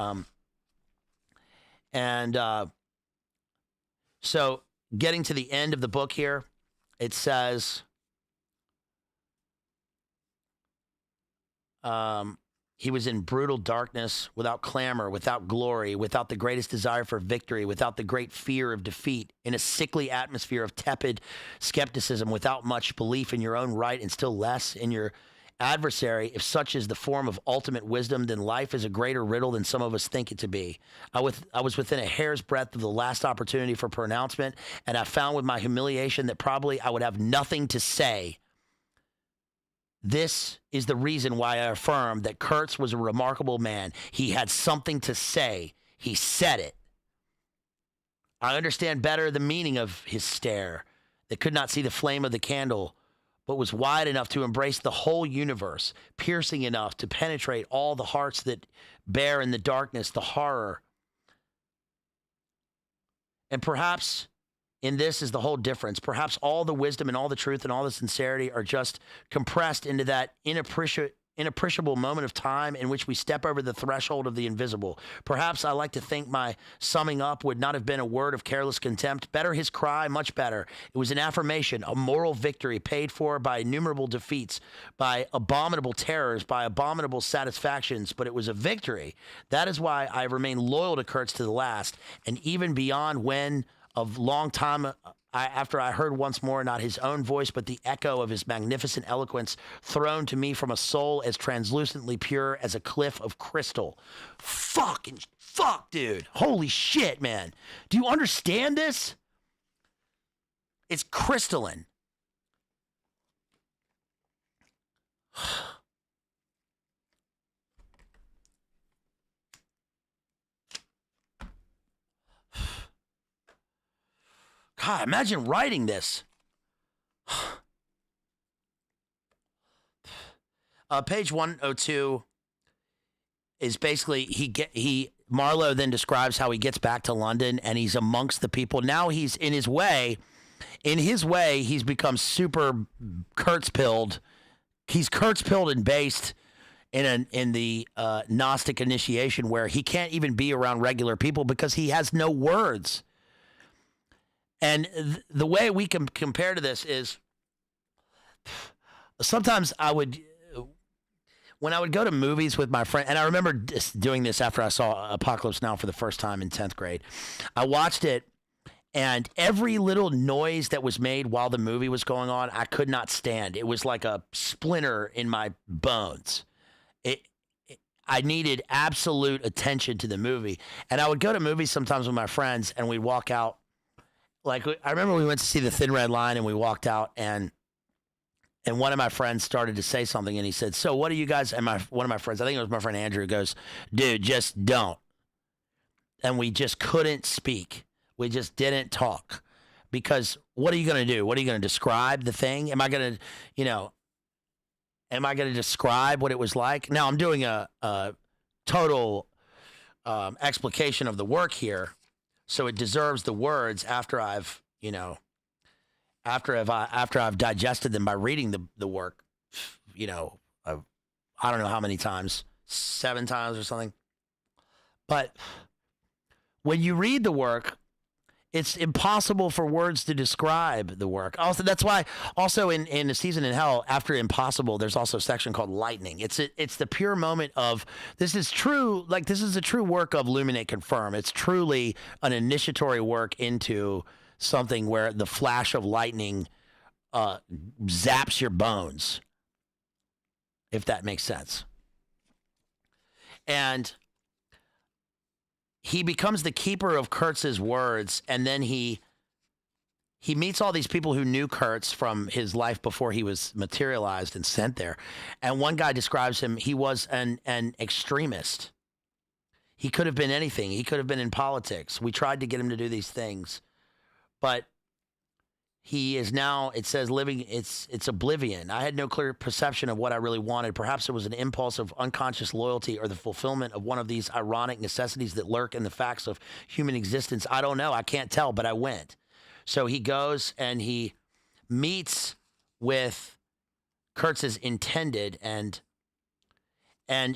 So getting to the end of the book here, it says, he was in brutal darkness, without clamor, without glory, without the greatest desire for victory, without the great fear of defeat, in a sickly atmosphere of tepid skepticism, without much belief in your own right and still less in your adversary. If such is the form of ultimate wisdom, then life is a greater riddle than some of us think it to be. I was within a hair's breadth of the last opportunity for pronouncement, and I found with my humiliation that probably I would have nothing to say. This is the reason why I affirm that Kurtz was a remarkable man. He had something to say. He said it. I understand better the meaning of his stare that could not see the flame of the candle, but was wide enough to embrace the whole universe, piercing enough to penetrate all the hearts that bear in the darkness the horror. And perhaps in this is the whole difference. Perhaps all the wisdom and all the truth and all the sincerity are just compressed into that inappreciable moment of time in which we step over the threshold of the invisible. Perhaps I like to think my summing up would not have been a word of careless contempt. Better his cry, much better. It was an affirmation, a moral victory paid for by innumerable defeats, by abominable terrors, by abominable satisfactions, but it was a victory. That is why I remain loyal to Kurtz to the last, and even beyond when, of long time after I heard once more not his own voice, but the echo of his magnificent eloquence thrown to me from a soul as translucently pure as a cliff of crystal. Fuck, dude. Holy shit, man. Do you understand this? It's crystalline. God, imagine writing this. Page 102 is basically Marlowe then describes how he gets back to London and he's amongst the people. Now he's in his way, he's become super Kurtz-pilled. He's Kurtz-pilled and based in the Gnostic initiation where he can't even be around regular people because he has no words. And the way we can compare to this is sometimes when I would go to movies with my friend, and I remember doing this after I saw Apocalypse Now for the first time in 10th grade. I watched it, and every little noise that was made while the movie was going on, I could not stand. It was like a splinter in my bones. I needed absolute attention to the movie. And I would go to movies sometimes with my friends, and we'd walk out. Like, I remember we went to see The Thin Red Line, and we walked out, and one of my friends started to say something, and he said, so what do you guys, and one of my friends, I think it was my friend Andrew, goes, dude, just don't. And we just couldn't speak. We just didn't talk. Because what are you going to do? What are you going to describe the thing? Am I going to describe what it was like? Now, I'm doing a total explication of the work here, so it deserves the words after I've digested them by reading the work, I don't know how many times, 7 times or something. But when you read the work, it's impossible for words to describe the work. Also, that's why also in A Season in Hell, after Impossible, there's also a section called Lightning. It's the pure moment of, this is true, like this is a true work of Illuminate Confirm. It's truly an initiatory work into something where the flash of lightning zaps your bones, if that makes sense. And he becomes the keeper of Kurtz's words, and then he meets all these people who knew Kurtz from his life before he was materialized and sent there. And one guy describes him, he was an extremist. He could have been anything. He could have been in politics. We tried to get him to do these things. But he is now, it says, living, it's oblivion. I had no clear perception of what I really wanted. Perhaps it was an impulse of unconscious loyalty or the fulfillment of one of these ironic necessities that lurk in the facts of human existence. I don't know. I can't tell, but I went. So he goes and he meets with Kurtz's intended, and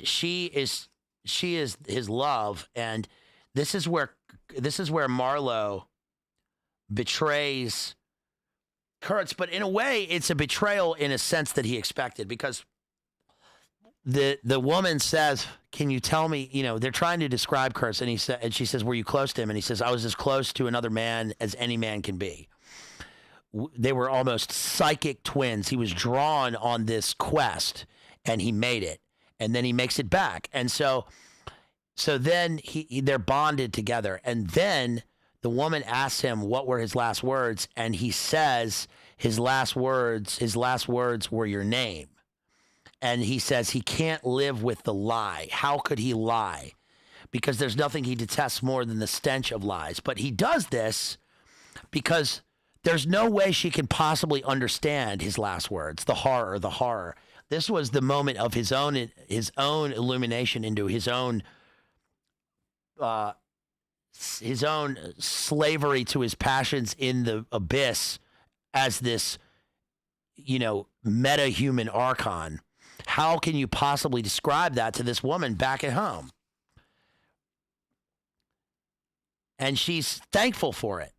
she is his love. And this is where Marlowe betrays Kurtz, but in a way, it's a betrayal in a sense that he expected, because the woman says, "Can you tell me?" They're trying to describe Kurtz, and she says, "Were you close to him?" And he says, "I was as close to another man as any man can be." They were almost psychic twins. He was drawn on this quest, and he made it, and then he makes it back, and so then they're bonded together, and then the woman asks him what were his last words, and he says his last words were your name. And he says he can't live with the lie. How could he lie? Because there's nothing he detests more than the stench of lies. But he does this because there's no way she can possibly understand his last words, the horror. This was the moment of his own illumination into his own slavery to his passions in the abyss as this, meta-human archon. How can you possibly describe that to this woman back at home? And she's thankful for it.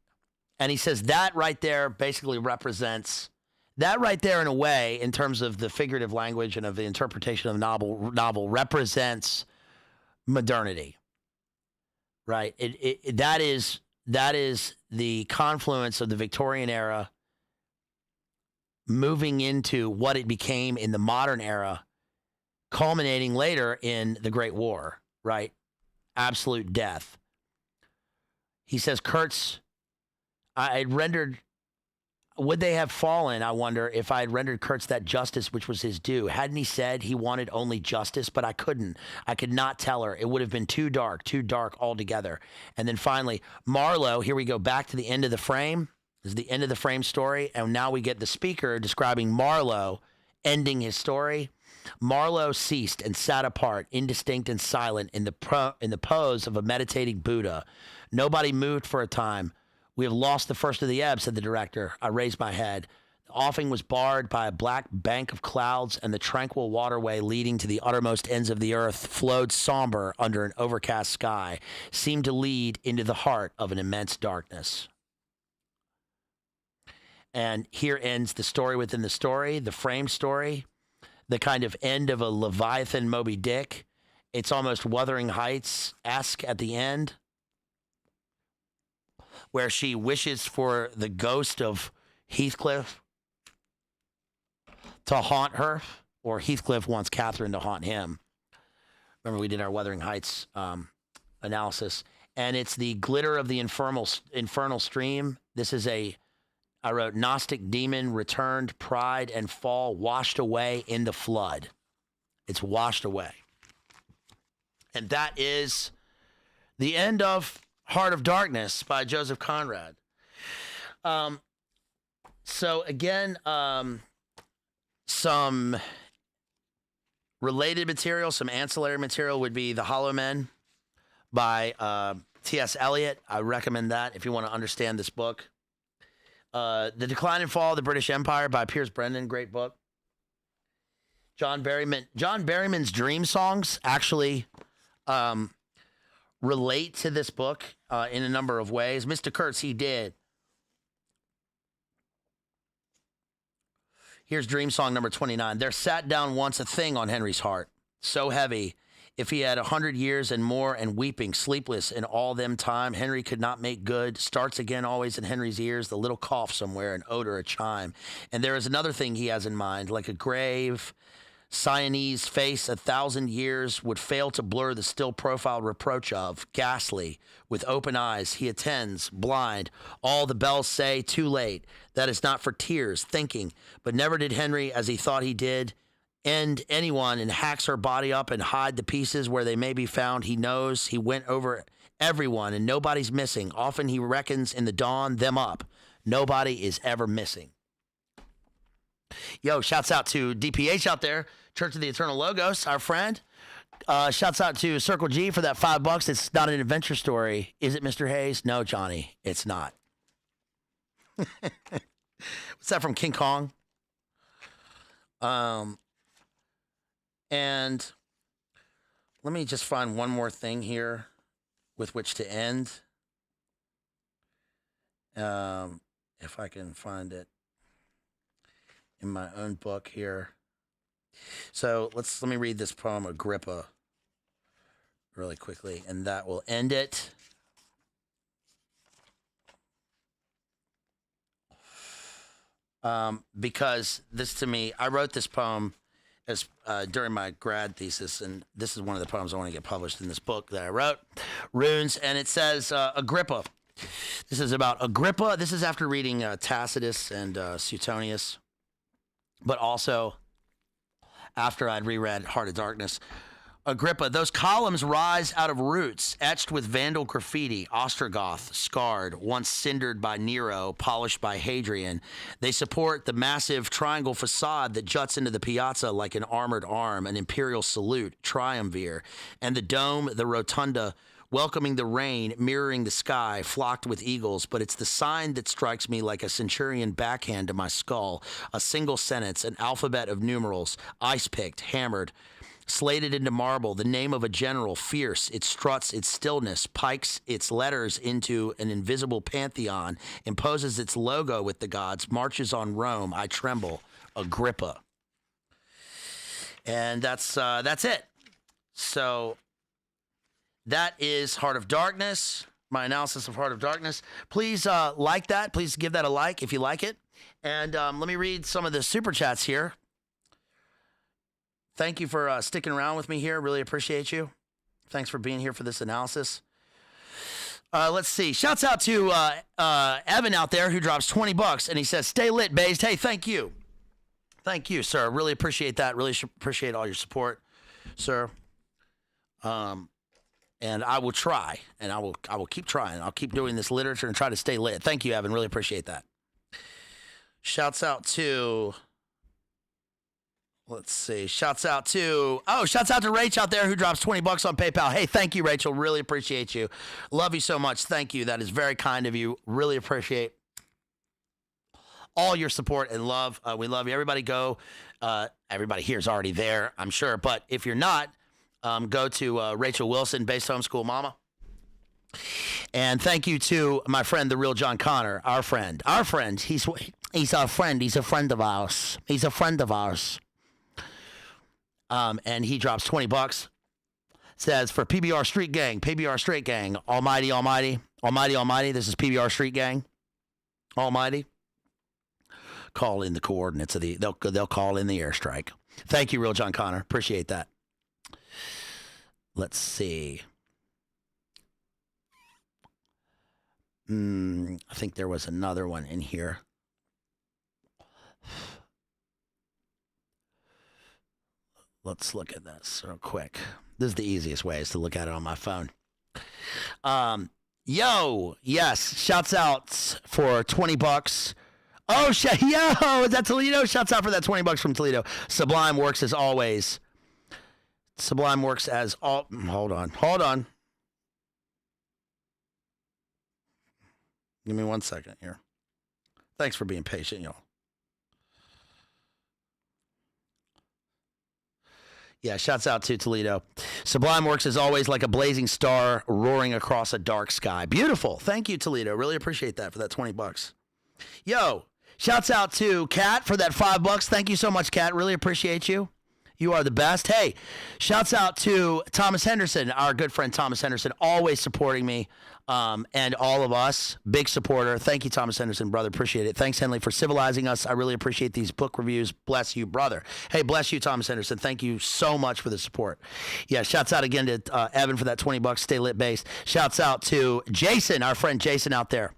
And he says that right there basically represents, that right there in a way, in terms of the figurative language and of the interpretation of the novel represents modernity. Right. That is the confluence of the Victorian era moving into what it became in the modern era, culminating later in the Great War, right? Absolute death. He says, Kurtz, would they have fallen, I wonder, if I had rendered Kurtz that justice which was his due? Hadn't he said he wanted only justice? But I couldn't. I could not tell her. It would have been too dark altogether. And then finally, Marlowe, here we go back to the end of the frame. This is the end of the frame story. And now we get the speaker describing Marlowe ending his story. Marlowe ceased and sat apart, indistinct and silent, in the pose of a meditating Buddha. Nobody moved for a time. We have lost the first of the ebb, said the director. I raised my head. The offing was barred by a black bank of clouds, and the tranquil waterway leading to the uttermost ends of the earth flowed somber under an overcast sky, seemed to lead into the heart of an immense darkness. And here ends the story within the story, the frame story, the kind of end of a Leviathan Moby Dick. It's almost Wuthering Heights-esque at the end, where she wishes for the ghost of Heathcliff to haunt her, or Heathcliff wants Catherine to haunt him. Remember, we did our Wuthering Heights analysis, and it's the glitter of the infernal stream. This is I wrote, Gnostic demon returned, pride and fall washed away in the flood. It's washed away. And that is the end of Heart of Darkness by Joseph Conrad. So again, some related material, some ancillary material would be The Hollow Men by T.S. Eliot. I recommend that if you want to understand this book. The Decline and Fall of the British Empire by Piers Brendan, great book. John Berryman's Dream Songs actually relate to this book in a number of ways. Mr. Kurtz, he did. Here's Dream Song number 29. There sat down once a thing on Henry's heart, so heavy, if he had 100 years and more, and weeping, sleepless in all them time, Henry could not make good. Starts again always in Henry's ears, the little cough somewhere, an odor, a chime. And there is another thing he has in mind, like a grave Sienese face 1,000 years would fail to blur the still profile reproach of, ghastly, with open eyes, he attends, blind. All the bells say, too late. That is not for tears, thinking. But never did Henry, as he thought he did, end anyone and hacks her body up and hide the pieces where they may be found. He knows he went over everyone and nobody's missing. Often he reckons in the dawn them up. Nobody is ever missing. Yo, shouts out to DPH out there, Church of the Eternal Logos, our friend. Shouts out to Circle G for that $5. It's not an adventure story. Is it, Mr. Hayes? No, Johnny, it's not. What's that from King Kong? And let me just find one more thing here with which to end. If I can find it in my own book here. So let me read this poem, Agrippa, really quickly, and that will end it. Because this, to me, I wrote this poem as during my grad thesis, and this is one of the poems I want to get published in this book that I wrote, Runes, and it says, Agrippa. This is about Agrippa. This is after reading Tacitus and Suetonius, but also after I'd reread Heart of Darkness. Agrippa, those columns rise out of roots, etched with Vandal graffiti, Ostrogoth, scarred, once cindered by Nero, polished by Hadrian. They support the massive triangle facade that juts into the piazza like an armored arm, an imperial salute, triumvir, and the dome, the rotunda, welcoming the rain, mirroring the sky, flocked with eagles. But it's the sign that strikes me like a centurion backhand to my skull, a single sentence, an alphabet of numerals, ice-picked, hammered, slated into marble, the name of a general, fierce, it struts its stillness, pikes its letters into an invisible pantheon, imposes its logo with the gods, marches on Rome, I tremble, Agrippa. And that's it. So that is Heart of Darkness, my analysis of Heart of Darkness. Please like that. Please give that a like if you like it. And let me read some of the super chats here. Thank you for sticking around with me here. Really appreciate you. Thanks for being here for this analysis. Let's see. Shouts out to Evan out there who drops $20 and he says, "Stay lit, Bazed." Hey, thank you. Thank you, sir. Really appreciate that. Really appreciate all your support, sir. And I will try, and I will keep trying. I'll keep doing this literature and try to stay lit. Thank you, Evan. Really appreciate that. Shouts out to, Let's see. Shouts out to Rach out there who drops $20 on PayPal. Hey, thank you, Rachel. Really appreciate you. Love you so much. Thank you. That is very kind of you. Really appreciate all your support and love. We love you. Everybody go. Everybody here is already there, I'm sure. But if you're not, go to Rachel Wilson, Based Homeschool Mama. And thank you to my friend, the real John Connor, our friend. Our friend. He's our friend. He's a friend of ours. He's a friend of ours. And he drops $20. Says for PBR Street Gang, Almighty. This is PBR Street Gang. Almighty. Call in the coordinates of they'll call in the airstrike. Thank you, real John Connor. Appreciate that. Let's see. I think there was another one in here. Let's look at this real quick. This is the easiest way is to look at it on my phone. Yes, shouts out for $20. Oh, is that Toledo? Shouts out for that $20 from Toledo. Sublime works as always. Hold on. Give me 1 second here. Thanks for being patient, y'all. Yeah, shouts out to Toledo. Sublime works as always like a blazing star roaring across a dark sky. Beautiful. Thank you, Toledo. Really appreciate that for that $20. Shouts out to Kat for that $5. Thank you so much, Kat. Really appreciate you. You are the best. Hey, shouts out to Thomas Henderson, our good friend Thomas Henderson, always supporting me and all of us. Big supporter. Thank you, Thomas Henderson, brother. Appreciate it. Thanks, Henley, for civilizing us. I really appreciate these book reviews. Bless you, brother. Hey, bless you, Thomas Henderson. Thank you so much for the support. Yeah, shouts out again to Evan for that $20. Stay lit base. Shouts out to Jason, our friend Jason out there.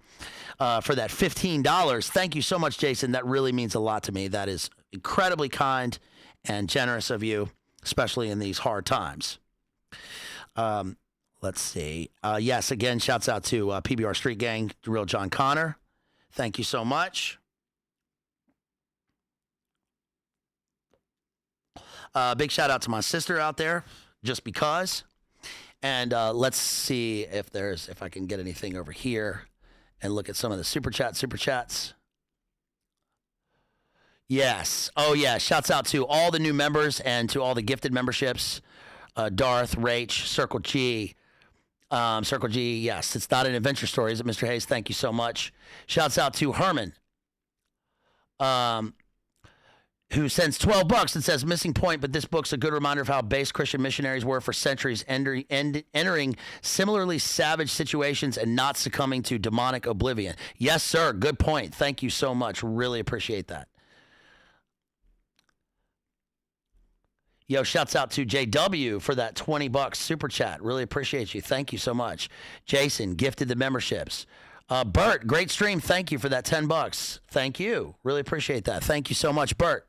For that $15. Thank you so much, Jason. That really means a lot to me. That is incredibly kind and generous of you, especially in these hard times. Let's see. Yes, again, shouts out to PBR Street Gang, the real John Connor. Thank you so much. Big shout out to my sister out there, just because. And let's see if I can get anything over here. And look at some of the super chats. Yes. Oh, yeah. Shouts out to all the new members and to all the gifted memberships. Darth, Rach, Circle G. Yes. It's not an adventure story, is it, Mr. Hayes? Thank you so much. Shouts out to Herman, who sends $12 and says, missing point, but this book's a good reminder of how base Christian missionaries were for centuries, entering similarly savage situations and not succumbing to demonic oblivion. Yes, sir. Good point. Thank you so much. Really appreciate that. Shouts out to JW for that $20 super chat. Really appreciate you. Thank you so much. Jason, gifted the memberships. Bert, great stream. Thank you for that $10. Thank you. Really appreciate that. Thank you so much, Bert.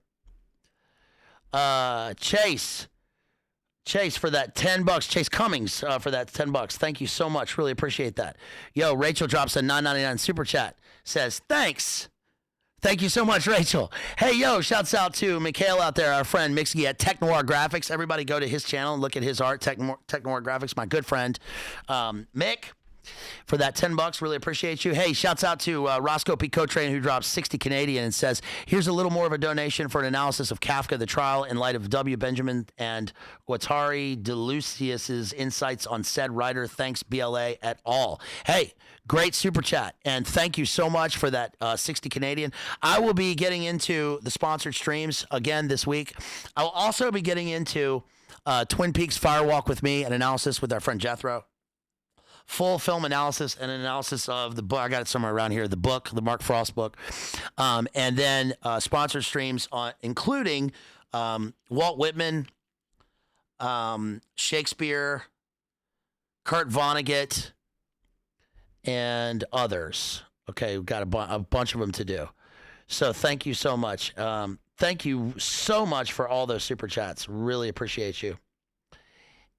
Chase for that $10. Chase Cummings for that $10. Thank you so much. Really appreciate that. Rachel drops a $9.99 super chat. Says thanks. Thank you so much, Rachel. Hey, shouts out to Mikhail out there, our friend Mixie at Tech Noir Graphics. Everybody go to his channel and look at his art, Tech Noir Graphics. My good friend Mick. For that $10, really appreciate you. Hey, shouts out to Roscoe P. Cotrain, who drops 60 Canadian and says, here's a little more of a donation for an analysis of Kafka, the trial, in light of W. Benjamin and Guattari de Lucius's insights on said writer. Thanks, BLA et al. Hey, great super chat. And thank you so much for that 60 Canadian. I will be getting into the sponsored streams again this week. I will also be getting into Twin Peaks Firewalk with me, an analysis with our friend Jethro. Full film analysis and analysis of the book. I got it somewhere around here. The book, the Mark Frost book. And then sponsored streams including Walt Whitman, Shakespeare, Kurt Vonnegut, and others. Okay, we've got a bunch of them to do. So thank you so much. Thank you so much for all those super chats. Really appreciate you.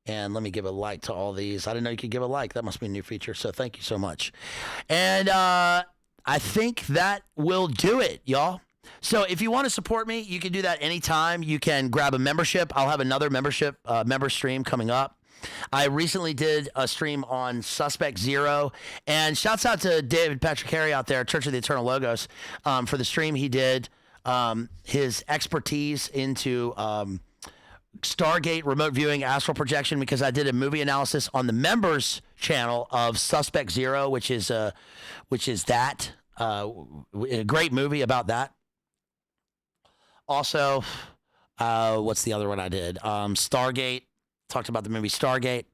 And let me give a like to all these. I didn't know you could give a like. That must be a new feature. So thank you so much. And I think that will do it, y'all. So if you want to support me, you can do that anytime. You can grab a membership. I'll have another membership member stream coming up. I recently did a stream on Suspect Zero, and shouts out to David Patrick Harry out there, Church of the Eternal Logos, for the stream he did. His expertise into Stargate, remote viewing, astral projection, because I did a movie analysis on the members channel of Suspect Zero, which is a great movie about that. Also, what's the other one I did? Stargate. Talked about the movie Stargate.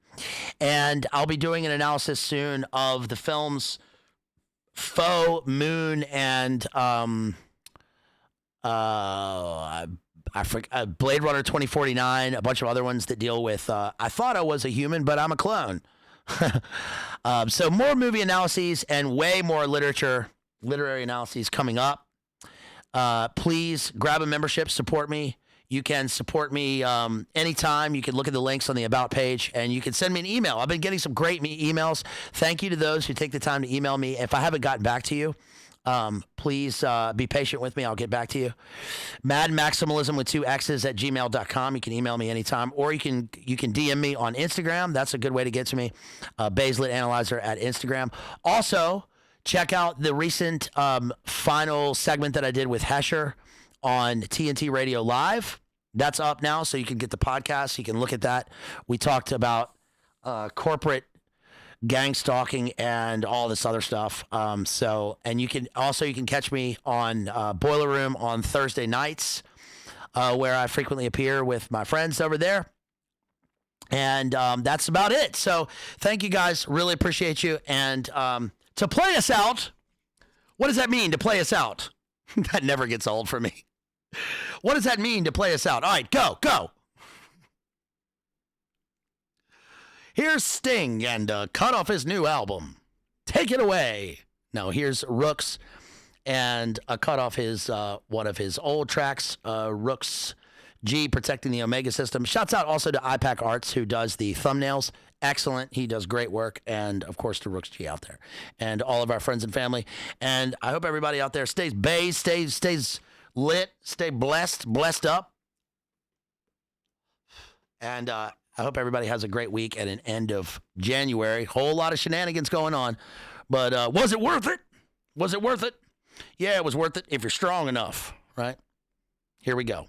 And I'll be doing an analysis soon of the films Foe, Moon, and Blade Runner 2049, a bunch of other ones that deal with I thought I was a human, but I'm a clone. So more movie analyses and way more literary analyses coming up. Please grab a membership, support me. You can support me anytime. You can look at the links on the About page, and you can send me an email. I've been getting some great emails. Thank you to those who take the time to email me. If I haven't gotten back to you, please be patient with me. I'll get back to you. Madmaximalism with 2 X's at gmail.com. You can email me anytime, or you can DM me on Instagram. That's a good way to get to me. Bazed Analyzer at Instagram. Also, check out the recent final segment that I did with Hesher on TNT Radio Live. That's up now, so you can get the podcast. You can look at that. We talked about corporate gang stalking and all this other stuff. And you can catch me on Boiler Room on Thursday nights, where I frequently appear with my friends over there. And that's about it. So thank you guys. Really appreciate you. And to play us out, what does that mean, to play us out? That never gets old for me. What does that mean, to play us out? All right, go. Here's Sting and cut off his new album. Take it away. No, here's Rooks and a cut off his one of his old tracks, Rooks G, Protecting the Omega System. Shouts out also to iPack Arts, who does the thumbnails. Excellent. He does great work. And, of course, to Rooks G out there. And all of our friends and family. And I hope everybody out there stays based, stays lit, stay blessed up. And I hope everybody has a great week at an end of January. Whole lot of shenanigans going on. But was it worth it? Was it worth it? Yeah, it was worth it if you're strong enough, right? Here we go.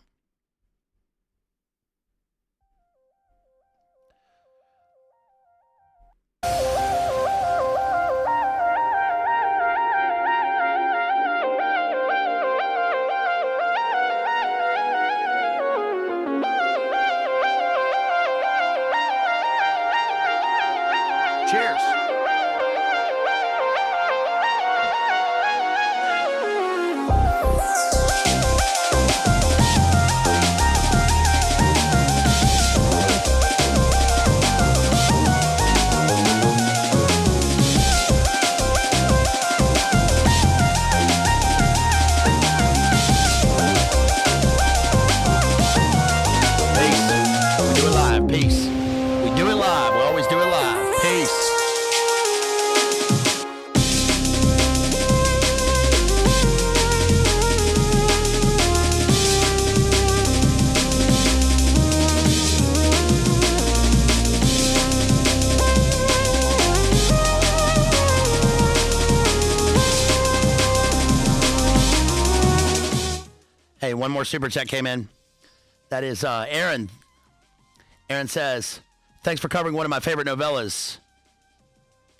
Cheers. Hey, one more super chat came in. That is Aaron. Aaron says, thanks for covering one of my favorite novellas.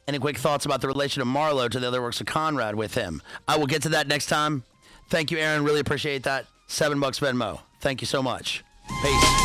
Any quick thoughts about the relation of Marlowe to the other works of Conrad with him? I will get to that next time. Thank you, Aaron. Really appreciate that. $7 Venmo. Thank you so much. Peace.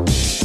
you.